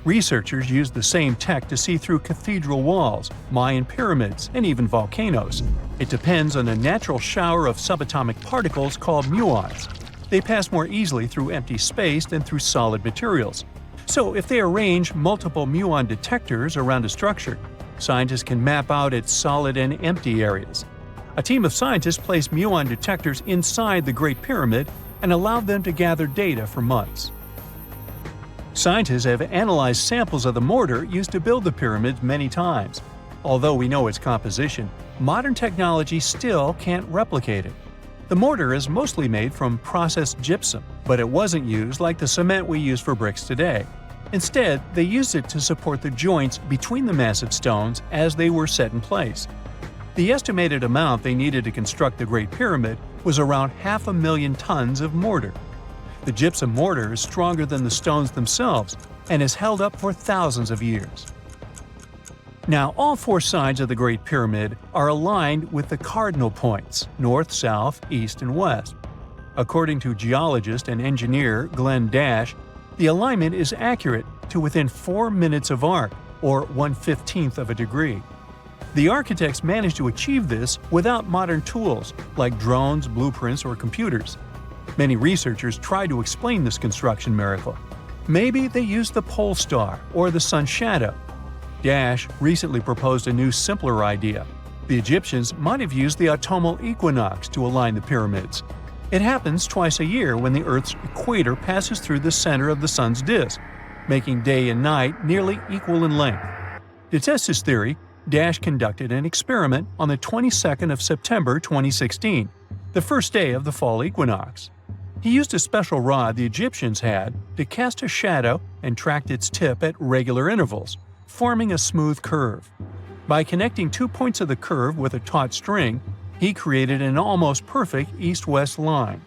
Researchers used the same tech to see through cathedral walls, Mayan pyramids, and even volcanoes. It depends on a natural shower of subatomic particles called muons. They pass more easily through empty space than through solid materials. So if they arrange multiple muon detectors around a structure, scientists can map out its solid and empty areas. A team of scientists placed muon detectors inside the Great Pyramid and allowed them to gather data for months. Scientists have analyzed samples of the mortar used to build the pyramids many times. Although we know its composition, modern technology still can't replicate it. The mortar is mostly made from processed gypsum, but it wasn't used like the cement we use for bricks today. Instead, they used it to support the joints between the massive stones as they were set in place. The estimated amount they needed to construct the Great Pyramid was around 500,000 tons of mortar. The gypsum mortar is stronger than the stones themselves and has held up for thousands of years. Now, all four sides of the Great Pyramid are aligned with the cardinal points – north, south, east, and west. According to geologist and engineer Glenn Dash, the alignment is accurate to within 4 minutes of arc, or 1/15th of a degree. The architects managed to achieve this without modern tools like drones, blueprints, or computers. Many researchers try to explain this construction miracle. Maybe they used the pole star or the sun's shadow. Dash recently proposed a new, simpler idea. The Egyptians might have used the autumnal equinox to align the pyramids. It happens twice a year when the Earth's equator passes through the center of the sun's disk, making day and night nearly equal in length. To test his theory, Dash conducted an experiment on the 22nd of September 2016, the first day of the fall equinox. He used a special rod the Egyptians had to cast a shadow and tracked its tip at regular intervals, forming a smooth curve. By connecting 2 points of the curve with a taut string, he created an almost perfect east-west line.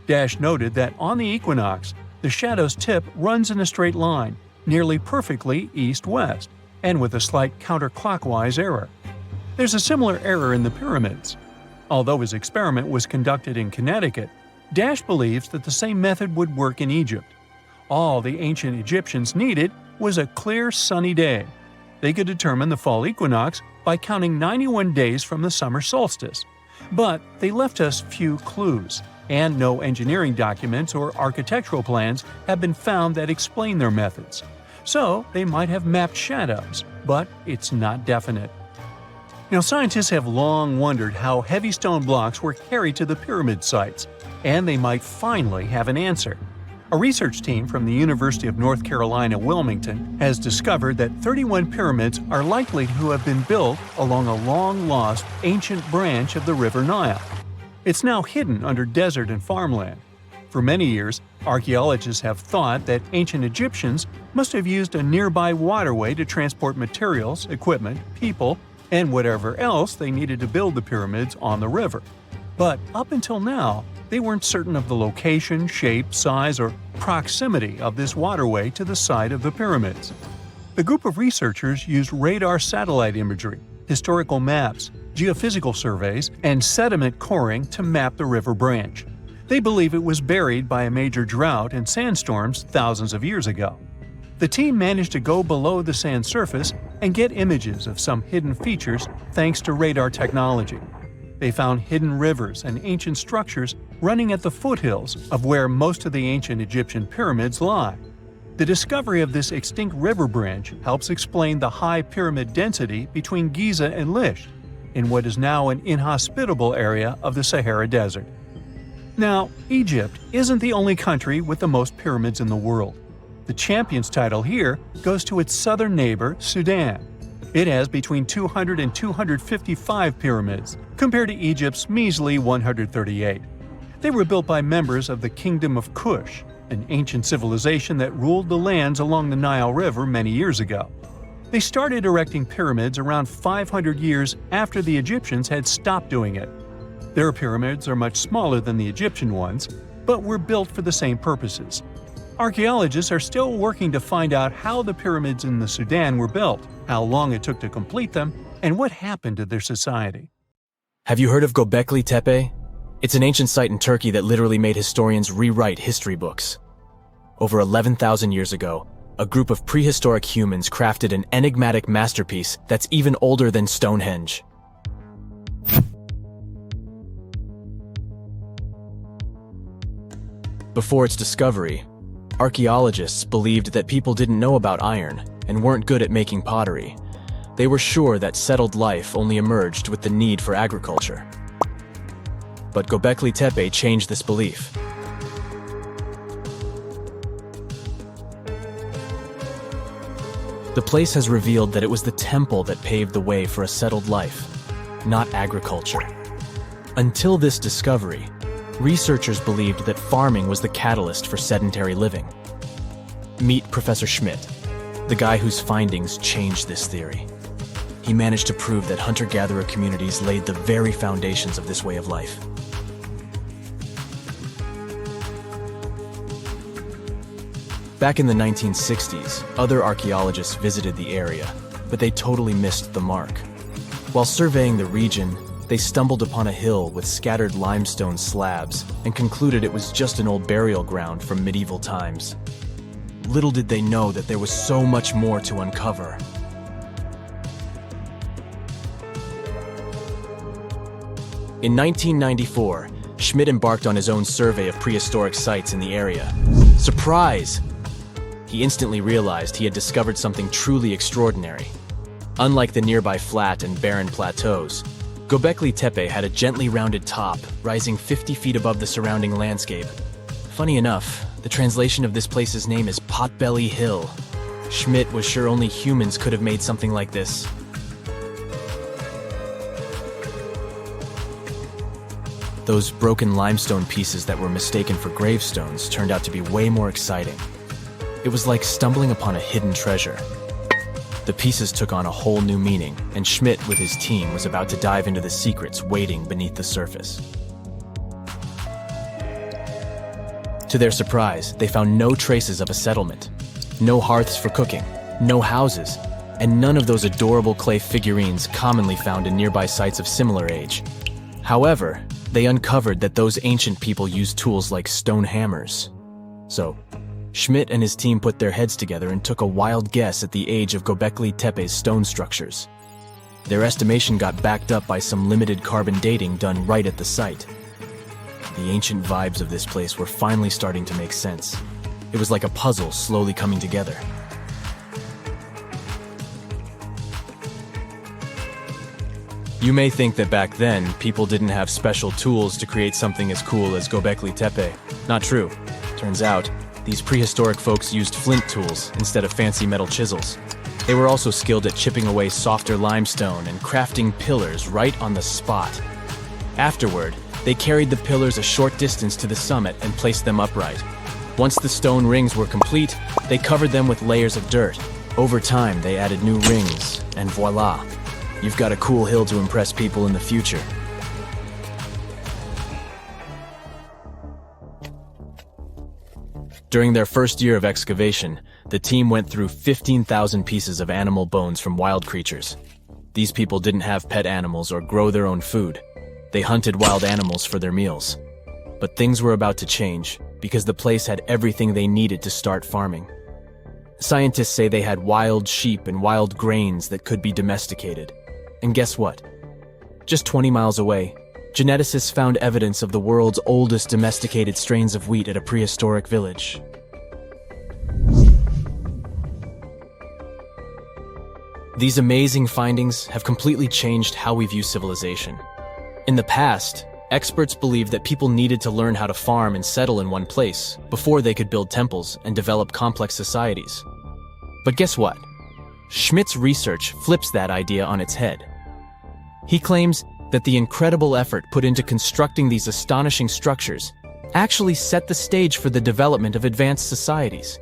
Dash noted that on the equinox, the shadow's tip runs in a straight line, nearly perfectly east-west, and with a slight counterclockwise error. There's a similar error in the pyramids. Although his experiment was conducted in Connecticut, Dash believes that the same method would work in Egypt. All the ancient Egyptians needed was a clear, sunny day. They could determine the fall equinox by counting 91 days from the summer solstice. But they left us few clues, and no engineering documents or architectural plans have been found that explain their methods. So they might have mapped shadows, but it's not definite. Now, scientists have long wondered how heavy stone blocks were carried to the pyramid sites, and they might finally have an answer. A research team from the University of North Carolina, Wilmington, has discovered that 31 pyramids are likely to have been built along a long-lost ancient branch of the River Nile. It's now hidden under desert and farmland. For many years, archaeologists have thought that ancient Egyptians must have used a nearby waterway to transport materials, equipment, people, and whatever else they needed to build the pyramids on the river. But up until now, they weren't certain of the location, shape, size, or proximity of this waterway to the site of the pyramids. The group of researchers used radar satellite imagery, historical maps, geophysical surveys, and sediment coring to map the river branch. They believe it was buried by a major drought and sandstorms thousands of years ago. The team managed to go below the sand surface and get images of some hidden features thanks to radar technology. They found hidden rivers and ancient structures running at the foothills of where most of the ancient Egyptian pyramids lie. The discovery of this extinct river branch helps explain the high pyramid density between Giza and Lisht, in what is now an inhospitable area of the Sahara Desert. Now, Egypt isn't the only country with the most pyramids in the world. The champion's title here goes to its southern neighbor, Sudan. It has between 200 and 255 pyramids, compared to Egypt's measly 138. They were built by members of the Kingdom of Kush, an ancient civilization that ruled the lands along the Nile River many years ago. They started erecting pyramids around 500 years after the Egyptians had stopped doing it. Their pyramids are much smaller than the Egyptian ones, but were built for the same purposes. Archaeologists are still working to find out how the pyramids in the Sudan were built, how long it took to complete them, and what happened to their society. Have you heard of Göbekli Tepe? It's an ancient site in Turkey that literally made historians rewrite history books. Over 11,000 years ago, a group of prehistoric humans crafted an enigmatic masterpiece that's even older than Stonehenge. Before its discovery, archaeologists believed that people didn't know about iron and weren't good at making pottery. They were sure that settled life only emerged with the need for agriculture. But Göbekli Tepe changed this belief. The place has revealed that it was the temple that paved the way for a settled life, not agriculture. Until this discovery, researchers believed that farming was the catalyst for sedentary living. Meet Professor Schmidt, the guy whose findings changed this theory. He managed to prove that hunter-gatherer communities laid the very foundations of this way of life. Back in the 1960s, other archaeologists visited the area, but they totally missed the mark. While surveying the region, they stumbled upon a hill with scattered limestone slabs and concluded it was just an old burial ground from medieval times. Little did they know that there was so much more to uncover. In 1994, Schmidt embarked on his own survey of prehistoric sites in the area. Surprise! He instantly realized he had discovered something truly extraordinary. Unlike the nearby flat and barren plateaus, Göbekli Tepe had a gently rounded top, rising 50 feet above the surrounding landscape. Funny enough, the translation of this place's name is Potbelly Hill. Schmidt was sure only humans could have made something like this. Those broken limestone pieces that were mistaken for gravestones turned out to be way more exciting. It was like stumbling upon a hidden treasure. The pieces took on a whole new meaning, and Schmidt with his team was about to dive into the secrets waiting beneath the surface. To their surprise, they found no traces of a settlement, no hearths for cooking, no houses, and none of those adorable clay figurines commonly found in nearby sites of similar age. However, they uncovered that those ancient people used tools like stone hammers. So, Schmidt and his team put their heads together and took a wild guess at the age of Göbekli Tepe's stone structures. Their estimation got backed up by some limited carbon dating done right at the site. The ancient vibes of this place were finally starting to make sense. It was like a puzzle slowly coming together. You may think that back then, people didn't have special tools to create something as cool as Göbekli Tepe. Not true. Turns out, these prehistoric folks used flint tools instead of fancy metal chisels. They were also skilled at chipping away softer limestone and crafting pillars right on the spot. Afterward, they carried the pillars a short distance to the summit and placed them upright. Once the stone rings were complete, they covered them with layers of dirt. Over time, they added new rings, and voila! You've got a cool hill to impress people in the future. During their first year of excavation, the team went through 15,000 pieces of animal bones from wild creatures. These people didn't have pet animals or grow their own food. They hunted wild animals for their meals. But things were about to change, because the place had everything they needed to start farming. Scientists say they had wild sheep and wild grains that could be domesticated. And guess what? Just 20 miles away, geneticists found evidence of the world's oldest domesticated strains of wheat at a prehistoric village. These amazing findings have completely changed how we view civilization. In the past, experts believed that people needed to learn how to farm and settle in one place before they could build temples and develop complex societies. But guess what? Schmidt's research flips that idea on its head. He claims that the incredible effort put into constructing these astonishing structures actually set the stage for the development of advanced societies.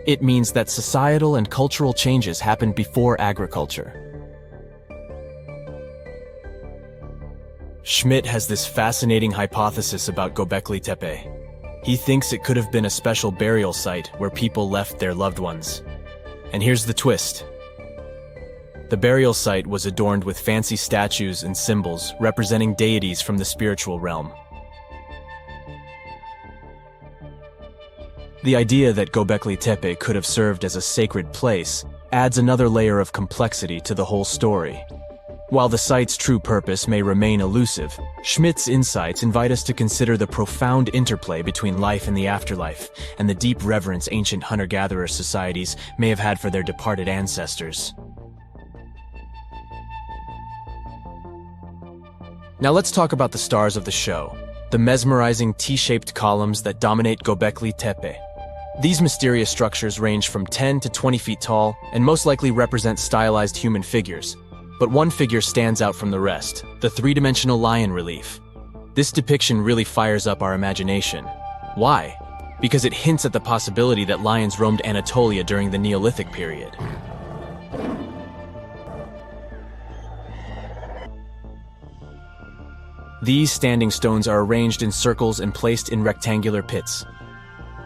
It means that societal and cultural changes happened before agriculture. Schmidt has this fascinating hypothesis about Göbekli Tepe. He thinks it could have been a special burial site where people left their loved ones. And here's the twist. The burial site was adorned with fancy statues and symbols representing deities from the spiritual realm. The idea that Göbekli Tepe could have served as a sacred place adds another layer of complexity to the whole story. While the site's true purpose may remain elusive, Schmidt's insights invite us to consider the profound interplay between life and the afterlife, and the deep reverence ancient hunter-gatherer societies may have had for their departed ancestors. Now let's talk about the stars of the show, the mesmerizing T-shaped columns that dominate Göbekli Tepe. These mysterious structures range from 10 to 20 feet tall and most likely represent stylized human figures. But one figure stands out from the rest, the three-dimensional lion relief. This depiction really fires up our imagination. Why? Because it hints at the possibility that lions roamed Anatolia during the Neolithic period. These standing stones are arranged in circles and placed in rectangular pits.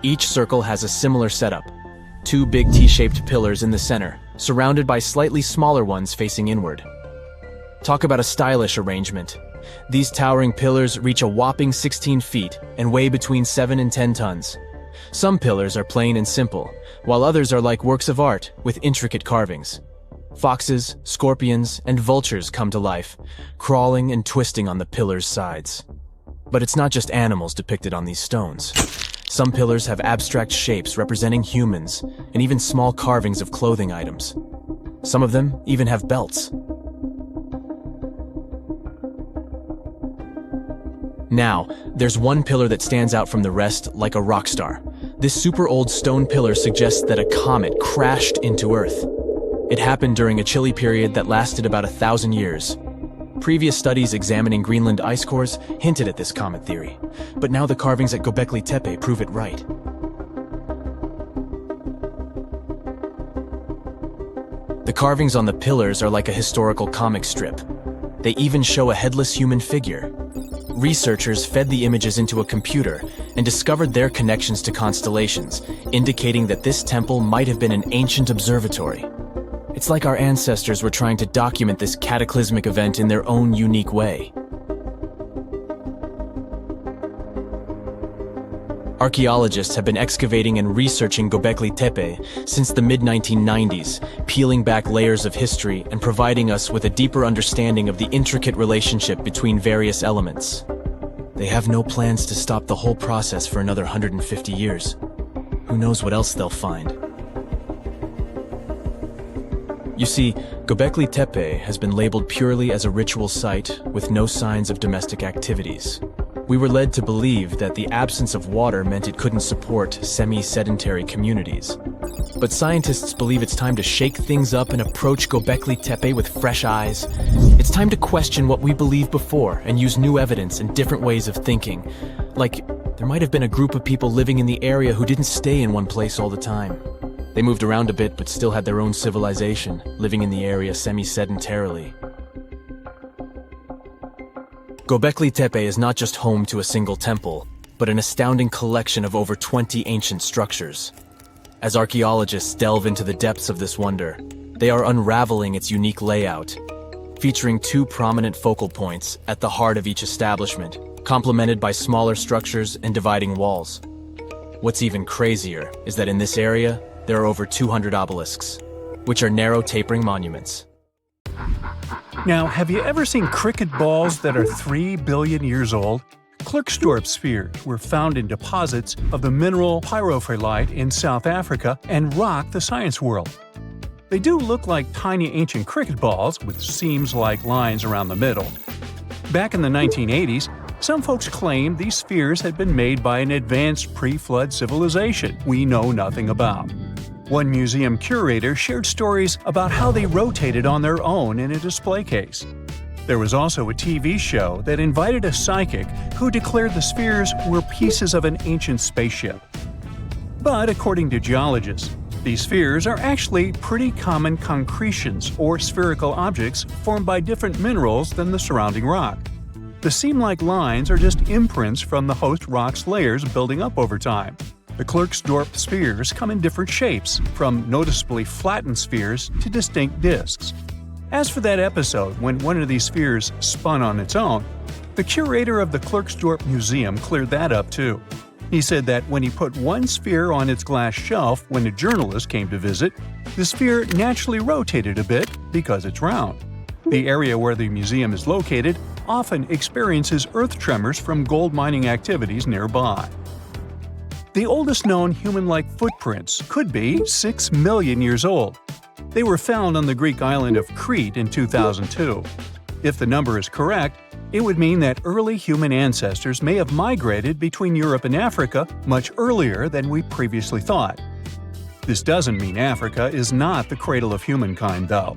Each circle has a similar setup. Two big T-shaped pillars in the center, surrounded by slightly smaller ones facing inward. Talk about a stylish arrangement. These towering pillars reach a whopping 16 feet and weigh between 7 and 10 tons. Some pillars are plain and simple, while others are like works of art with intricate carvings. Foxes, scorpions, and vultures come to life, crawling and twisting on the pillars' sides. But it's not just animals depicted on these stones. Some pillars have abstract shapes representing humans, and even small carvings of clothing items. Some of them even have belts. Now, there's one pillar that stands out from the rest like a rock star. This super old stone pillar suggests that a comet crashed into Earth. It happened during a chilly period that lasted about 1,000 years. Previous studies examining Greenland ice cores hinted at this comet theory, but now the carvings at Göbekli Tepe prove it right. The carvings on the pillars are like a historical comic strip. They even show a headless human figure. Researchers fed the images into a computer and discovered their connections to constellations, indicating that this temple might have been an ancient observatory. It's like our ancestors were trying to document this cataclysmic event in their own unique way. Archaeologists have been excavating and researching Göbekli Tepe since the mid-1990s, peeling back layers of history and providing us with a deeper understanding of the intricate relationship between various elements. They have no plans to stop the whole process for another 150 years. Who knows what else they'll find? You see, Göbekli Tepe has been labeled purely as a ritual site with no signs of domestic activities. We were led to believe that the absence of water meant it couldn't support semi-sedentary communities. But scientists believe it's time to shake things up and approach Göbekli Tepe with fresh eyes. It's time to question what we believed before and use new evidence and different ways of thinking. Like, there might have been a group of people living in the area who didn't stay in one place all the time. They moved around a bit but still had their own civilization, living in the area semi-sedentarily. Göbekli Tepe is not just home to a single temple, but an astounding collection of over 20 ancient structures. As archaeologists delve into the depths of this wonder, they are unraveling its unique layout, featuring two prominent focal points at the heart of each establishment, complemented by smaller structures and dividing walls. What's even crazier is that in this area, there are over 200 obelisks, which are narrow tapering monuments. Now, have you ever seen cricket balls that are 3 billion years old? Klerksdorp spheres were found in deposits of the mineral pyrophyllite in South Africa and rock the science world. They do look like tiny ancient cricket balls with seams like lines around the middle. Back in the 1980s, some folks claimed these spheres had been made by an advanced pre-flood civilization we know nothing about. One museum curator shared stories about how they rotated on their own in a display case. There was also a TV show that invited a psychic who declared the spheres were pieces of an ancient spaceship. But according to geologists, these spheres are actually pretty common concretions or spherical objects formed by different minerals than the surrounding rock. The seam-like lines are just imprints from the host rock's layers building up over time. The Klerksdorp spheres come in different shapes, from noticeably flattened spheres to distinct discs. As for that episode when one of these spheres spun on its own, the curator of the Klerksdorp Museum cleared that up too. He said that when he put one sphere on its glass shelf when a journalist came to visit, the sphere naturally rotated a bit because it's round. The area where the museum is located often experiences earth tremors from gold mining activities nearby. The oldest known human-like footprints could be 6 million years old. They were found on the Greek island of Crete in 2002. If the number is correct, it would mean that early human ancestors may have migrated between Europe and Africa much earlier than we previously thought. This doesn't mean Africa is not the cradle of humankind, though.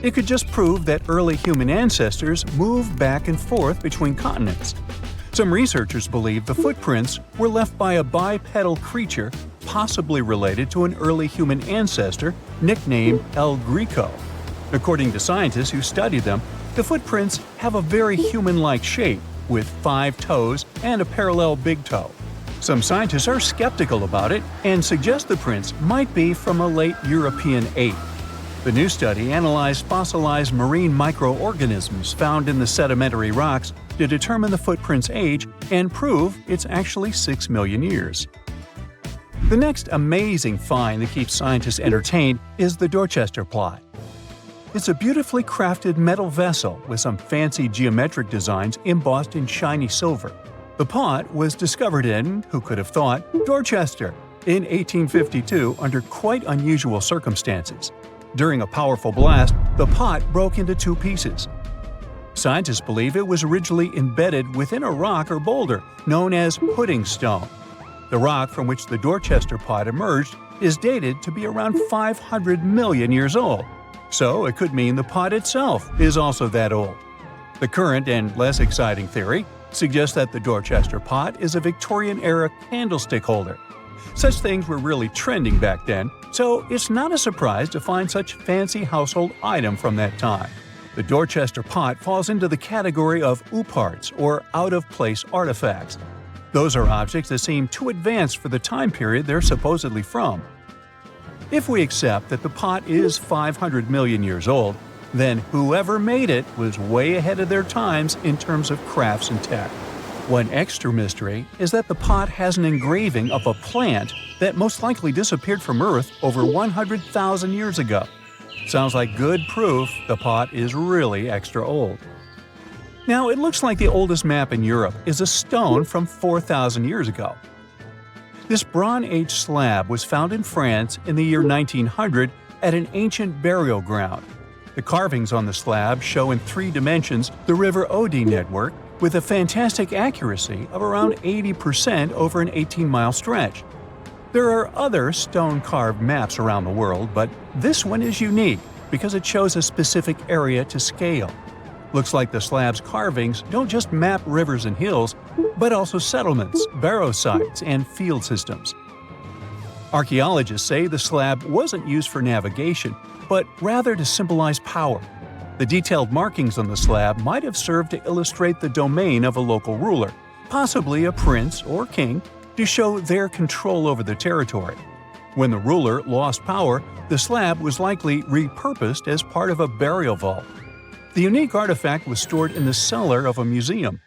It could just prove that early human ancestors moved back and forth between continents. Some researchers believe the footprints were left by a bipedal creature possibly related to an early human ancestor nicknamed El Greco. According to scientists who studied them, the footprints have a very human-like shape, with 5 toes and a parallel big toe. Some scientists are skeptical about it and suggest the prints might be from a late European ape. The new study analyzed fossilized marine microorganisms found in the sedimentary rocks to determine the footprint's age and prove it's actually 6 million years. The next amazing find that keeps scientists entertained is the Dorchester pot. It's a beautifully crafted metal vessel with some fancy geometric designs embossed in shiny silver. The pot was discovered in, who could have thought, Dorchester in 1852 under quite unusual circumstances. During a powerful blast, the pot broke into 2 pieces. Scientists believe it was originally embedded within a rock or boulder known as pudding stone. The rock from which the Dorchester pot emerged is dated to be around 500 million years old. So it could mean the pot itself is also that old. The current and less exciting theory suggests that the Dorchester pot is a Victorian-era candlestick holder. Such things were really trending back then, so it's not a surprise to find such fancy household item from that time. The Dorchester pot falls into the category of ooparts, or out-of-place artifacts. Those are objects that seem too advanced for the time period they're supposedly from. If we accept that the pot is 500 million years old, then whoever made it was way ahead of their times in terms of crafts and tech. One extra mystery is that the pot has an engraving of a plant that most likely disappeared from Earth over 100,000 years ago. Sounds like good proof the pot is really extra old. Now, it looks like the oldest map in Europe is a stone from 4,000 years ago. This Bronze Age slab was found in France in the year 1900 at an ancient burial ground. The carvings on the slab show in 3 dimensions the River Odde network with a fantastic accuracy of around 80% over an 18-mile stretch. There are other stone-carved maps around the world, but this one is unique because it shows a specific area to scale. Looks like the slab's carvings don't just map rivers and hills, but also settlements, barrow sites, and field systems. Archaeologists say the slab wasn't used for navigation, but rather to symbolize power. The detailed markings on the slab might have served to illustrate the domain of a local ruler, possibly a prince or king, to show their control over the territory. When the ruler lost power, the slab was likely repurposed as part of a burial vault. The unique artifact was stored in the cellar of a museum.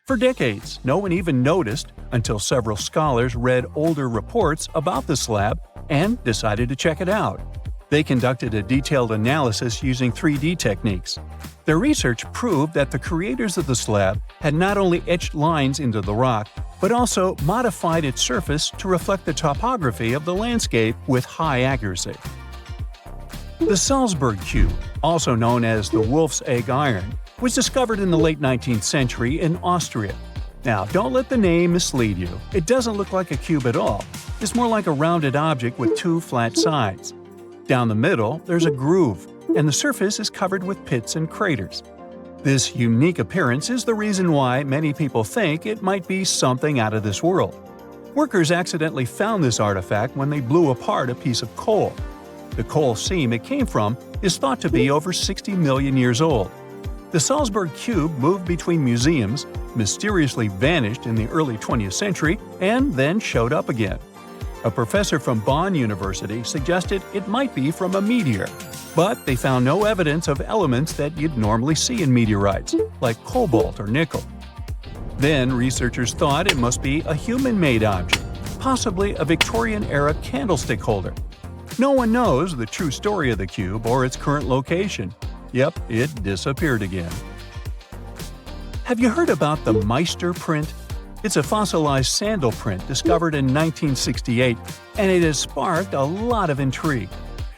For decades, no one even noticed until several scholars read older reports about the slab and decided to check it out. They conducted a detailed analysis using 3D techniques. Their research proved that the creators of the slab had not only etched lines into the rock, but also modified its surface to reflect the topography of the landscape with high accuracy. The Salzburg cube, also known as the Wolf's Egg iron, was discovered in the late 19th century in Austria. Now, don't let the name mislead you. It doesn't look like a cube at all. It's more like a rounded object with 2 flat sides. Down the middle, there's a groove, and the surface is covered with pits and craters. This unique appearance is the reason why many people think it might be something out of this world. Workers accidentally found this artifact when they blew apart a piece of coal. The coal seam it came from is thought to be over 60 million years old. The Salzburg cube moved between museums, mysteriously vanished in the early 20th century, and then showed up again. A professor from Bonn University suggested it might be from a meteor, but they found no evidence of elements that you'd normally see in meteorites, like cobalt or nickel. Then researchers thought it must be a human-made object, possibly a Victorian-era candlestick holder. No one knows the true story of the cube or its current location. Yep, it disappeared again. Have you heard about the Meister print? It's a fossilized sandal print discovered in 1968, and it has sparked a lot of intrigue.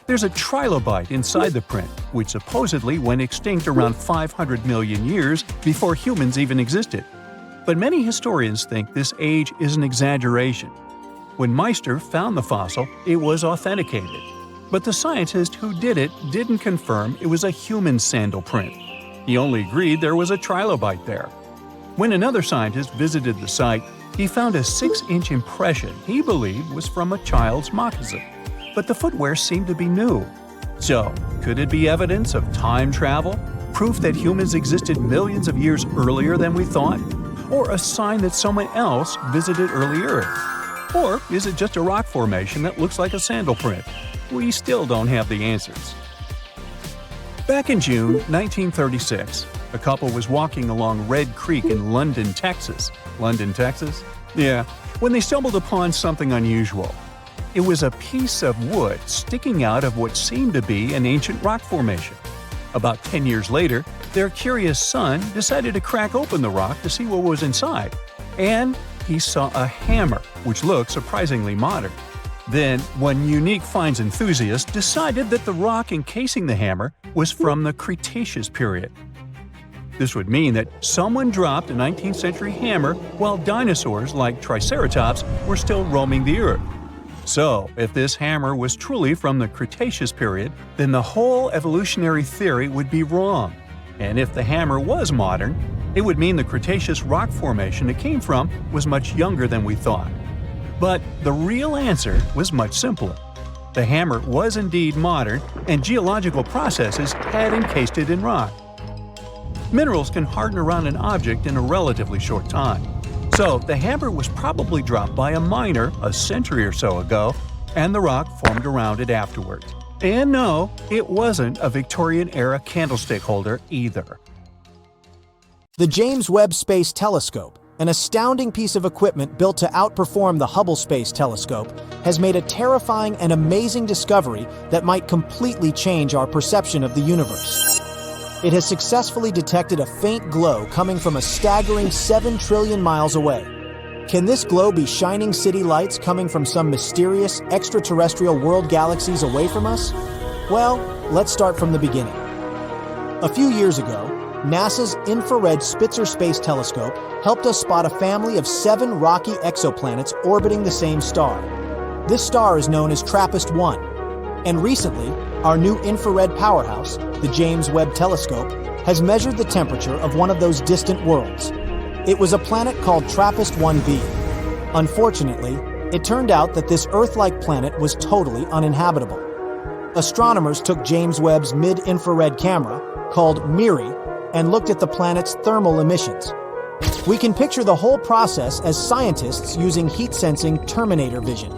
There's a trilobite inside the print, which supposedly went extinct around 500 million years before humans even existed. But many historians think this age is an exaggeration. When Meister found the fossil, it was authenticated. But the scientist who did it didn't confirm it was a human sandal print. He only agreed there was a trilobite there. When another scientist visited the site, he found a 6-inch impression he believed was from a child's moccasin. But the footwear seemed to be new. So, could it be evidence of time travel? Proof that humans existed millions of years earlier than we thought? Or a sign that someone else visited early Earth? Or is it just a rock formation that looks like a sandal print? We still don't have the answers. Back in June 1936, a couple was walking along Red Creek in London, Texas. London, Texas? Yeah, when they stumbled upon something unusual. It was a piece of wood sticking out of what seemed to be an ancient rock formation. About 10 years later, their curious son decided to crack open the rock to see what was inside. And he saw a hammer, which looked surprisingly modern. Then, one unique finds enthusiast decided that the rock encasing the hammer was from the Cretaceous period. This would mean that someone dropped a 19th century hammer while dinosaurs like Triceratops were still roaming the earth. So, if this hammer was truly from the Cretaceous period, then the whole evolutionary theory would be wrong. And if the hammer was modern, it would mean the Cretaceous rock formation it came from was much younger than we thought. But the real answer was much simpler. The hammer was indeed modern, and geological processes had encased it in rock. Minerals can harden around an object in a relatively short time. So the hammer was probably dropped by a miner a century or so ago, and the rock formed around it afterward. And no, it wasn't a Victorian-era candlestick holder either. The James Webb Space Telescope, an astounding piece of equipment built to outperform the Hubble Space Telescope, has made a terrifying and amazing discovery that might completely change our perception of the universe. It has successfully detected a faint glow coming from a staggering 7 trillion miles away. Can this glow be shining city lights coming from some mysterious extraterrestrial world galaxies away from us? Well, let's start from the beginning. A few years ago, NASA's infrared Spitzer Space Telescope helped us spot a family of 7 rocky exoplanets orbiting the same star. This star is known as TRAPPIST-1, and recently, our new infrared powerhouse, the James Webb Telescope, has measured the temperature of one of those distant worlds. It was a planet called TRAPPIST-1b. Unfortunately, it turned out that this Earth-like planet was totally uninhabitable. Astronomers took James Webb's mid-infrared camera, called MIRI, and looked at the planet's thermal emissions. We can picture the whole process as scientists using heat-sensing Terminator vision.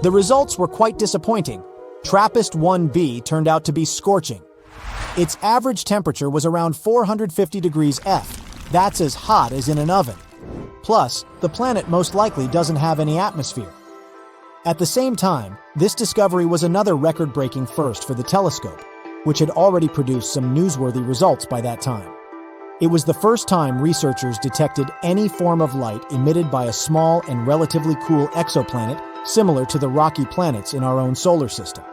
The results were quite disappointing. TRAPPIST-1b turned out to be scorching. Its average temperature was around 450 degrees F. That's as hot as in an oven. Plus, the planet most likely doesn't have any atmosphere. At the same time, this discovery was another record-breaking first for the telescope, which had already produced some newsworthy results by that time. It was the first time researchers detected any form of light emitted by a small and relatively cool exoplanet similar to the rocky planets in our own solar system.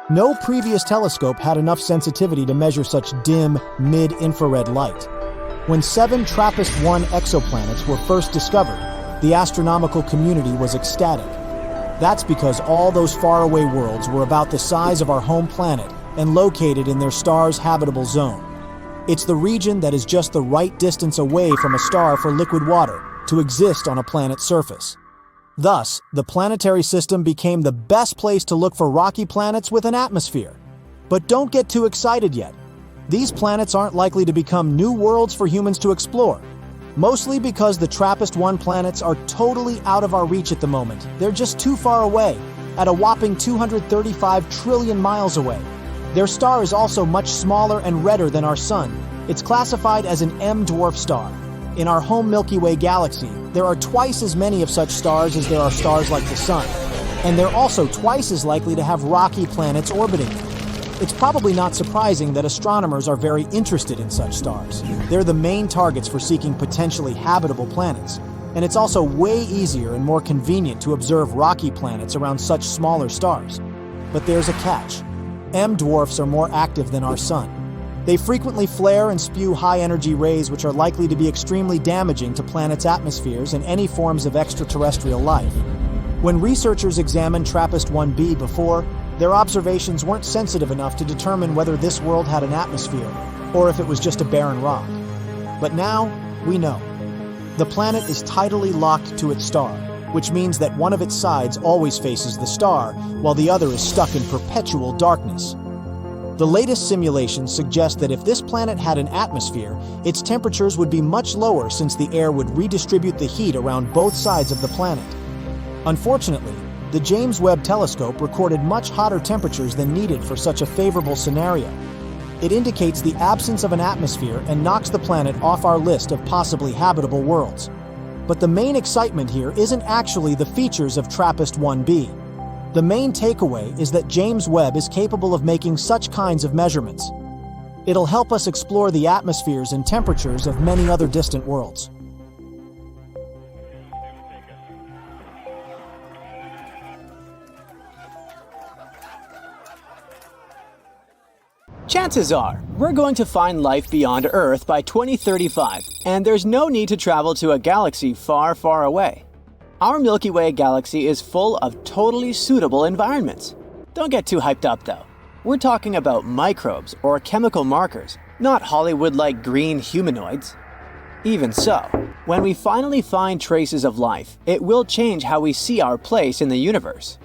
No previous telescope had enough sensitivity to measure such dim, mid-infrared light. When 7 TRAPPIST-1 exoplanets were first discovered, the astronomical community was ecstatic. That's because all those faraway worlds were about the size of our home planet and located in their star's habitable zone. It's the region that is just the right distance away from a star for liquid water to exist on a planet's surface. Thus, the planetary system became the best place to look for rocky planets with an atmosphere. But don't get too excited yet. These planets aren't likely to become new worlds for humans to explore, mostly because the TRAPPIST-1 planets are totally out of our reach at the moment. They're just too far away, at a whopping 235 trillion miles away. Their star is also much smaller and redder than our Sun. It's classified as an M-dwarf star. In our home Milky Way galaxy, there are twice as many of such stars as there are stars like the Sun, and they're also twice as likely to have rocky planets orbiting them. It's probably not surprising that astronomers are very interested in such stars. They're the main targets for seeking potentially habitable planets, and it's also way easier and more convenient to observe rocky planets around such smaller stars. But there's a catch. M dwarfs are more active than our Sun. They frequently flare and spew high-energy rays which are likely to be extremely damaging to planets' atmospheres and any forms of extraterrestrial life. When researchers examined TRAPPIST-1b before, their observations weren't sensitive enough to determine whether this world had an atmosphere, or if it was just a barren rock. But now, we know. The planet is tidally locked to its star, which means that one of its sides always faces the star, while the other is stuck in perpetual darkness. The latest simulations suggest that if this planet had an atmosphere, its temperatures would be much lower since the air would redistribute the heat around both sides of the planet. Unfortunately, the James Webb Telescope recorded much hotter temperatures than needed for such a favorable scenario. It indicates the absence of an atmosphere and knocks the planet off our list of possibly habitable worlds. But the main excitement here isn't actually the features of TRAPPIST-1b. The main takeaway is that James Webb is capable of making such kinds of measurements. It'll help us explore the atmospheres and temperatures of many other distant worlds. Chances are, we're going to find life beyond Earth by 2035, and there's no need to travel to a galaxy far, far away. Our Milky Way galaxy is full of totally suitable environments. Don't get too hyped up though. We're talking about microbes or chemical markers, not Hollywood-like green humanoids. Even so, when we finally find traces of life, it will change how we see our place in the universe.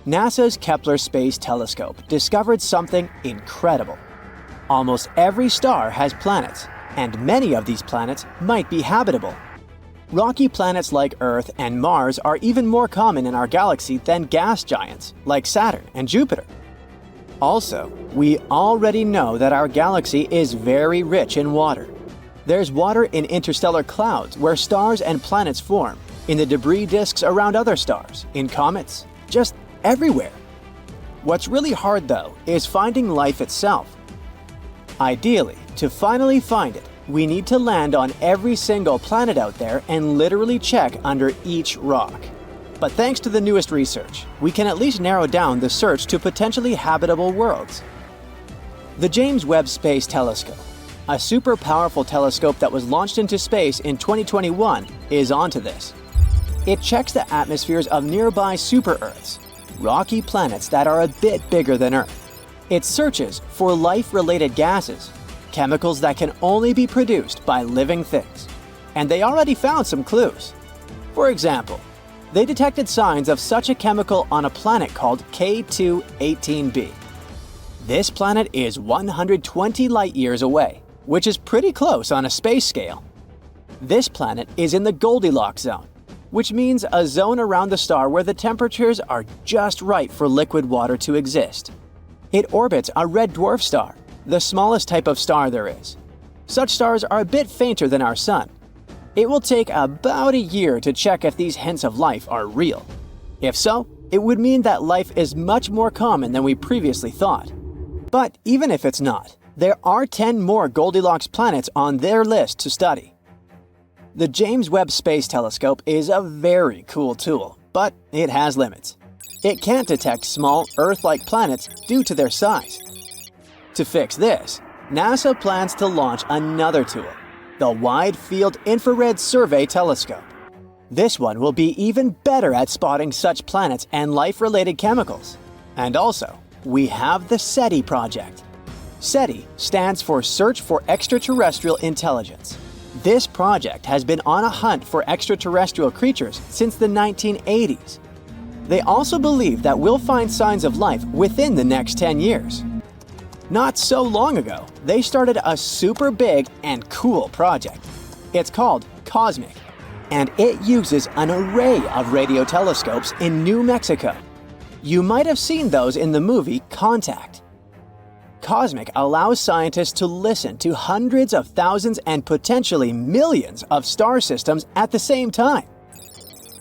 NASA's Kepler Space Telescope discovered something incredible. Almost every star has planets, and many of these planets might be habitable. Rocky planets like Earth and Mars are even more common in our galaxy than gas giants like Saturn and Jupiter. Also, we already know that our galaxy is very rich in water. There's water in interstellar clouds where stars and planets form, in the debris disks around other stars, in comets, just everywhere. What's really hard though is finding life itself. Ideally, to finally find it, we need to land on every single planet out there and literally check under each rock. But thanks to the newest research, we can at least narrow down the search to potentially habitable worlds. The James Webb Space Telescope, a super powerful telescope that was launched into space in 2021, is onto this. It checks the atmospheres of nearby super-Earths, rocky planets that are a bit bigger than Earth. It searches for life-related gases, chemicals that can only be produced by living things. And they already found some clues. For example, they detected signs of such a chemical on a planet called K2-18b. This planet is 120 light-years away, which is pretty close on a space scale. This planet is in the Goldilocks zone, which means a zone around the star where the temperatures are just right for liquid water to exist. It orbits a red dwarf star, the smallest type of star there is. Such stars are a bit fainter than our Sun. It will take about a year to check if these hints of life are real. If so, it would mean that life is much more common than we previously thought. But even if it's not, there are 10 more Goldilocks planets on their list to study. The James Webb Space Telescope is a very cool tool, but it has limits. It can't detect small Earth-like planets due to their size. To fix this, NASA plans to launch another tool, the Wide Field Infrared Survey Telescope. This one will be even better at spotting such planets and life-related chemicals. And also, we have the SETI project. SETI stands for Search for Extraterrestrial Intelligence. This project has been on a hunt for extraterrestrial creatures since the 1980s. They also believe that we'll find signs of life within the next 10 years. Not so long ago, they started a super big and cool project. It's called COSMIC, and it uses an array of radio telescopes in New Mexico. You might have seen those in the movie Contact. COSMIC allows scientists to listen to hundreds of thousands and potentially millions of star systems at the same time.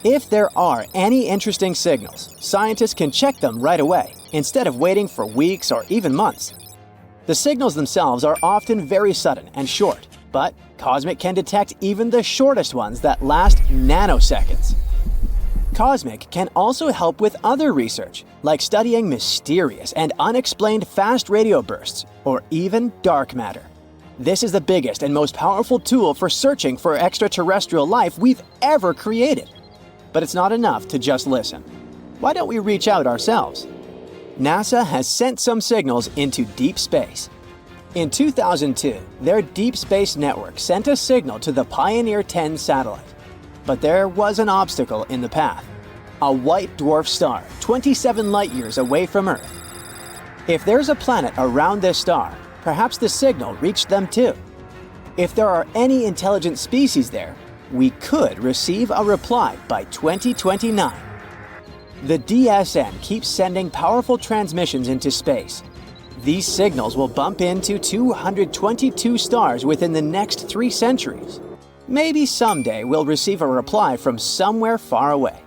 If there are any interesting signals, scientists can check them right away, instead of waiting for weeks or even months. The signals themselves are often very sudden and short, but Cosmic can detect even the shortest ones that last nanoseconds. Cosmic can also help with other research, like studying mysterious and unexplained fast radio bursts, or even dark matter. This is the biggest and most powerful tool for searching for extraterrestrial life we've ever created. But it's not enough to just listen. Why don't we reach out ourselves? NASA has sent some signals into deep space. In 2002, their Deep Space Network sent a signal to the Pioneer 10 satellite. But there was an obstacle in the path. A white dwarf star, 27 light-years away from Earth. If there's a planet around this star, perhaps the signal reached them too. If there are any intelligent species there, we could receive a reply by 2029. The DSN keeps sending powerful transmissions into space. These signals will bump into 222 stars within the next 3 centuries. Maybe someday we'll receive a reply from somewhere far away.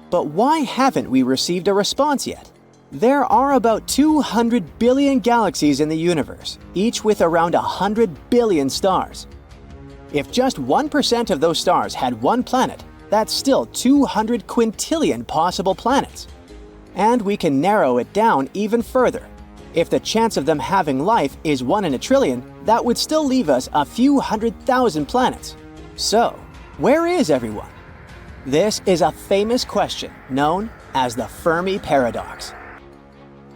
But why haven't we received a response yet? There are about 200 billion galaxies in the universe, each with around 100 billion stars. If just 1% of those stars had one planet, that's still 200 quintillion possible planets. And we can narrow it down even further. If the chance of them having life is 1 in a trillion, that would still leave us a few 100,000 planets. So, where is everyone? This is a famous question known as the Fermi paradox.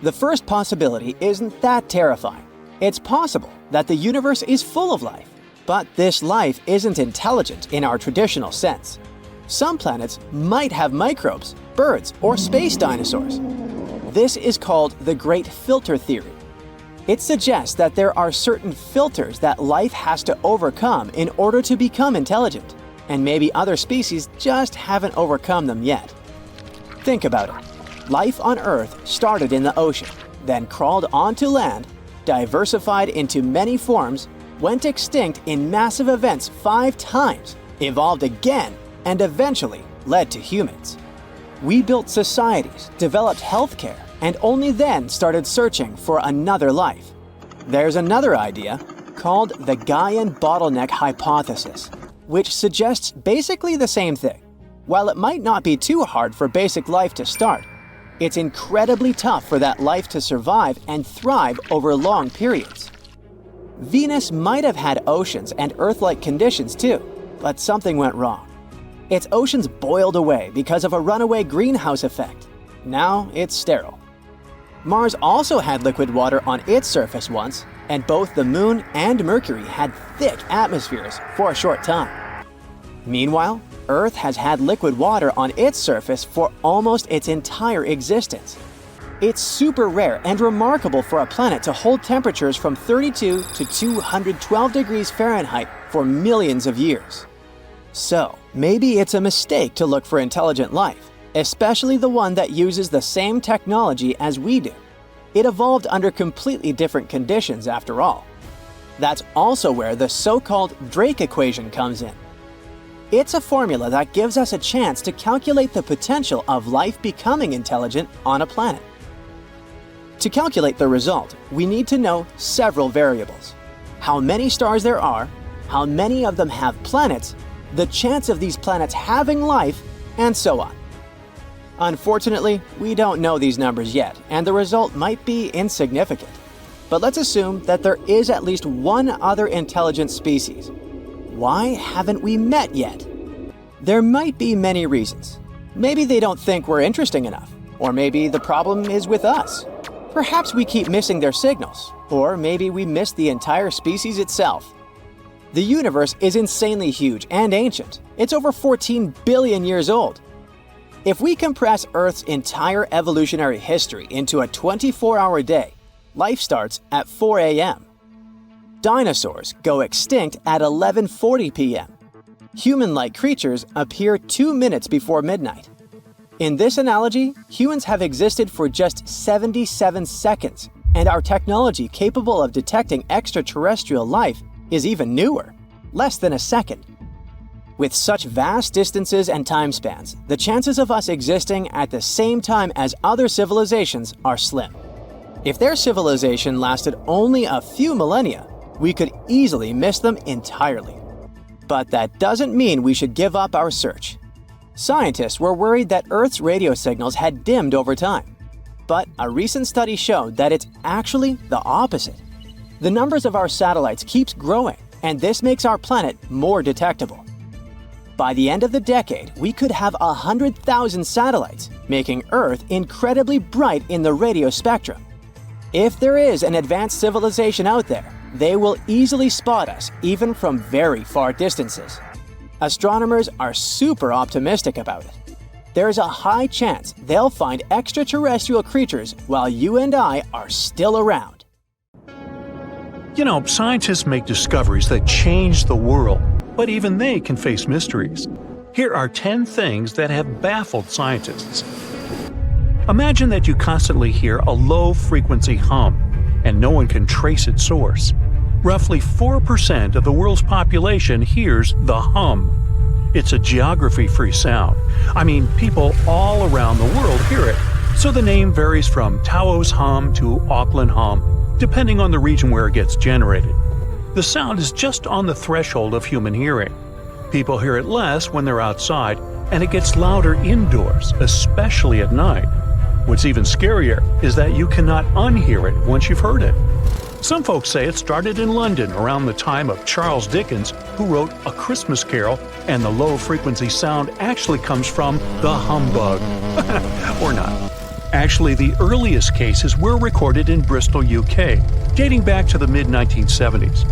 The first possibility isn't that terrifying. It's possible that the universe is full of life, but this life isn't intelligent in our traditional sense. Some planets might have microbes, birds, or space dinosaurs. This is called the Great Filter Theory. It suggests that there are certain filters that life has to overcome in order to become intelligent, and maybe other species just haven't overcome them yet. Think about it. Life on Earth started in the ocean, then crawled onto land, diversified into many forms, went extinct in massive events 5 times, evolved again, and eventually led to humans. We built societies, developed healthcare, and only then started searching for another life. There's another idea called the Gaian bottleneck hypothesis, which suggests basically the same thing. While it might not be too hard for basic life to start, it's incredibly tough for that life to survive and thrive over long periods. Venus might have had oceans and Earth-like conditions too, but something went wrong. Its oceans boiled away because of a runaway greenhouse effect. Now it's sterile. Mars also had liquid water on its surface once, and both the Moon and Mercury had thick atmospheres for a short time. Meanwhile, Earth has had liquid water on its surface for almost its entire existence. It's super rare and remarkable for a planet to hold temperatures from 32 to 212 degrees Fahrenheit for millions of years. So, maybe it's a mistake to look for intelligent life, especially the one that uses the same technology as we do. It evolved under completely different conditions after all. That's also where the so-called Drake equation comes in. It's a formula that gives us a chance to calculate the potential of life becoming intelligent on a planet. To calculate the result, we need to know several variables: how many stars there are, how many of them have planets, the chance of these planets having life, and so on. Unfortunately, we don't know these numbers yet, and the result might be insignificant. But let's assume that there is at least one other intelligent species. Why haven't we met yet? There might be many reasons. Maybe they don't think we're interesting enough, or maybe the problem is with us. Perhaps we keep missing their signals, or maybe we missed the entire species itself. The universe is insanely huge and ancient. It's over 14 billion years old. If we compress Earth's entire evolutionary history into a 24-hour day, life starts at 4 a.m. Dinosaurs go extinct at 11:40 p.m. Human-like creatures appear 2 minutes before midnight. In this analogy, humans have existed for just 77 seconds, and our technology capable of detecting extraterrestrial life is even newer, less than a second. With such vast distances and time spans, the chances of us existing at the same time as other civilizations are slim. If their civilization lasted only a few millennia, we could easily miss them entirely. But that doesn't mean we should give up our search. Scientists were worried that Earth's radio signals had dimmed over time. But a recent study showed that it's actually the opposite. The numbers of our satellites keeps growing, and this makes our planet more detectable. By the end of the decade, we could have 100,000 satellites, making Earth incredibly bright in the radio spectrum. If there is an advanced civilization out there, they will easily spot us even from very far distances. Astronomers are super optimistic about it. There's a high chance they'll find extraterrestrial creatures while you and I are still around. You know, scientists make discoveries that change the world, but even they can face mysteries. Here are 10 things that have baffled scientists. Imagine that you constantly hear a low-frequency hum, and no one can trace its source. Roughly 4% of the world's population hears the hum. It's a geography-free sound. I mean, people all around the world hear it, so the name varies from Tao's hum to Auckland hum, depending on the region where it gets generated. The sound is just on the threshold of human hearing. People hear it less when they're outside, and it gets louder indoors, especially at night. What's even scarier is that you cannot unhear it once you've heard it. Some folks say it started in London around the time of Charles Dickens, who wrote A Christmas Carol, and the low-frequency sound actually comes from the humbug. Or not. Actually, the earliest cases were recorded in Bristol, UK, dating back to the mid-1970s.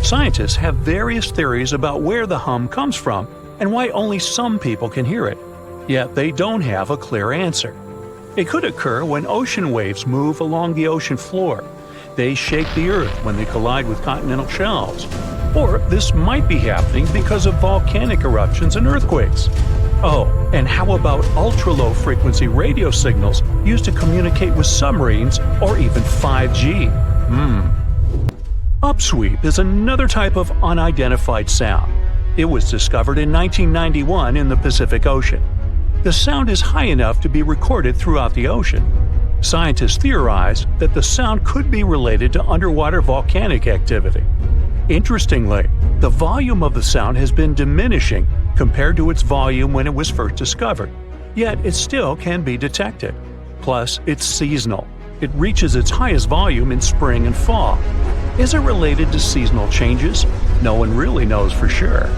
Scientists have various theories about where the hum comes from and why only some people can hear it, yet they don't have a clear answer. It could occur when ocean waves move along the ocean floor. They shake the Earth when they collide with continental shelves. Or this might be happening because of volcanic eruptions and earthquakes. Oh, and how about ultra-low frequency radio signals used to communicate with submarines or even 5G? Upsweep is another type of unidentified sound. It was discovered in 1991 in the Pacific Ocean. The sound is high enough to be recorded throughout the ocean. Scientists theorize that the sound could be related to underwater volcanic activity. Interestingly, the volume of the sound has been diminishing compared to its volume when it was first discovered, yet it still can be detected. Plus, it's seasonal. It reaches its highest volume in spring and fall. Is it related to seasonal changes? No one really knows for sure.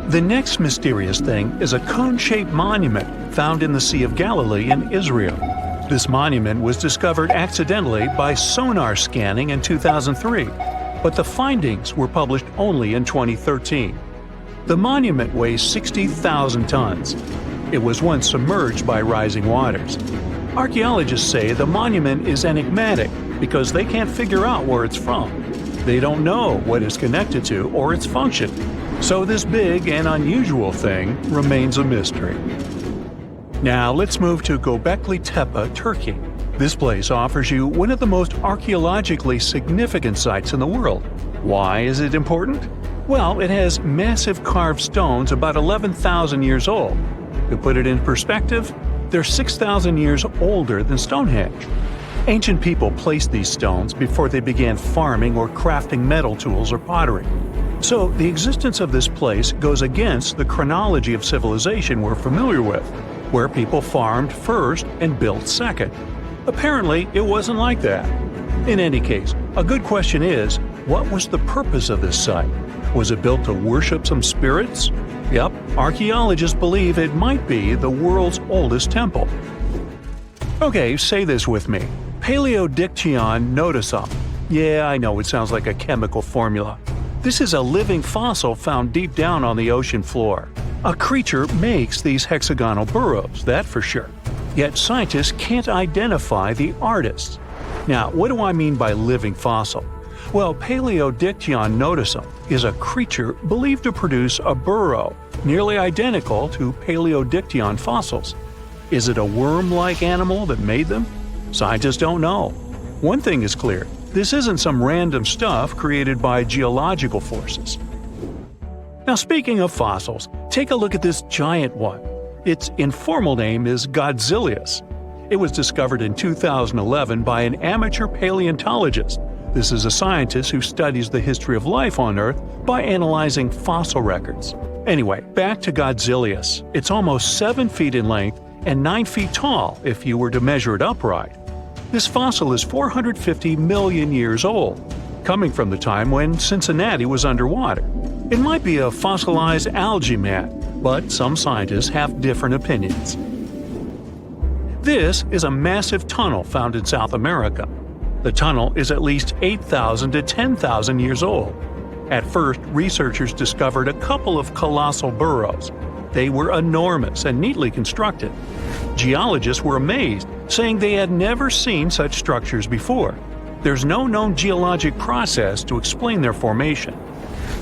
The next mysterious thing is a cone-shaped monument found in the Sea of Galilee in Israel. This monument was discovered accidentally by sonar scanning in 2003, but the findings were published only in 2013. The monument weighs 60,000 tons. It was once submerged by rising waters. Archaeologists say the monument is enigmatic because they can't figure out where it's from. They don't know what it's connected to or its function. So this big and unusual thing remains a mystery. Now let's move to Göbekli Tepe, Turkey. This place offers you one of the most archaeologically significant sites in the world. Why is it important? Well, it has massive carved stones about 11,000 years old. To put it in perspective, they're 6,000 years older than Stonehenge. Ancient people placed these stones before they began farming or crafting metal tools or pottery. So the existence of this place goes against the chronology of civilization we're familiar with, where people farmed first and built second. Apparently, it wasn't like that. In any case, a good question is, what was the purpose of this site? Was it built to worship some spirits? Yep, archaeologists believe it might be the world's oldest temple. Okay, say this with me. Paleodictyon nodosum. Yeah, I know it sounds like a chemical formula. This is a living fossil found deep down on the ocean floor. A creature makes these hexagonal burrows, that for sure. Yet scientists can't identify the artist. Now, what do I mean by living fossil? Well, Paleodictyon nodosum is a creature believed to produce a burrow nearly identical to Paleodictyon fossils. Is it a worm-like animal that made them? Scientists don't know. One thing is clear. This isn't some random stuff created by geological forces. Now, speaking of fossils, take a look at this giant one. Its informal name is Godzillius. It was discovered in 2011 by an amateur paleontologist. This is a scientist who studies the history of life on Earth by analyzing fossil records. Anyway, back to Godzillius. It's almost 7 feet in length and 9 feet tall if you were to measure it upright. This fossil is 450 million years old, coming from the time when Cincinnati was underwater. It might be a fossilized algae mat, but some scientists have different opinions. This is a massive tunnel found in South America. The tunnel is at least 8,000 to 10,000 years old. At first, researchers discovered a couple of colossal burrows. They were enormous and neatly constructed. Geologists were amazed, saying they had never seen such structures before. There's no known geologic process to explain their formation.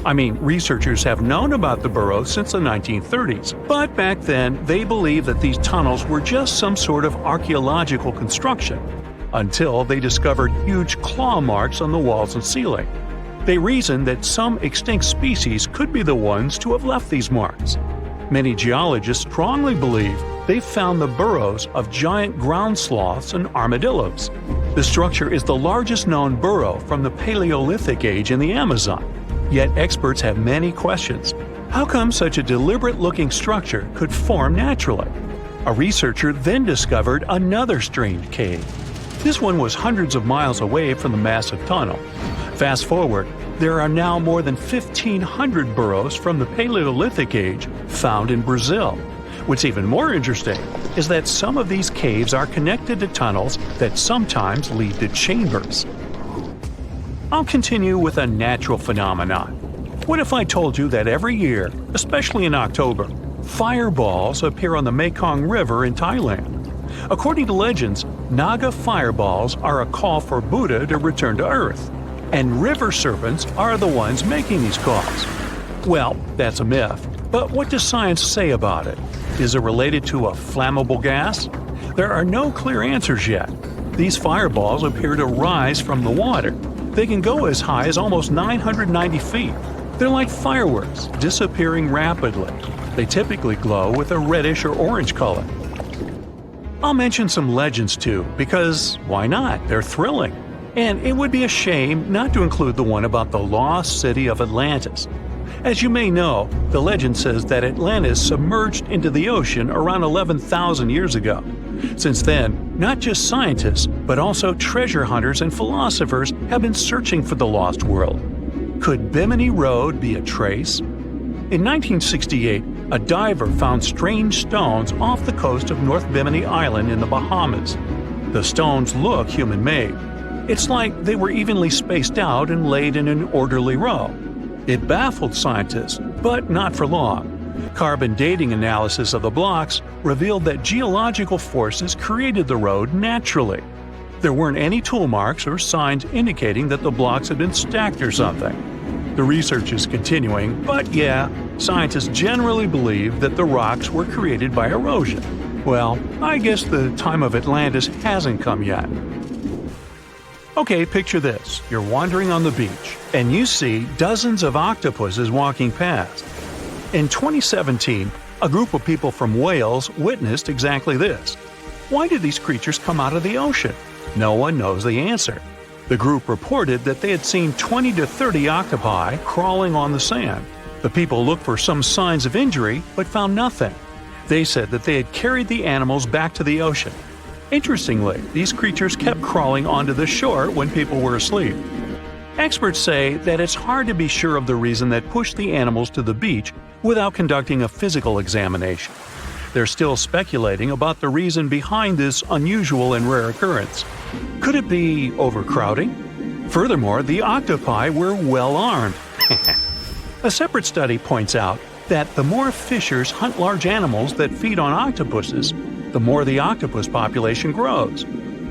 I mean, researchers have known about the burrows since the 1930s, but back then they believed that these tunnels were just some sort of archaeological construction, until they discovered huge claw marks on the walls and ceiling. They reasoned that some extinct species could be the ones to have left these marks. Many geologists strongly believe they found the burrows of giant ground sloths and armadillos. The structure is the largest known burrow from the Paleolithic age in the Amazon. Yet experts have many questions. How come such a deliberate-looking structure could form naturally? A researcher then discovered another strange cave. This one was hundreds of miles away from the massive tunnel. Fast forward, there are now more than 1,500 burrows from the Paleolithic age found in Brazil. What's even more interesting is that some of these caves are connected to tunnels that sometimes lead to chambers. I'll continue with a natural phenomenon. What if I told you that every year, especially in October, fireballs appear on the Mekong River in Thailand? According to legends, Naga fireballs are a call for Buddha to return to Earth, and river serpents are the ones making these calls. Well, that's a myth, but what does science say about it? Is it related to a flammable gas? There are no clear answers yet. These fireballs appear to rise from the water. They can go as high as almost 990 feet. They're like fireworks, disappearing rapidly. They typically glow with a reddish or orange color. I'll mention some legends too, because why not? They're thrilling. And it would be a shame not to include the one about the lost city of Atlantis. As you may know, the legend says that Atlantis submerged into the ocean around 11,000 years ago. Since then, not just scientists, but also treasure hunters and philosophers have been searching for the lost world. Could Bimini Road be a trace? In 1968, a diver found strange stones off the coast of North Bimini Island in the Bahamas. The stones look human-made. It's like they were evenly spaced out and laid in an orderly row. It baffled scientists, but not for long. Carbon dating analysis of the blocks revealed that geological forces created the road naturally. There weren't any tool marks or signs indicating that the blocks had been stacked or something. The research is continuing, but yeah, scientists generally believe that the rocks were created by erosion. Well, I guess the time of Atlantis hasn't come yet. Okay, picture this. You're wandering on the beach, and you see dozens of octopuses walking past. In 2017, a group of people from Wales witnessed exactly this. Why did these creatures come out of the ocean? No one knows the answer. The group reported that they had seen 20 to 30 octopi crawling on the sand. The people looked for some signs of injury, but found nothing. They said that they had carried the animals back to the ocean. Interestingly, these creatures kept crawling onto the shore when people were asleep. Experts say that it's hard to be sure of the reason that pushed the animals to the beach without conducting a physical examination. They're still speculating about the reason behind this unusual and rare occurrence. Could it be overcrowding? Furthermore, the octopi were well armed. A separate study points out that the more fishers hunt large animals that feed on octopuses, the more the octopus population grows.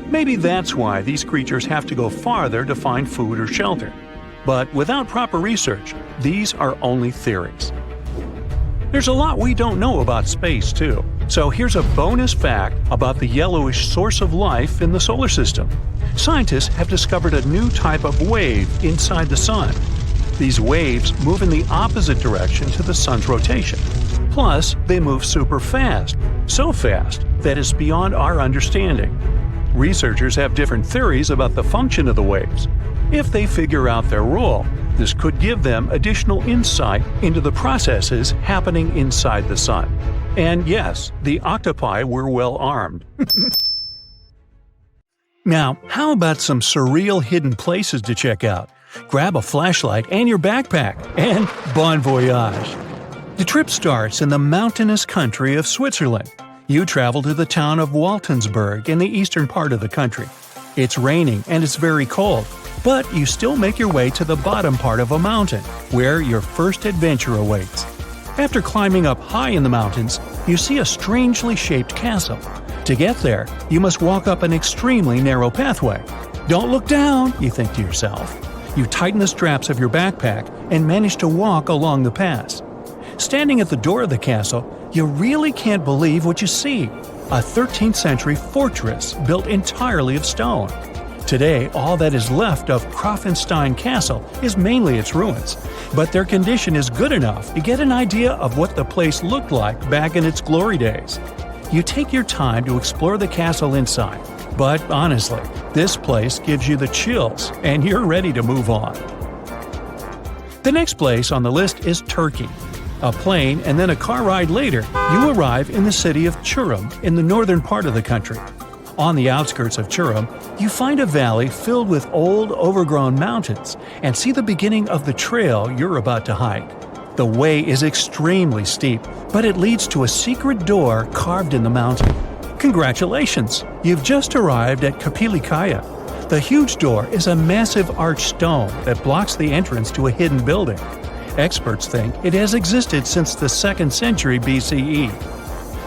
Maybe that's why these creatures have to go farther to find food or shelter. But without proper research, these are only theories. There's a lot we don't know about space, too. So here's a bonus fact about the yellowish source of life in the solar system. Scientists have discovered a new type of wave inside the sun. These waves move in the opposite direction to the sun's rotation. Plus, they move super fast, so fast that it's beyond our understanding. Researchers have different theories about the function of the waves. If they figure out their role, this could give them additional insight into the processes happening inside the sun. And yes, the octopi were well armed. Now, how about some surreal hidden places to check out? Grab a flashlight and your backpack, and bon voyage! The trip starts in the mountainous country of Switzerland. You travel to the town of Waltensburg in the eastern part of the country. It's raining and it's very cold, but you still make your way to the bottom part of a mountain, where your first adventure awaits. After climbing up high in the mountains, you see a strangely shaped castle. To get there, you must walk up an extremely narrow pathway. Don't look down, you think to yourself. You tighten the straps of your backpack and manage to walk along the pass. Standing at the door of the castle, you really can't believe what you see. A 13th century fortress built entirely of stone. Today, all that is left of Krafenstein Castle is mainly its ruins, but their condition is good enough to get an idea of what the place looked like back in its glory days. You take your time to explore the castle inside, but honestly, this place gives you the chills and you're ready to move on. The next place on the list is Turkey. A plane and then a car ride later, you arrive in the city of Çorum in the northern part of the country. On the outskirts of Çorum, you find a valley filled with old, overgrown mountains and see the beginning of the trail you're about to hike. The way is extremely steep, but it leads to a secret door carved in the mountain. Congratulations! You've just arrived at Kapilikaya. The huge door is a massive arched stone that blocks the entrance to a hidden building. Experts think it has existed since the 2nd century BCE.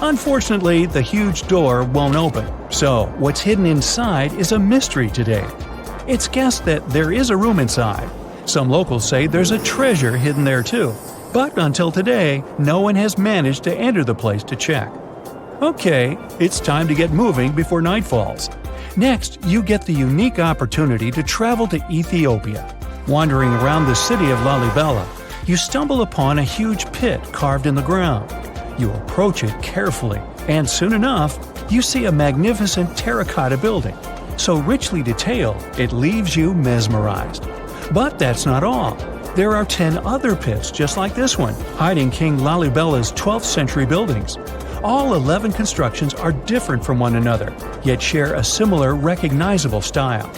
Unfortunately, the huge door won't open, so what's hidden inside is a mystery today. It's guessed that there is a room inside. Some locals say there's a treasure hidden there too, but until today, no one has managed to enter the place to check. Okay, it's time to get moving before night falls. Next, you get the unique opportunity to travel to Ethiopia. Wandering around the city of Lalibela, you stumble upon a huge pit carved in the ground. You approach it carefully, and soon enough, you see a magnificent terracotta building, so richly detailed it leaves you mesmerized. But that's not all. There are 10 other pits just like this one, hiding King Lalibela's 12th century buildings. All 11 constructions are different from one another, yet share a similar recognizable style.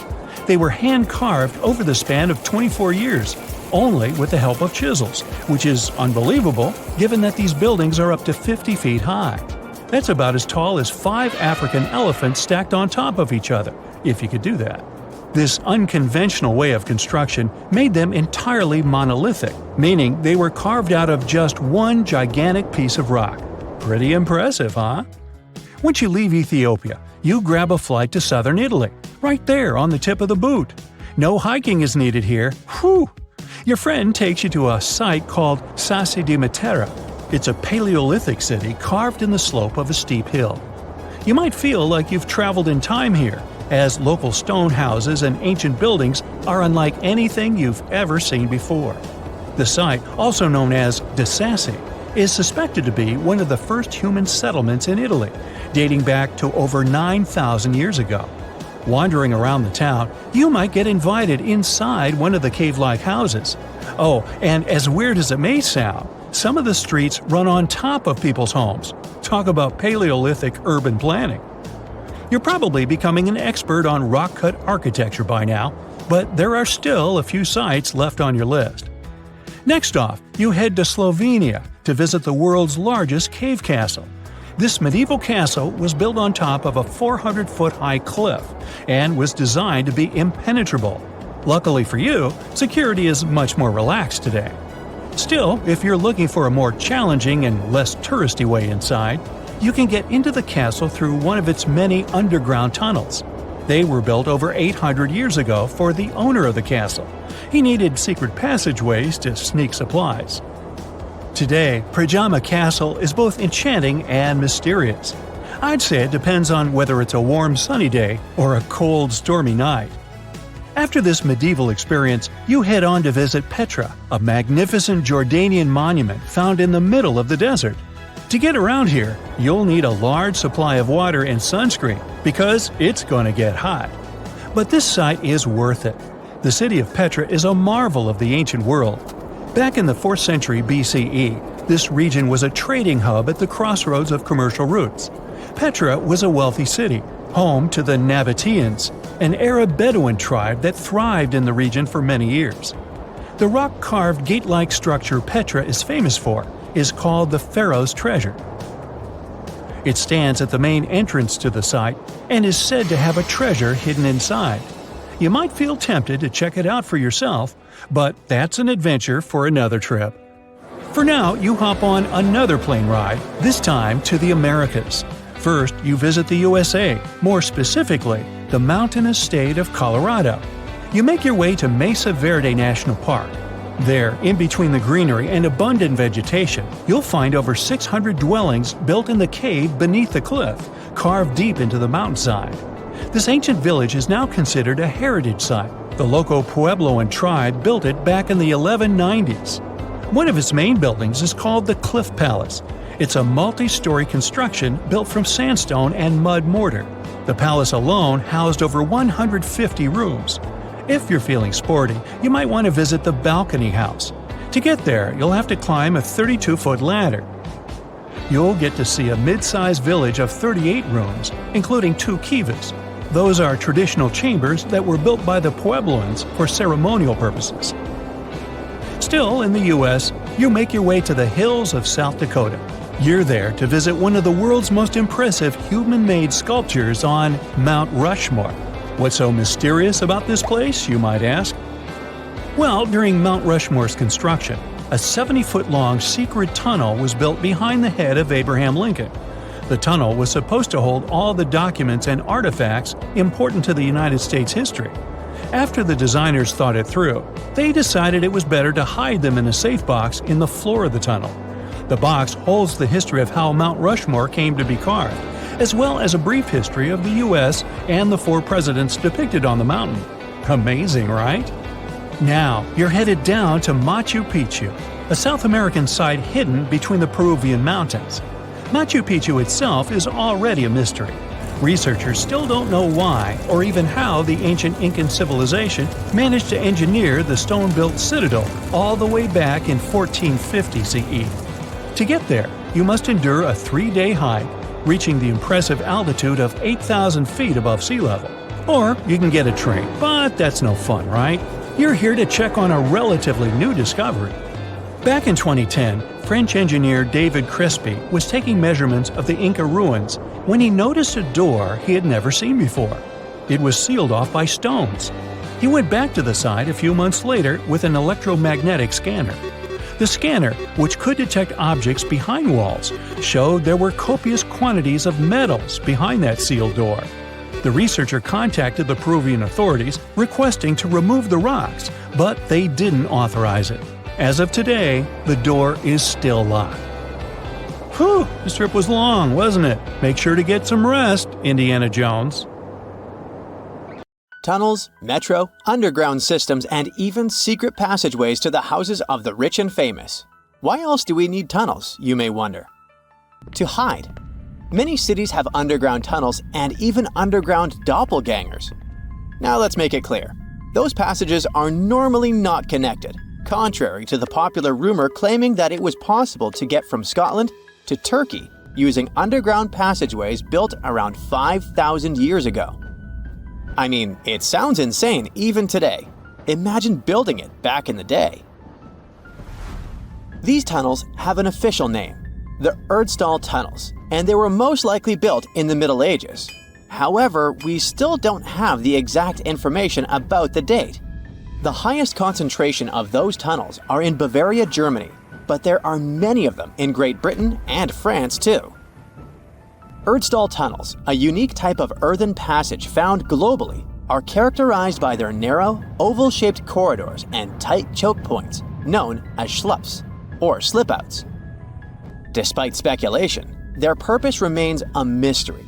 They were hand-carved over the span of 24 years, only with the help of chisels, which is unbelievable given that these buildings are up to 50 feet high. That's about as tall as 5 African elephants stacked on top of each other, if you could do that. This unconventional way of construction made them entirely monolithic, meaning they were carved out of just one gigantic piece of rock. Pretty impressive, huh? Once you leave Ethiopia, you grab a flight to southern Italy, right there on the tip of the boot. No hiking is needed here. Whew! Your friend takes you to a site called Sassi di Matera. It's a Paleolithic city carved in the slope of a steep hill. You might feel like you've traveled in time here, as local stone houses and ancient buildings are unlike anything you've ever seen before. The site, also known as De Sassi, is suspected to be one of the first human settlements in Italy, dating back to over 9,000 years ago. Wandering around the town, you might get invited inside one of the cave-like houses. Oh, and as weird as it may sound, some of the streets run on top of people's homes. Talk about Paleolithic urban planning. You're probably becoming an expert on rock-cut architecture by now, but there are still a few sites left on your list. Next off, you head to Slovenia to visit the world's largest cave castle. This medieval castle was built on top of a 400-foot-high cliff and was designed to be impenetrable. Luckily for you, security is much more relaxed today. Still, if you're looking for a more challenging and less touristy way inside, you can get into the castle through one of its many underground tunnels. They were built over 800 years ago for the owner of the castle. He needed secret passageways to sneak supplies. Today, Pajama Castle is both enchanting and mysterious. I'd say it depends on whether it's a warm sunny day or a cold stormy night. After this medieval experience, you head on to visit Petra, a magnificent Jordanian monument found in the middle of the desert. To get around here, you'll need a large supply of water and sunscreen because it's going to get hot. But this site is worth it. The city of Petra is a marvel of the ancient world. Back in the 4th century BCE, this region was a trading hub at the crossroads of commercial routes. Petra was a wealthy city, home to the Nabateans, an Arab Bedouin tribe that thrived in the region for many years. The rock-carved gate-like structure Petra is famous for is called the Pharaoh's Treasure. It stands at the main entrance to the site and is said to have a treasure hidden inside. You might feel tempted to check it out for yourself, but that's an adventure for another trip. For now, you hop on another plane ride, this time to the Americas. First, you visit the USA, more specifically, the mountainous state of Colorado. You make your way to Mesa Verde National Park. There, in between the greenery and abundant vegetation, you'll find over 600 dwellings built in the cave beneath the cliff, carved deep into the mountainside. This ancient village is now considered a heritage site. The local Puebloan tribe built it back in the 1190s. One of its main buildings is called the Cliff Palace. It's a multi-story construction built from sandstone and mud mortar. The palace alone housed over 150 rooms. If you're feeling sporty, you might want to visit the balcony house. To get there, you'll have to climb a 32-foot ladder. You'll get to see a mid-sized village of 38 rooms, including 2 kivas. Those are traditional chambers that were built by the Puebloans for ceremonial purposes. Still, in the U.S., you make your way to the hills of South Dakota. You're there to visit one of the world's most impressive human-made sculptures on Mount Rushmore. What's so mysterious about this place, you might ask? Well, during Mount Rushmore's construction, a 70-foot-long secret tunnel was built behind the head of Abraham Lincoln. The tunnel was supposed to hold all the documents and artifacts important to the United States history. After the designers thought it through, they decided it was better to hide them in a safe box in the floor of the tunnel. The box holds the history of how Mount Rushmore came to be carved, as well as a brief history of the U.S. and the 4 presidents depicted on the mountain. Amazing, right? Now, you're headed down to Machu Picchu, a South American site hidden between the Peruvian mountains. Machu Picchu itself is already a mystery. Researchers still don't know why or even how the ancient Incan civilization managed to engineer the stone-built citadel all the way back in 1450 CE. To get there, you must endure a 3-day hike, reaching the impressive altitude of 8,000 feet above sea level. Or you can get a train, but that's no fun, right? You're here to check on a relatively new discovery. Back in 2010, French engineer David Crespi was taking measurements of the Inca ruins when he noticed a door he had never seen before. It was sealed off by stones. He went back to the site a few months later with an electromagnetic scanner. The scanner, which could detect objects behind walls, showed there were copious quantities of metals behind that sealed door. The researcher contacted the Peruvian authorities requesting to remove the rocks, but they didn't authorize it. As of today, the door is still locked. Whew, this trip was long, wasn't it? Make sure to get some rest, Indiana Jones. Tunnels, metro, underground systems, and even secret passageways to the houses of the rich and famous. Why else do we need tunnels, you may wonder? To hide. Many cities have underground tunnels and even underground doppelgangers. Now let's make it clear. Those passages are normally not connected, contrary to the popular rumor claiming that it was possible to get from Scotland to Turkey using underground passageways built around 5,000 years ago. I mean, it sounds insane even today. Imagine building it back in the day. These tunnels have an official name, the Erdstall Tunnels, and they were most likely built in the Middle Ages. However, we still don't have the exact information about the date. The highest concentration of those tunnels are in Bavaria, Germany, but there are many of them in Great Britain and France too. Erdstall tunnels, a unique type of earthen passage found globally, are characterized by their narrow, oval-shaped corridors and tight choke points, known as schlups, or slip-outs. Despite speculation, their purpose remains a mystery.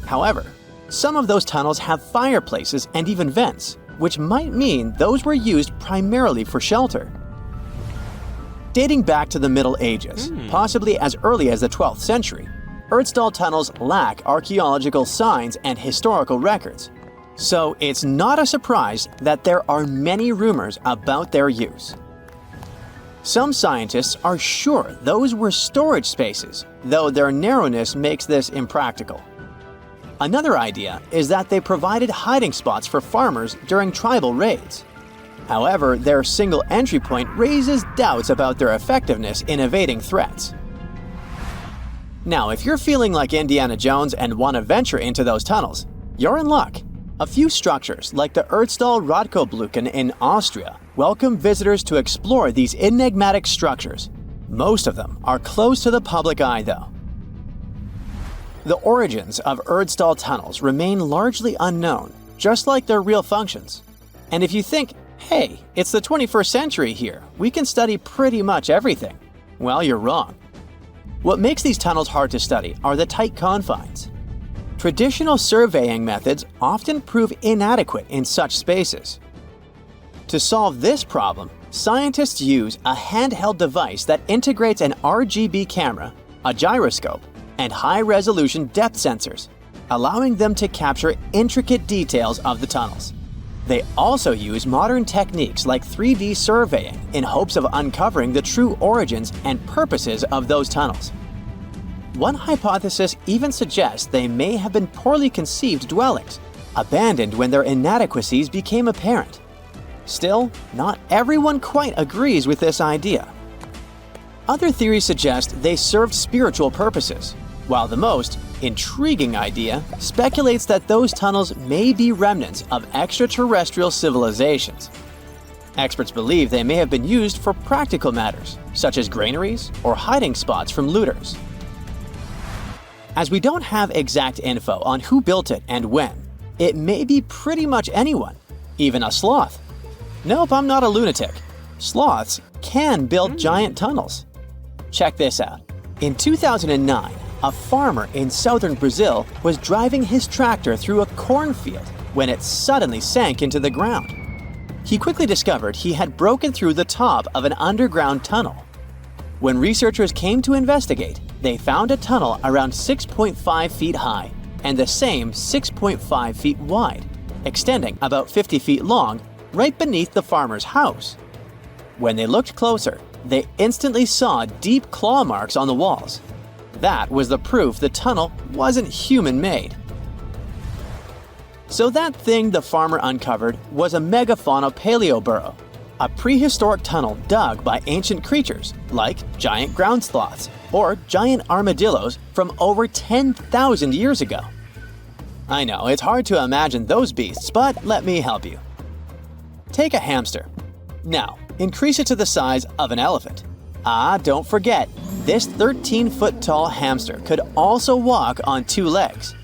However, some of those tunnels have fireplaces and even vents, which might mean those were used primarily for shelter. Dating back to the Middle Ages, possibly as early as the 12th century, Erdstall tunnels lack archaeological signs and historical records. So it's not a surprise that there are many rumors about their use. Some scientists are sure those were storage spaces, though their narrowness makes this impractical. Another idea is that they provided hiding spots for farmers during tribal raids. However, their single entry point raises doubts about their effectiveness in evading threats. Now, if you're feeling like Indiana Jones and want to venture into those tunnels, you're in luck. A few structures, like the Erdstall Radkoblücken in Austria, welcome visitors to explore these enigmatic structures. Most of them are closed to the public eye, though. The origins of Erdstall tunnels remain largely unknown, just like their real functions. And if you think, hey, it's the 21st century here, we can study pretty much everything, well, you're wrong. What makes these tunnels hard to study are the tight confines. Traditional surveying methods often prove inadequate in such spaces. To solve this problem, scientists use a handheld device that integrates an RGB camera, a gyroscope, and high-resolution depth sensors, allowing them to capture intricate details of the tunnels. They also use modern techniques like 3D surveying in hopes of uncovering the true origins and purposes of those tunnels. One hypothesis even suggests they may have been poorly conceived dwellings, abandoned when their inadequacies became apparent. Still, not everyone quite agrees with this idea. Other theories suggest they served spiritual purposes, while the most intriguing idea speculates that those tunnels may be remnants of extraterrestrial civilizations. Experts believe they may have been used for practical matters, such as granaries or hiding spots from looters. As we don't have exact info on who built it and when, it may be pretty much anyone, even a sloth. Nope, I'm not a lunatic. Sloths can build giant tunnels. Check this out. In 2009, a farmer in southern Brazil was driving his tractor through a cornfield when it suddenly sank into the ground. He quickly discovered he had broken through the top of an underground tunnel. When researchers came to investigate, they found a tunnel around 6.5 feet high and the same 6.5 feet wide, extending about 50 feet long, right beneath the farmer's house. When they looked closer, they instantly saw deep claw marks on the walls. That was the proof the tunnel wasn't human-made. So that thing the farmer uncovered was a megafauna paleoburrow, a prehistoric tunnel dug by ancient creatures like giant ground sloths or giant armadillos from over 10,000 years ago. I know, it's hard to imagine those beasts, but let me help you. Take a hamster. Now, increase it to the size of an elephant. Don't forget, this 13-foot-tall hamster could also walk on two legs.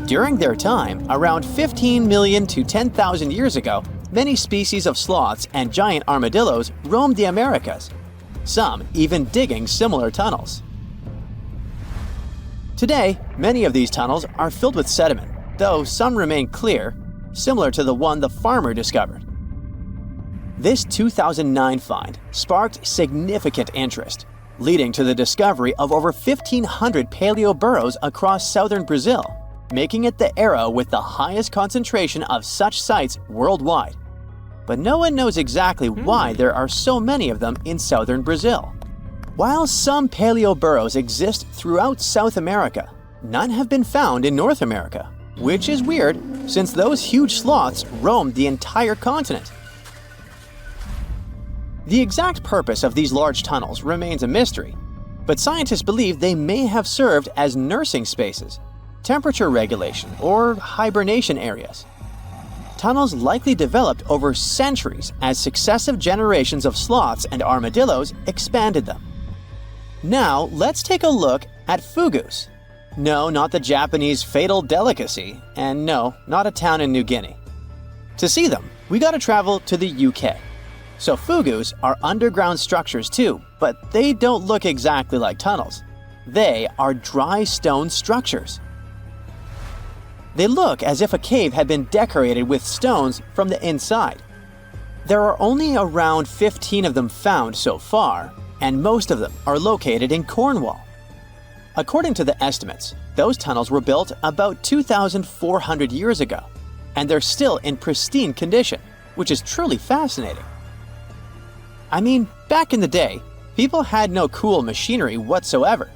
During their time, around 15 million to 10,000 years ago, many species of sloths and giant armadillos roamed the Americas, some even digging similar tunnels. Today, many of these tunnels are filled with sediment, though some remain clear, similar to the one the farmer discovered. This 2009 find sparked significant interest, leading to the discovery of over 1,500 paleoburrows across southern Brazil, making it the era with the highest concentration of such sites worldwide. But no one knows exactly why there are so many of them in southern Brazil. While some paleoburrows exist throughout South America, none have been found in North America, which is weird since those huge sloths roamed the entire continent. The exact purpose of these large tunnels remains a mystery, but scientists believe they may have served as nursing spaces, temperature regulation, or hibernation areas. Tunnels likely developed over centuries as successive generations of sloths and armadillos expanded them. Now, let's take a look at fugus. No, not the Japanese fatal delicacy, and no, not a town in New Guinea. To see them, we gotta travel to the UK. So fugus are underground structures too, but they don't look exactly like tunnels. They are dry stone structures. They look as if a cave had been decorated with stones from the inside. There are only around 15 of them found so far, and most of them are located in Cornwall. According to the estimates, those tunnels were built about 2,400 years ago, and they're still in pristine condition, which is truly fascinating. I mean, back in the day, people had no cool machinery whatsoever,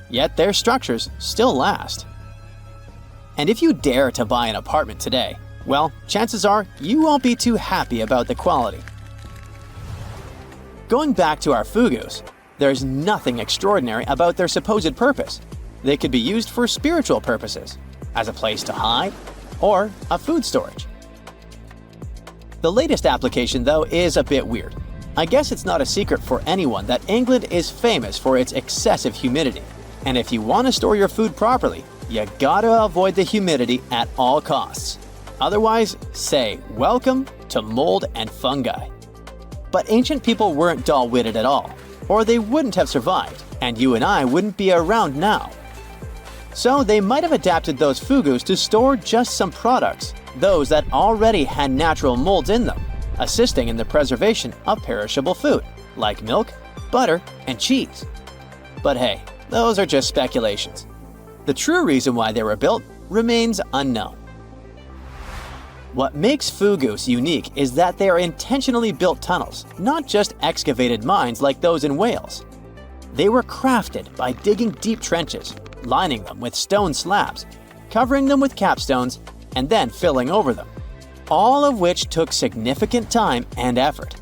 yet their structures still last. And if you dare to buy an apartment today, well, chances are you won't be too happy about the quality. Going back to our fugus, there's nothing extraordinary about their supposed purpose. They could be used for spiritual purposes, as a place to hide, or a food storage. The latest application, though, is a bit weird. I guess it's not a secret for anyone that England is famous for its excessive humidity. And if you want to store your food properly, you gotta avoid the humidity at all costs. Otherwise, say welcome to mold and fungi. But ancient people weren't dull-witted at all, or they wouldn't have survived, and you and I wouldn't be around now. So they might have adapted those fugus to store just some products, those that already had natural molds in them, assisting in the preservation of perishable food, like milk, butter, and cheese. But hey, those are just speculations. The true reason why they were built remains unknown. What makes fugus unique is that they are intentionally built tunnels, not just excavated mines like those in Wales. They were crafted by digging deep trenches, lining them with stone slabs, covering them with capstones, and then filling over them, all of which took significant time and effort.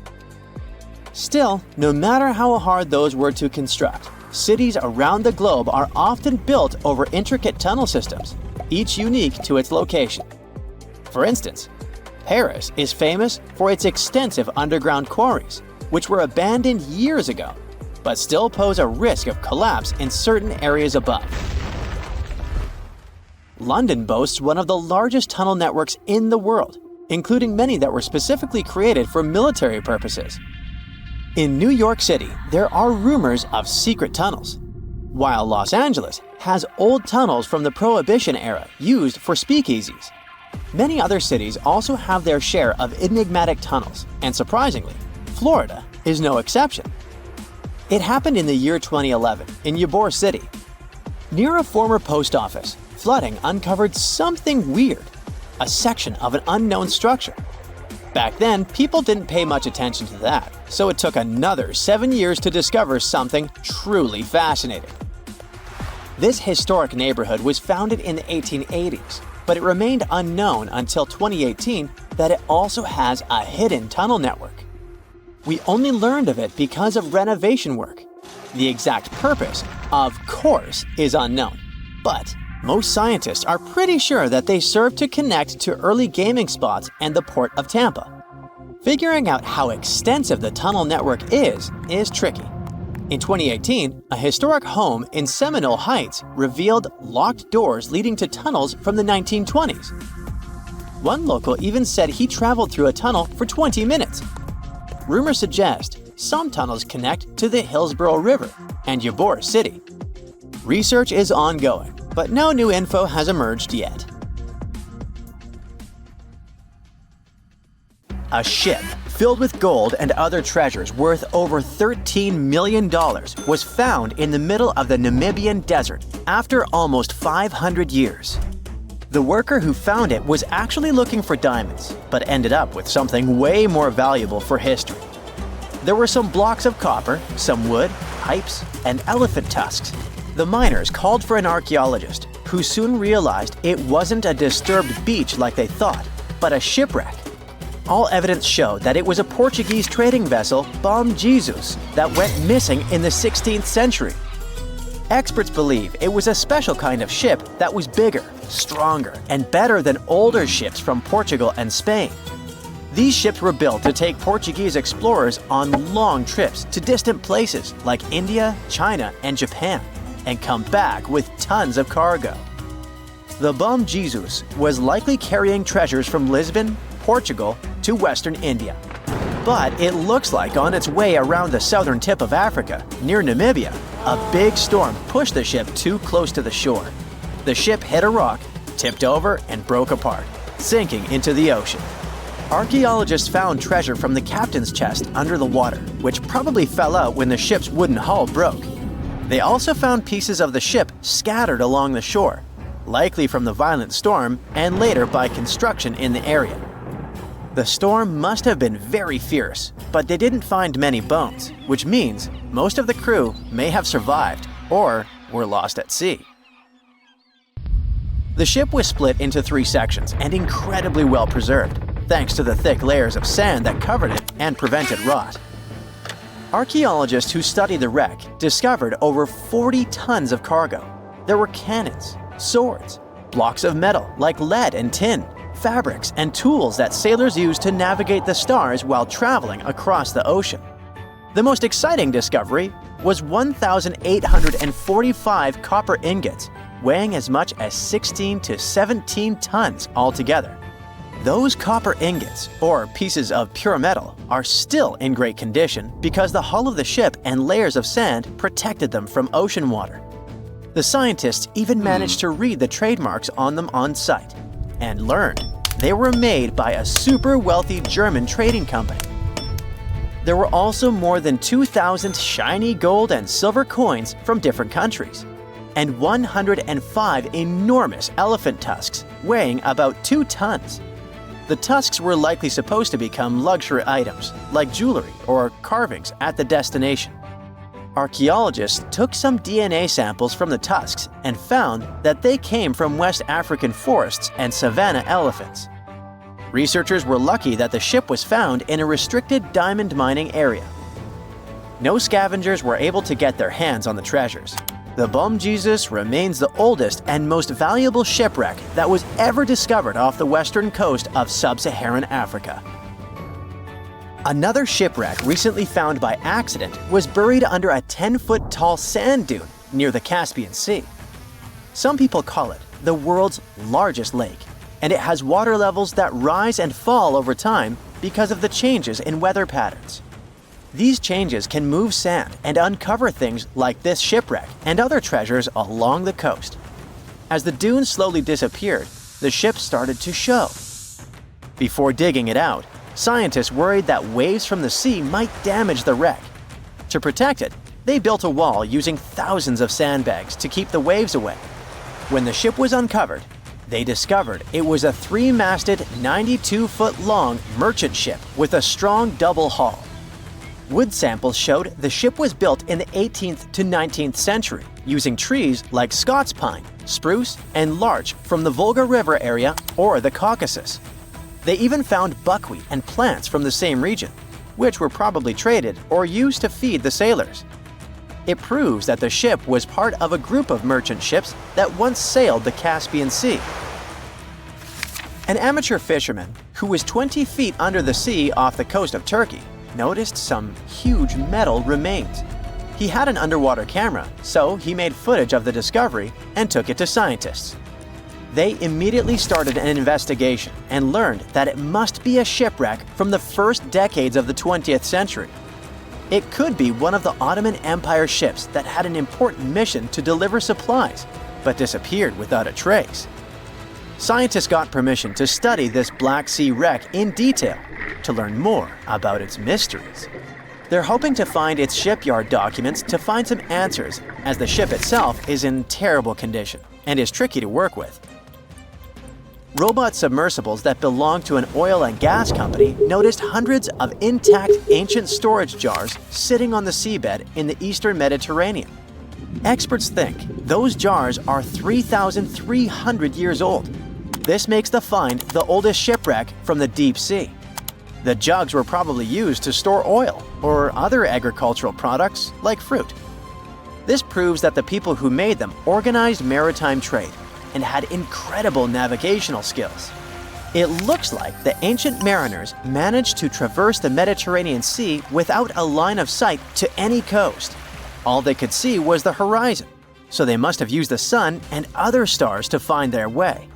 Still, no matter how hard those were to construct, cities around the globe are often built over intricate tunnel systems, each unique to its location. For instance, Paris is famous for its extensive underground quarries, which were abandoned years ago, but still pose a risk of collapse in certain areas above. London boasts one of the largest tunnel networks in the world, including many that were specifically created for military purposes. In New York City, there are rumors of secret tunnels, while Los Angeles has old tunnels from the Prohibition era used for speakeasies. Many other cities also have their share of enigmatic tunnels, and surprisingly, Florida is no exception. It happened in the year 2011 in Ybor City. Near a former post office, flooding uncovered something weird, a section of an unknown structure. Back then, people didn't pay much attention to that, so it took another 7 years to discover something truly fascinating. This historic neighborhood was founded in the 1880s, but it remained unknown until 2018 that it also has a hidden tunnel network. We only learned of it because of renovation work. The exact purpose, of course, is unknown, but most scientists are pretty sure that they serve to connect to early gaming spots and the port of Tampa. Figuring out how extensive the tunnel network is tricky. In 2018, a historic home in Seminole Heights revealed locked doors leading to tunnels from the 1920s. One local even said he traveled through a tunnel for 20 minutes. Rumors suggest some tunnels connect to the Hillsborough River and Ybor City. Research is ongoing, but no new info has emerged yet. A ship filled with gold and other treasures worth over $13 million was found in the middle of the Namibian desert after almost 500 years. The worker who found it was actually looking for diamonds, but ended up with something way more valuable for history. There were some blocks of copper, some wood, pipes, and elephant tusks. The miners called for an archaeologist, who soon realized it wasn't a disturbed beach like they thought, but a shipwreck. All evidence showed that it was a Portuguese trading vessel, Bom Jesus, that went missing in the 16th century. Experts believe it was a special kind of ship that was bigger, stronger, and better than older ships from Portugal and Spain. These ships were built to take Portuguese explorers on long trips to distant places like India, China, and Japan, and come back with tons of cargo. The Bom Jesus was likely carrying treasures from Lisbon, Portugal, to Western India. But it looks like on its way around the southern tip of Africa, near Namibia, a big storm pushed the ship too close to the shore. The ship hit a rock, tipped over and broke apart, sinking into the ocean. Archaeologists found treasure from the captain's chest under the water, which probably fell out when the ship's wooden hull broke. They also found pieces of the ship scattered along the shore, likely from the violent storm and later by construction in the area. The storm must have been very fierce, but they didn't find many bones, which means most of the crew may have survived or were lost at sea. The ship was split into 3 sections and incredibly well preserved, thanks to the thick layers of sand that covered it and prevented rot. Archaeologists who studied the wreck discovered over 40 tons of cargo. There were cannons, swords, blocks of metal like lead and tin, fabrics, and tools that sailors used to navigate the stars while traveling across the ocean. The most exciting discovery was 1,845 copper ingots, weighing as much as 16 to 17 tons altogether. Those copper ingots, or pieces of pure metal, are still in great condition because the hull of the ship and layers of sand protected them from ocean water. The scientists even managed to read the trademarks on them on site and learned they were made by a super wealthy German trading company. There were also more than 2,000 shiny gold and silver coins from different countries, and 105 enormous elephant tusks weighing about 2 tons. The tusks were likely supposed to become luxury items, like jewelry or carvings at the destination. Archaeologists took some DNA samples from the tusks and found that they came from West African forests and savanna elephants. Researchers were lucky that the ship was found in a restricted diamond mining area. No scavengers were able to get their hands on the treasures. The Bom Jesus remains the oldest and most valuable shipwreck that was ever discovered off the western coast of sub-Saharan Africa. Another shipwreck recently found by accident was buried under a 10-foot tall sand dune near the Caspian Sea. Some people call it the world's largest lake, and it has water levels that rise and fall over time because of the changes in weather patterns. These changes can move sand and uncover things like this shipwreck and other treasures along the coast. As the dune slowly disappeared, the ship started to show. Before digging it out, scientists worried that waves from the sea might damage the wreck. To protect it, they built a wall using thousands of sandbags to keep the waves away. When the ship was uncovered, they discovered it was a 3-masted, 92-foot-long merchant ship with a strong double hull. Wood samples showed the ship was built in the 18th to 19th century using trees like Scots pine, spruce, and larch from the Volga River area or the Caucasus. They even found buckwheat and plants from the same region, which were probably traded or used to feed the sailors. It proves that the ship was part of a group of merchant ships that once sailed the Caspian Sea. An amateur fisherman who was 20 feet under the sea off the coast of Turkey noticed some huge metal remains. He had an underwater camera, so he made footage of the discovery and took it to scientists. They immediately started an investigation and learned that it must be a shipwreck from the first decades of the 20th century. It could be one of the Ottoman Empire ships that had an important mission to deliver supplies, but disappeared without a trace. Scientists got permission to study this Black Sea wreck in detail to learn more about its mysteries. They're hoping to find its shipyard documents to find some answers, as the ship itself is in terrible condition and is tricky to work with. Robot submersibles that belong to an oil and gas company noticed hundreds of intact ancient storage jars sitting on the seabed in the eastern Mediterranean. Experts think those jars are 3,300 years old. This makes the find the oldest shipwreck from the deep sea. The jugs were probably used to store oil or other agricultural products like fruit. This proves that the people who made them organized maritime trade and had incredible navigational skills. It looks like the ancient mariners managed to traverse the Mediterranean Sea without a line of sight to any coast. All they could see was the horizon, so they must have used the sun and other stars to find their way.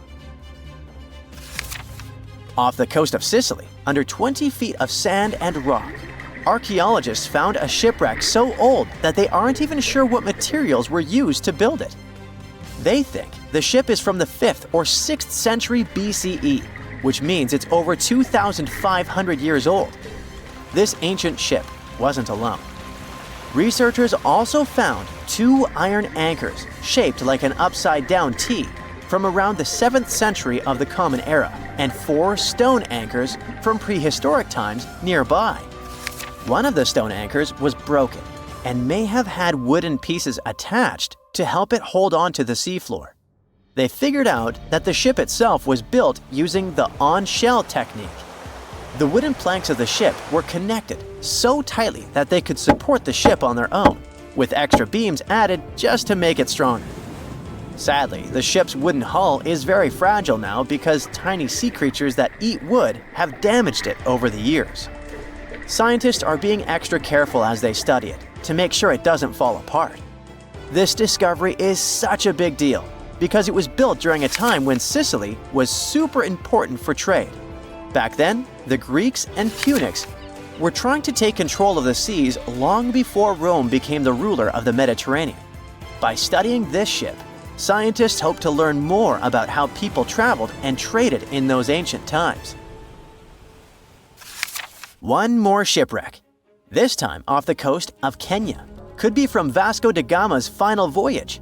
Off the coast of Sicily, under 20 feet of sand and rock, archaeologists found a shipwreck so old that they aren't even sure what materials were used to build it. They think the ship is from the 5th or 6th century BCE, which means it's over 2,500 years old. This ancient ship wasn't alone. Researchers also found 2 iron anchors shaped like an upside-down T from around the 7th century of the Common Era and 4 stone anchors from prehistoric times nearby. One of the stone anchors was broken and may have had wooden pieces attached to help it hold on to the seafloor. They figured out that the ship itself was built using the on-shell technique. The wooden planks of the ship were connected so tightly that they could support the ship on their own, with extra beams added just to make it stronger. Sadly, the ship's wooden hull is very fragile now because tiny sea creatures that eat wood have damaged it over the years. Scientists are being extra careful as they study it to make sure it doesn't fall apart. This discovery is such a big deal because it was built during a time when Sicily was super important for trade. Back then, the Greeks and Punics were trying to take control of the seas long before Rome became the ruler of the Mediterranean. By studying this ship, scientists hope to learn more about how people traveled and traded in those ancient times. One more shipwreck, this time off the coast of Kenya. Could be from Vasco da Gama's final voyage.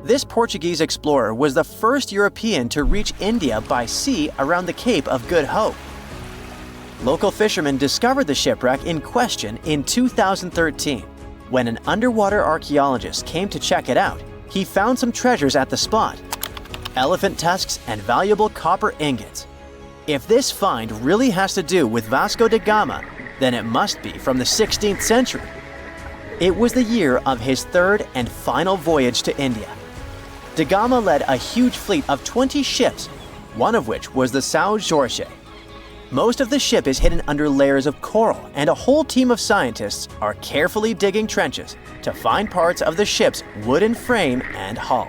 This Portuguese explorer was the first European to reach India by sea around the Cape of Good Hope. Local fishermen discovered the shipwreck in question in 2013. When an underwater archaeologist came to check it out, he found some treasures at the spot: elephant tusks and valuable copper ingots. If this find really has to do with Vasco da Gama, then it must be from the 16th century. It was the year of his 3rd and final voyage to India. Da Gama led a huge fleet of 20 ships, one of which was the São Jorge. Most of the ship is hidden under layers of coral, and a whole team of scientists are carefully digging trenches to find parts of the ship's wooden frame and hull.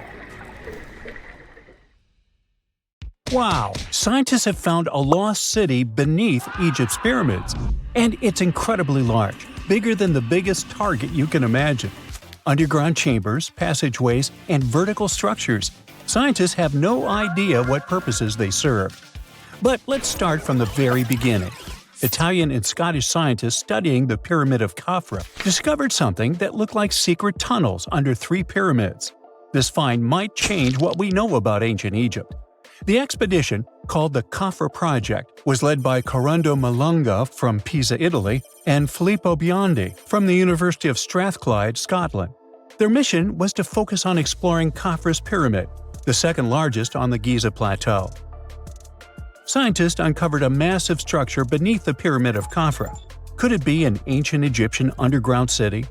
Wow! Scientists have found a lost city beneath Egypt's pyramids. And it's incredibly large, bigger than the biggest target you can imagine. Underground chambers, passageways, and vertical structures. Scientists have no idea what purposes they serve. But let's start from the very beginning. Italian and Scottish scientists studying the Pyramid of Khafra discovered something that looked like secret tunnels under 3 pyramids. This find might change what we know about ancient Egypt. The expedition, called the Khafra Project, was led by Corrado Malunga from Pisa, Italy, and Filippo Biondi from the University of Strathclyde, Scotland. Their mission was to focus on exploring Khafra's pyramid, the second largest on the Giza Plateau. Scientists uncovered a massive structure beneath the Pyramid of Khafra. Could it be an ancient Egyptian underground city?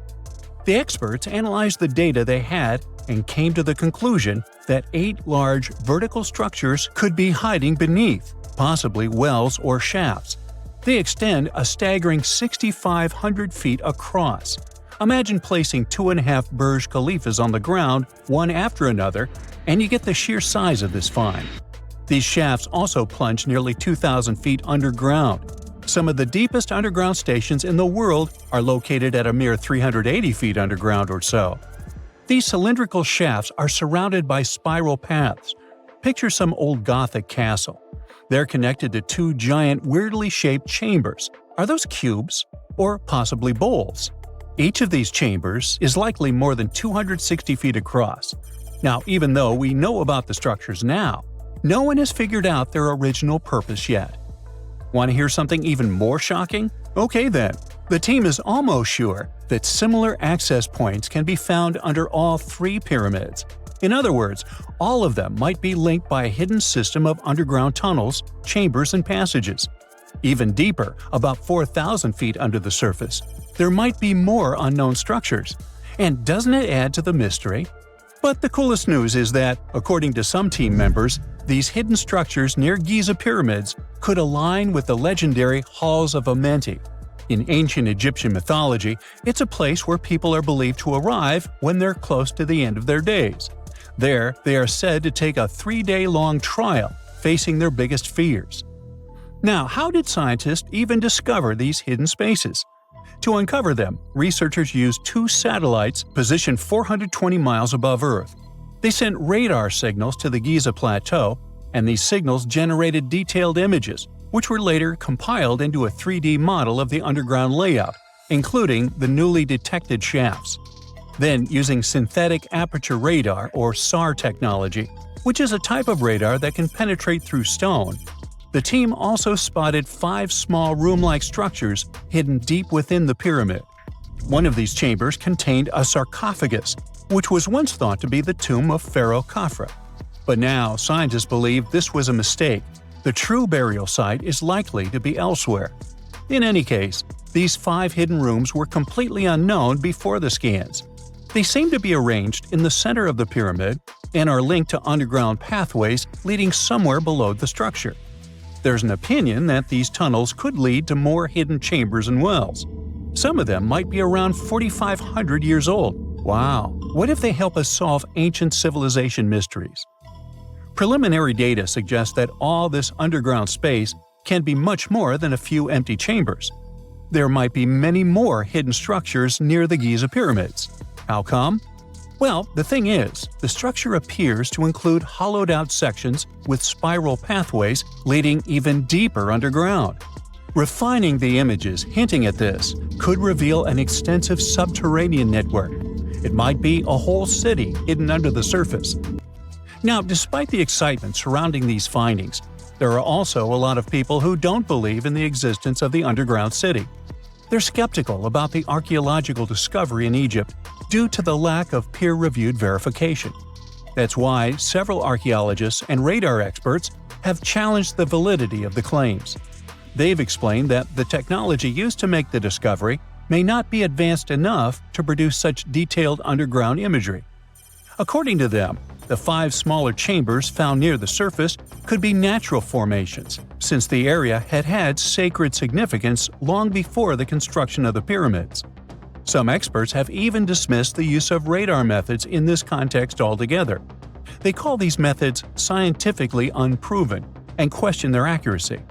The experts analyzed the data they had and came to the conclusion that 8 large vertical structures could be hiding beneath, possibly wells or shafts. They extend a staggering 6,500 feet across. Imagine placing 2.5 Burj Khalifas on the ground, one after another, and you get the sheer size of this find. These shafts also plunge nearly 2,000 feet underground. Some of the deepest underground stations in the world are located at a mere 380 feet underground or so. These cylindrical shafts are surrounded by spiral paths. Picture some old Gothic castle. They're connected to 2 giant, weirdly shaped chambers. Are those cubes? Or possibly bowls? Each of these chambers is likely more than 260 feet across. Now, even though we know about the structures now, no one has figured out their original purpose yet. Want to hear something even more shocking? Okay then. The team is almost sure that similar access points can be found under all 3 pyramids. In other words, all of them might be linked by a hidden system of underground tunnels, chambers, and passages. Even deeper, about 4,000 feet under the surface, there might be more unknown structures. And doesn't it add to the mystery? But the coolest news is that, according to some team members, these hidden structures near Giza pyramids could align with the legendary Halls of Amenti. In ancient Egyptian mythology, it's a place where people are believed to arrive when they're close to the end of their days. There, they are said to take a 3-day-long trial, facing their biggest fears. Now, how did scientists even discover these hidden spaces? To uncover them, researchers used 2 satellites positioned 420 miles above Earth. They sent radar signals to the Giza Plateau, and these signals generated detailed images, which were later compiled into a 3D model of the underground layout, including the newly detected shafts. Then, using synthetic aperture radar or SAR technology, which is a type of radar that can penetrate through stone, the team also spotted 5 small room-like structures hidden deep within the pyramid. One of these chambers contained a sarcophagus, which was once thought to be the tomb of Pharaoh Khafre. But now, scientists believe this was a mistake. The true burial site is likely to be elsewhere. In any case, these 5 hidden rooms were completely unknown before the scans. They seem to be arranged in the center of the pyramid and are linked to underground pathways leading somewhere below the structure. There's an opinion that these tunnels could lead to more hidden chambers and wells. Some of them might be around 4,500 years old. Wow, what if they help us solve ancient civilization mysteries? Preliminary data suggests that all this underground space can be much more than a few empty chambers. There might be many more hidden structures near the Giza pyramids. How come? Well, the thing is, the structure appears to include hollowed-out sections with spiral pathways leading even deeper underground. Refining the images hinting at this could reveal an extensive subterranean network. It might be a whole city hidden under the surface. Now, despite the excitement surrounding these findings, there are also a lot of people who don't believe in the existence of the underground city. They're skeptical about the archaeological discovery in Egypt due to the lack of peer-reviewed verification. That's why several archaeologists and radar experts have challenged the validity of the claims. They've explained that the technology used to make the discovery may not be advanced enough to produce such detailed underground imagery. According to them, the 5 smaller chambers found near the surface could be natural formations, since the area had had sacred significance long before the construction of the pyramids. Some experts have even dismissed the use of radar methods in this context altogether. They call these methods scientifically unproven and question their accuracy.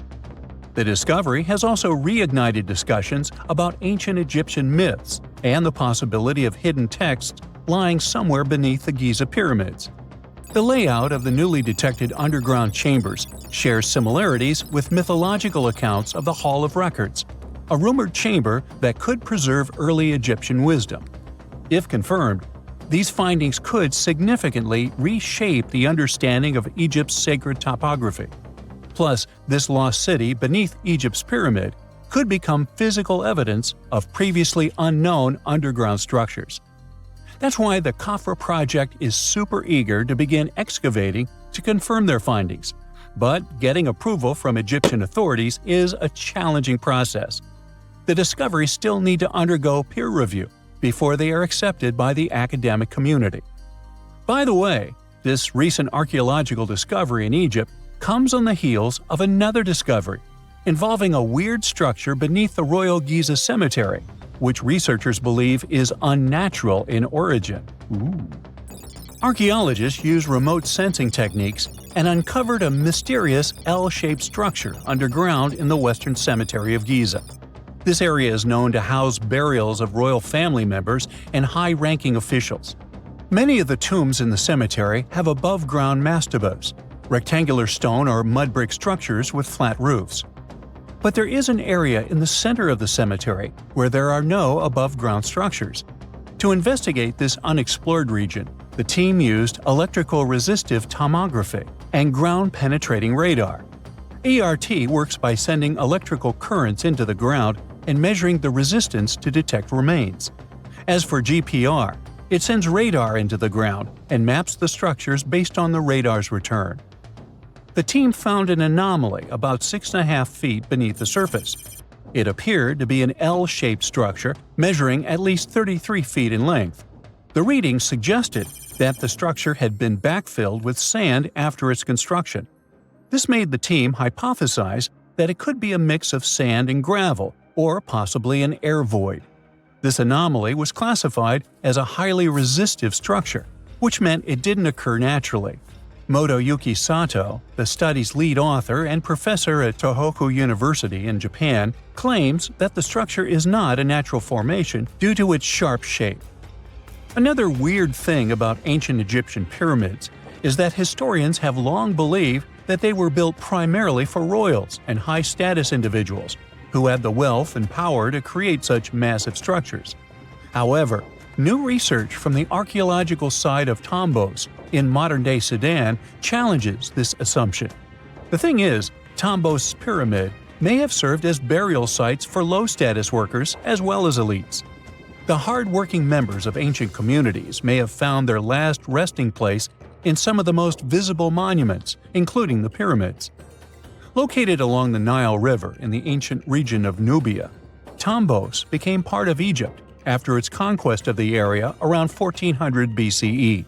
The discovery has also reignited discussions about ancient Egyptian myths and the possibility of hidden texts lying somewhere beneath the Giza pyramids. The layout of the newly detected underground chambers shares similarities with mythological accounts of the Hall of Records, a rumored chamber that could preserve early Egyptian wisdom. If confirmed, these findings could significantly reshape the understanding of Egypt's sacred topography. Plus, this lost city beneath Egypt's pyramid could become physical evidence of previously unknown underground structures. That's why the Khafre project is super eager to begin excavating to confirm their findings. But getting approval from Egyptian authorities is a challenging process. The discoveries still need to undergo peer review before they are accepted by the academic community. By the way, this recent archaeological discovery in Egypt comes on the heels of another discovery involving a weird structure beneath the Royal Giza Cemetery, which researchers believe is unnatural in origin. Archaeologists used remote sensing techniques and uncovered a mysterious L-shaped structure underground in the Western Cemetery of Giza. This area is known to house burials of royal family members and high-ranking officials. Many of the tombs in the cemetery have above-ground mastabas, rectangular stone or mud brick structures with flat roofs. But there is an area in the center of the cemetery where there are no above-ground structures. To investigate this unexplored region, the team used electrical resistive tomography and ground-penetrating radar. ERT works by sending electrical currents into the ground and measuring the resistance to detect remains. As for GPR, it sends radar into the ground and maps the structures based on the radar's return. The team found an anomaly about 6.5 feet beneath the surface. It appeared to be an L-shaped structure measuring at least 33 feet in length. The readings suggested that the structure had been backfilled with sand after its construction. This made the team hypothesize that it could be a mix of sand and gravel, or possibly an air void. This anomaly was classified as a highly resistive structure, which meant it didn't occur naturally. Motoyuki Sato, the study's lead author and professor at Tohoku University in Japan, claims that the structure is not a natural formation due to its sharp shape. Another weird thing about ancient Egyptian pyramids is that historians have long believed that they were built primarily for royals and high-status individuals who had the wealth and power to create such massive structures. However, new research from the archaeological site of Tombos in modern-day Sudan challenges this assumption. The thing is, Tombos' pyramid may have served as burial sites for low-status workers as well as elites. The hard-working members of ancient communities may have found their last resting place in some of the most visible monuments, including the pyramids. Located along the Nile River in the ancient region of Nubia, Tombos became part of Egypt after its conquest of the area around 1400 BCE.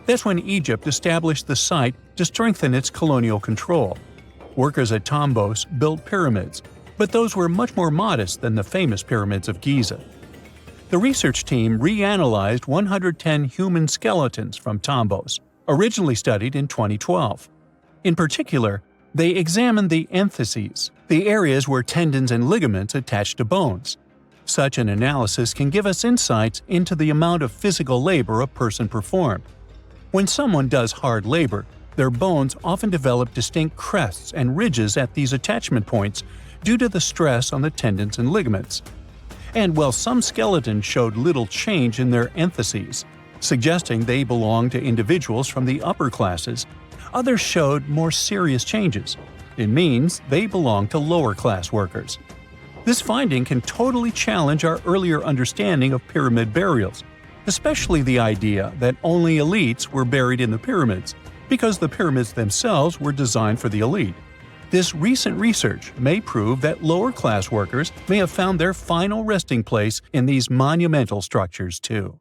That's when Egypt established the site to strengthen its colonial control. Workers at Tombos built pyramids, but those were much more modest than the famous pyramids of Giza. The research team reanalyzed 110 human skeletons from Tombos, originally studied in 2012. In particular, they examined the entheses, the areas where tendons and ligaments attach to bones. Such an analysis can give us insights into the amount of physical labor a person performed. When someone does hard labor, their bones often develop distinct crests and ridges at these attachment points due to the stress on the tendons and ligaments. And while some skeletons showed little change in their entheses, suggesting they belonged to individuals from the upper classes, others showed more serious changes. It means they belong to lower-class workers. This finding can totally challenge our earlier understanding of pyramid burials, especially the idea that only elites were buried in the pyramids, because the pyramids themselves were designed for the elite. This recent research may prove that lower-class workers may have found their final resting place in these monumental structures too.